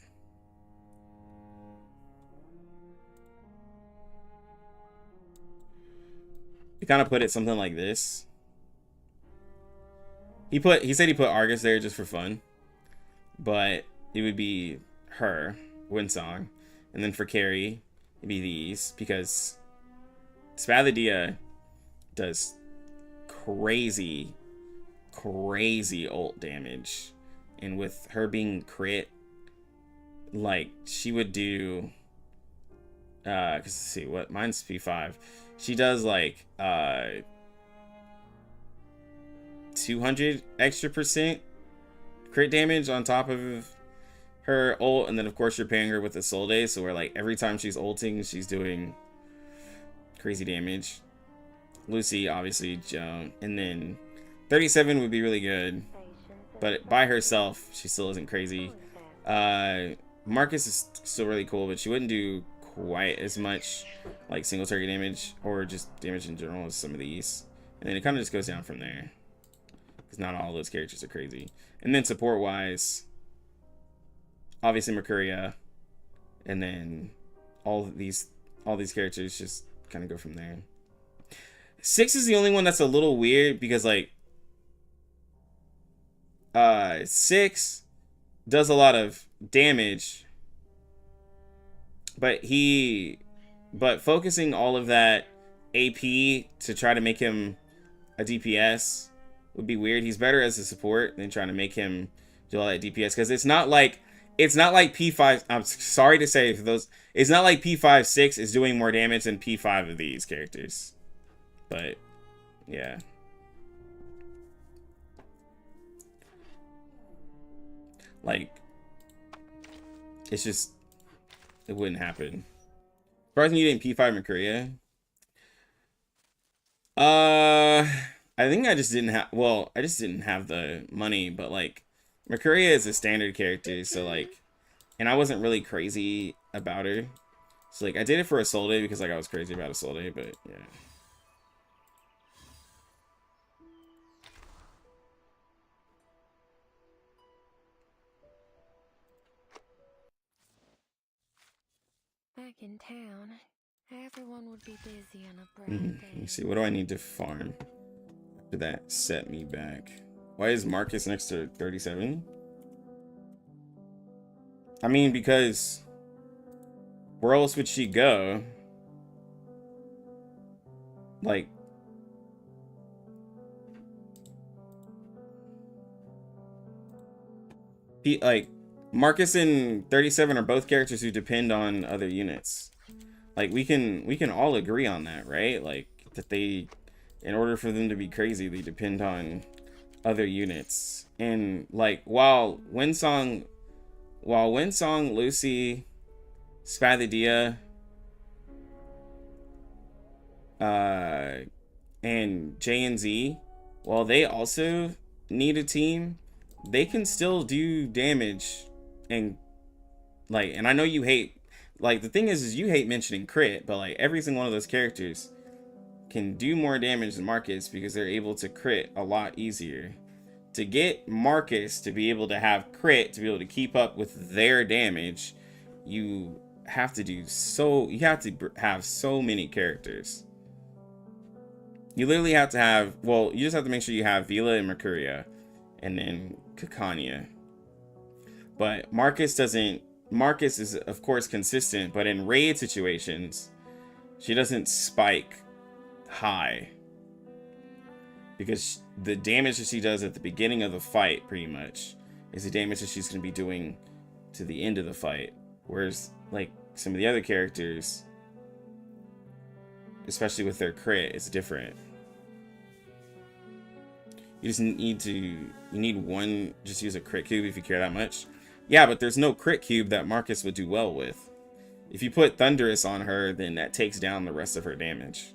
He kind of put it something like this. He said he put Argus there just for fun. But it would be her, Winsong. And then for carry, it'd be these. Because Spathadia does crazy ult damage. And with her being crit, like, she would do... cause let's see, what? Mine's P5. She does, like, 200 extra % crit damage on top of her ult, and then of course you're pairing her with the Soul Day, so where like every time she's ulting, she's doing crazy damage. Lucy, obviously, Joan, and then 37 would be really good, but by herself, she still isn't crazy. Marcus is still really cool, but she wouldn't do quite as much like single target damage or just damage in general as some of these, and then it kind of just goes down from there. Because not all those characters are crazy. And then support-wise, obviously Mercuria, and then all these characters just kind of go from there. 6 is the only one that's a little weird because, like, 6 does a lot of damage, but focusing all of that AP to try to make him a DPS would be weird. He's better as a support than trying to make him do all that DPS, because it's not like P5. I'm sorry to say for those, it's not like P5/6 is doing more damage than P5 of these characters. But yeah, like, it's just, it wouldn't happen. Surprising you didn't P5 Mercuria. I think I just didn't have, well, I just didn't have the money, but like, Mercuria is a standard character, so like, and I wasn't really crazy about her. So like, I did it for a Soul Day because like I was crazy about a Soul Day, but yeah. Back in town, everyone would be busy on a bright day. Let me see, what do I need to farm? Did that set me back? Why is Marcus next to 37? I mean, because where else would she go? Like, Marcus and 37 are both characters who depend on other units. Like, we can all agree on that, right? Like, that they, in order for them to be crazy, they depend on other units. And like, while Winsong while Winsong, Lucy, Spathadia, and J and Z, while they also need a team, they can still do damage. And like, and I know you hate, like, the thing is you hate mentioning crit, but like every single one of those characters can do more damage than Marcus because they're able to crit a lot easier. To get Marcus to be able to have crit, to be able to keep up with their damage, you have to have so many characters. You literally have to have, well, you just have to make sure you have Vila and Mercuria, and then Kakania. But Marcus is of course consistent, but in raid situations, she doesn't spike high. Because the damage that she does at the beginning of the fight, pretty much, is the damage that she's going to be doing to the end of the fight. Whereas, like, some of the other characters, especially with their crit, it's different. You just need one, just use a crit cube if you care that much. Yeah, but there's no crit cube that Marcus would do well with. If you put Thunderous on her, then that takes down the rest of her damage.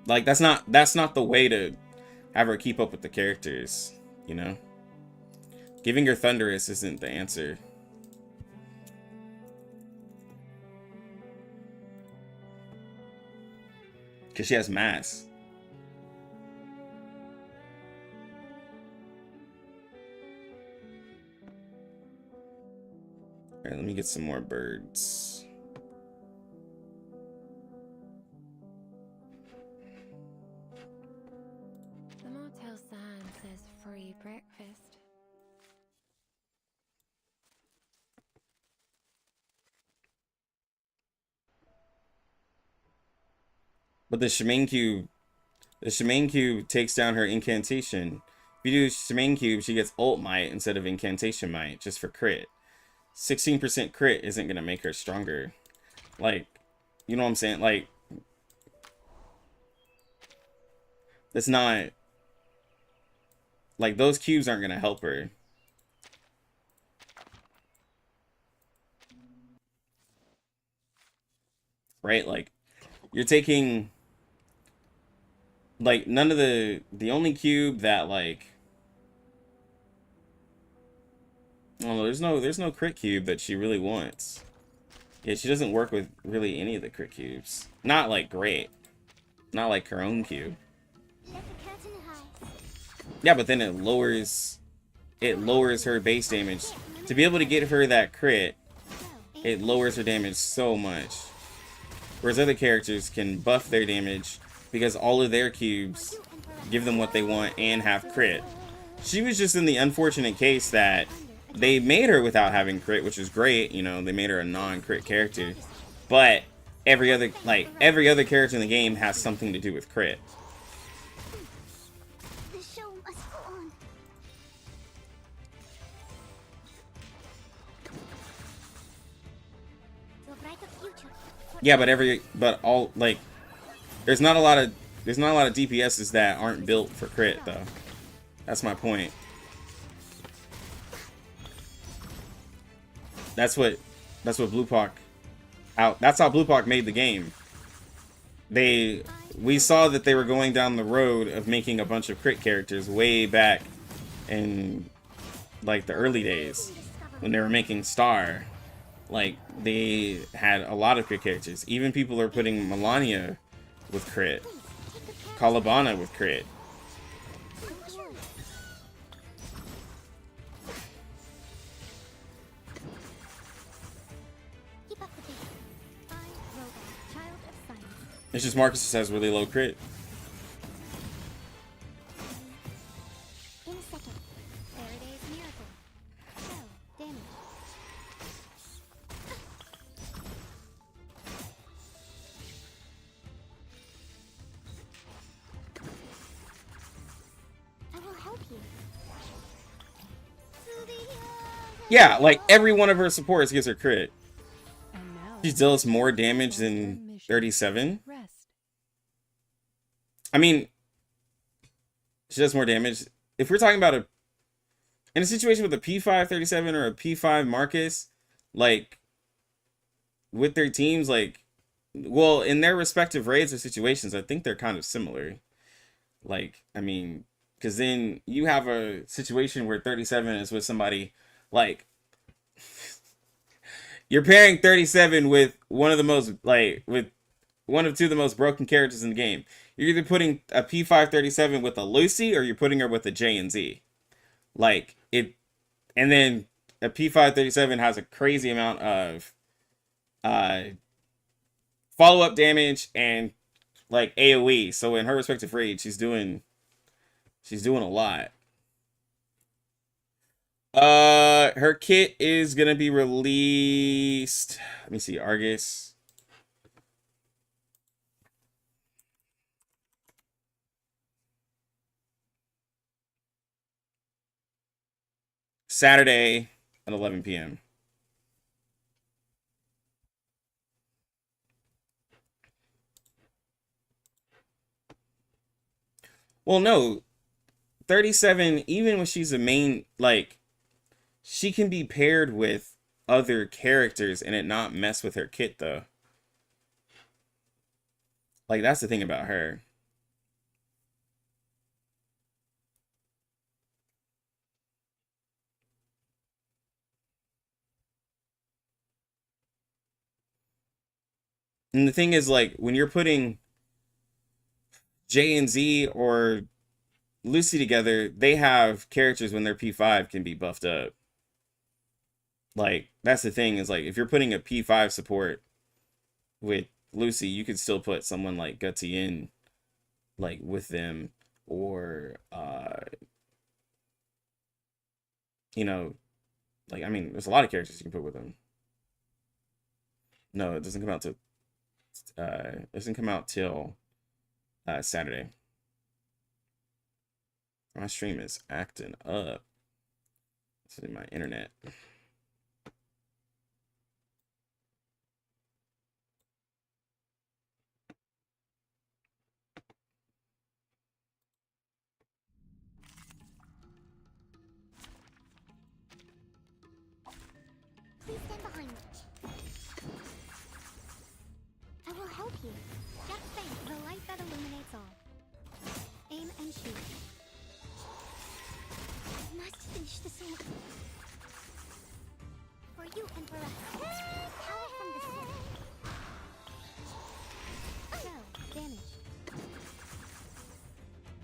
Like, that's not the way to have her keep up with the characters, you know? Giving her Thunderous isn't the answer. Because she has mass. Alright, let me get some more birds. The motel sign says free breakfast. But the Shemaine Cube takes down her incantation. If you do Shemaine Cube, she gets ult might instead of incantation might, just for crit. 16% crit isn't gonna make her stronger. Like, you know what I'm saying? Like, that's not, like, those cubes aren't gonna help her. Right? Like, you're taking, like, none of the only cube that, like, oh, there's no crit cube that she really wants. Yeah, she doesn't work with really any of the crit cubes. Not like great. Not like her own cube. Yeah, but then it lowers her base damage. To be able to get her that crit, it lowers her damage so much. Whereas other characters can buff their damage because all of their cubes give them what they want and have crit. She was just in the unfortunate case that they made her without having crit, which is great, you know, they made her a non-crit character. But every other character in the game has something to do with crit. The show must go on. To a brighter future. Yeah, but all, like, there's not a lot of DPSs that aren't built for crit though. That's my point. That's what Bluepac that's how Bluepac made the game. We saw that they were going down the road of making a bunch of crit characters way back in, like, the early days when they were making Star. Like, they had a lot of crit characters. Even people are putting Melania with crit, Kalabana with crit. It's just Marcus just has really low crit. In a second. Faraday's miracle. Shell damage. I will help you. Yeah, like, every one of her supports gives her crit. And now She deals more damage than 37. I mean, she does more damage. If we're talking about in a situation with a P537 or a P5 Marcus, like with their teams, like, well, in their respective raids or situations, I think they're kind of similar. Like, I mean, because then you have a situation where 37 is with somebody like you're pairing 37 with one of the most like with one of two of the most broken characters in the game. You're either putting a P537 with a Lucy or you're putting her with a J and Z. Like it, and then a P537 has a crazy amount of uh follow-up damage and like AoE. So in her respective raid, she's doing a lot. Her kit is gonna be released. Let me see, Argus. Saturday at 11 p.m. Well, no, 37, even when she's a main, like, she can be paired with other characters and it not mess with her kit, though. Like, that's the thing about her. And the thing is, like, when you're putting J and Z or Lucy together, they have characters when they're P5 can be buffed up. Like, that's the thing is, like, if you're putting a P5 support with Lucy, you could still put someone like Gutsy in, like, with them, or, you know, like, I mean, there's a lot of characters you can put with them. No, it doesn't come out till, Saturday. My stream is acting up. This is my internet. Please stand behind me. I will help you. Just think, the light that illuminates all. Aim and shoot. I must finish this one. For you and for us. Power from the sun. Shell, damage.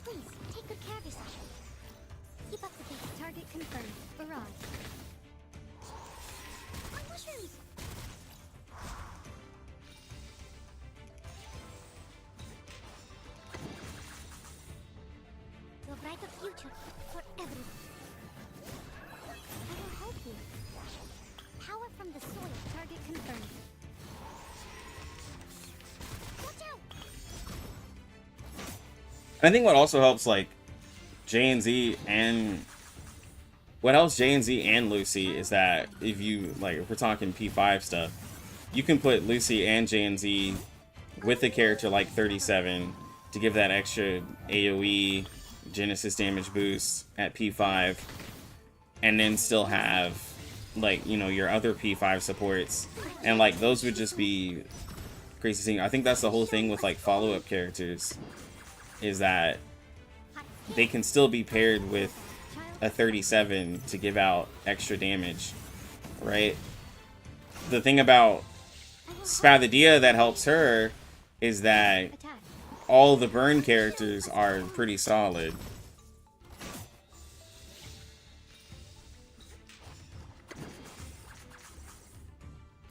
Please, take good care of yourself. Keep up the pace. Target confirmed. Barrage. On mushrooms! You'll write a future for everyone. I will help you. Power from the soil. Target confirmed. Watch out! I think what also helps, like, J and Z and what helps J and Z and Lucy is that if you, like, if we're talking P5 stuff, you can put Lucy and J and Z with a character like 37 to give that extra AoE Genesis damage boost at P5, and then still have, like, you know, your other P5 supports, and like those would just be crazy thing. I think that's the whole thing with like follow-up characters, is that they can still be paired with a 37 to give out extra damage, right? The thing about Spathadia that helps her is that Attack. all the burn characters are pretty solid.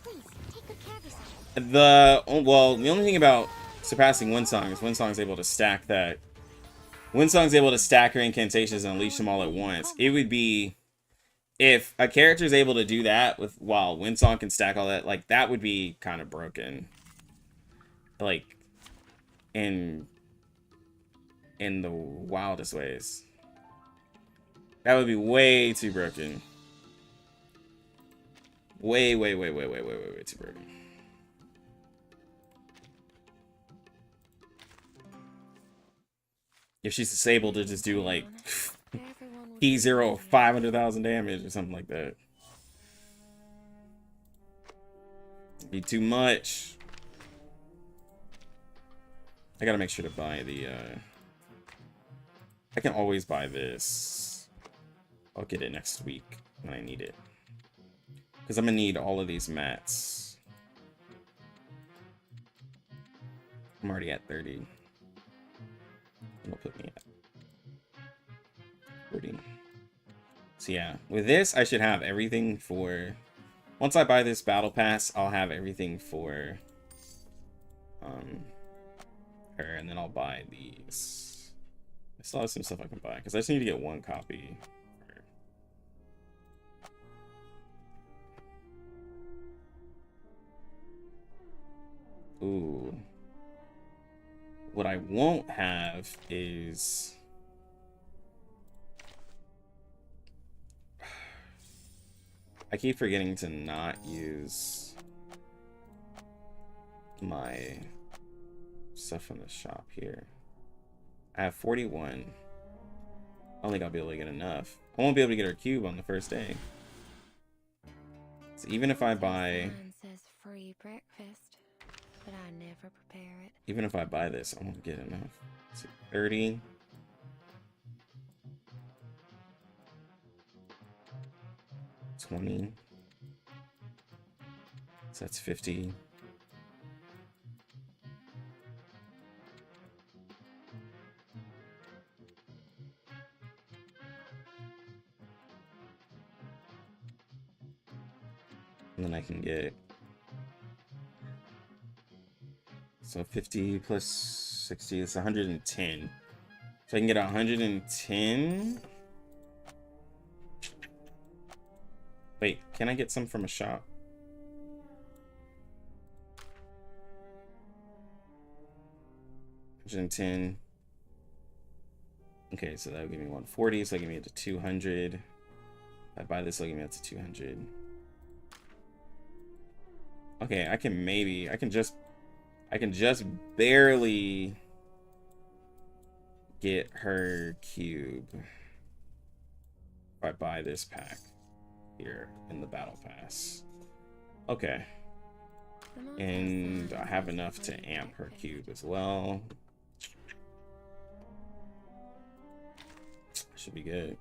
Please, take good care of yourself. The only thing about surpassing Windsong is Windsong's able to stack that. Windsong's able to stack her incantations and unleash them all at once. It would be, if a character is able to do that with while Windsong can stack all that, like, that would be kind of broken. Like, in the wildest ways. That would be way too broken. Way too broken. If she's disabled to just do like P0 500,000 damage or something like that. Be too much. I gotta make sure to buy the I can always buy this. I'll get it next week when I need it. Because I'm gonna need all of these mats. I'm already at 30. It'll put me at 40. So yeah, with this, I should have everything for... Once I buy this battle pass, I'll have everything for her, and then I'll buy these. I still have some stuff I can buy, because I just need to get one copy. Ooh. What I won't have is... I keep forgetting to not use my stuff from the shop here. I have 41. I don't think I'll be able to get enough. I won't be able to get her cube on the first day. So even if I buy... Mine says free breakfast, but I never prepare it. Even if I buy this, I won't get enough. Let's see, 30. 20. So that's 50. And then I can get... So 50 plus 60 is 110. So I can get 110. Wait, can I get some from a shop? $110. Okay, so that'll give me 140, so that'll give me up to 200. If I buy this, it'll give me up to 200. Okay, I can just barely get her cube if I buy this pack here in the battle pass. Okay. And I have enough to amp her cube as well. Should be good.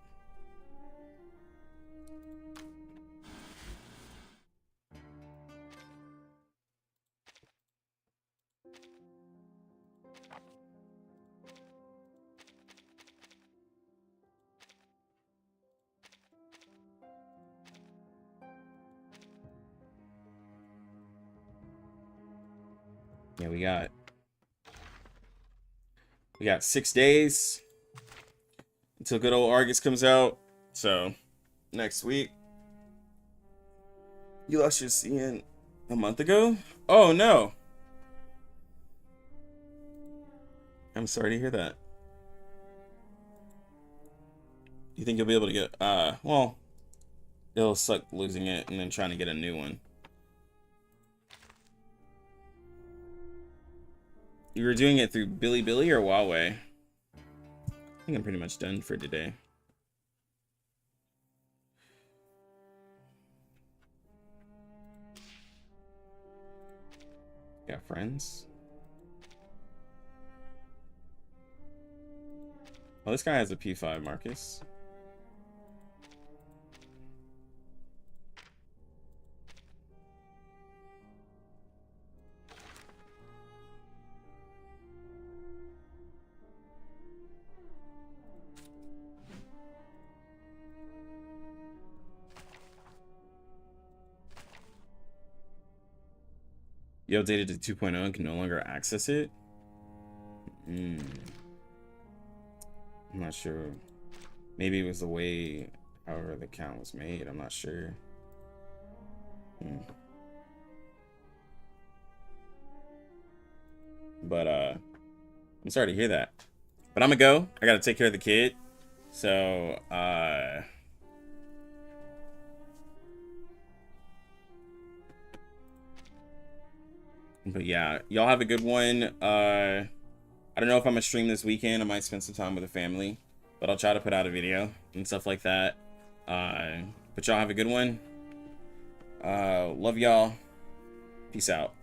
Yeah, we got 6 days until good old Argus comes out. So next week. You lost your CN a month ago? Oh no. I'm sorry to hear that. You think you'll be able to get well, it'll suck losing it and then trying to get a new one. You were doing it through Bilibili or Huawei? I think I'm pretty much done for today. Got friends? Oh, this guy has a P5, Marcus. You updated to 2.0 and can no longer access it? I'm not sure. Maybe it was the way, however the account was made. I'm not sure. But I'm sorry to hear that. But I'm gonna go. I gotta take care of the kid. So but yeah, y'all have a good one. I don't know if I'm gonna stream this weekend. I might spend some time with the family. but I'll try to put out a video and stuff like that. But y'all have a good one. Love y'all. Peace out.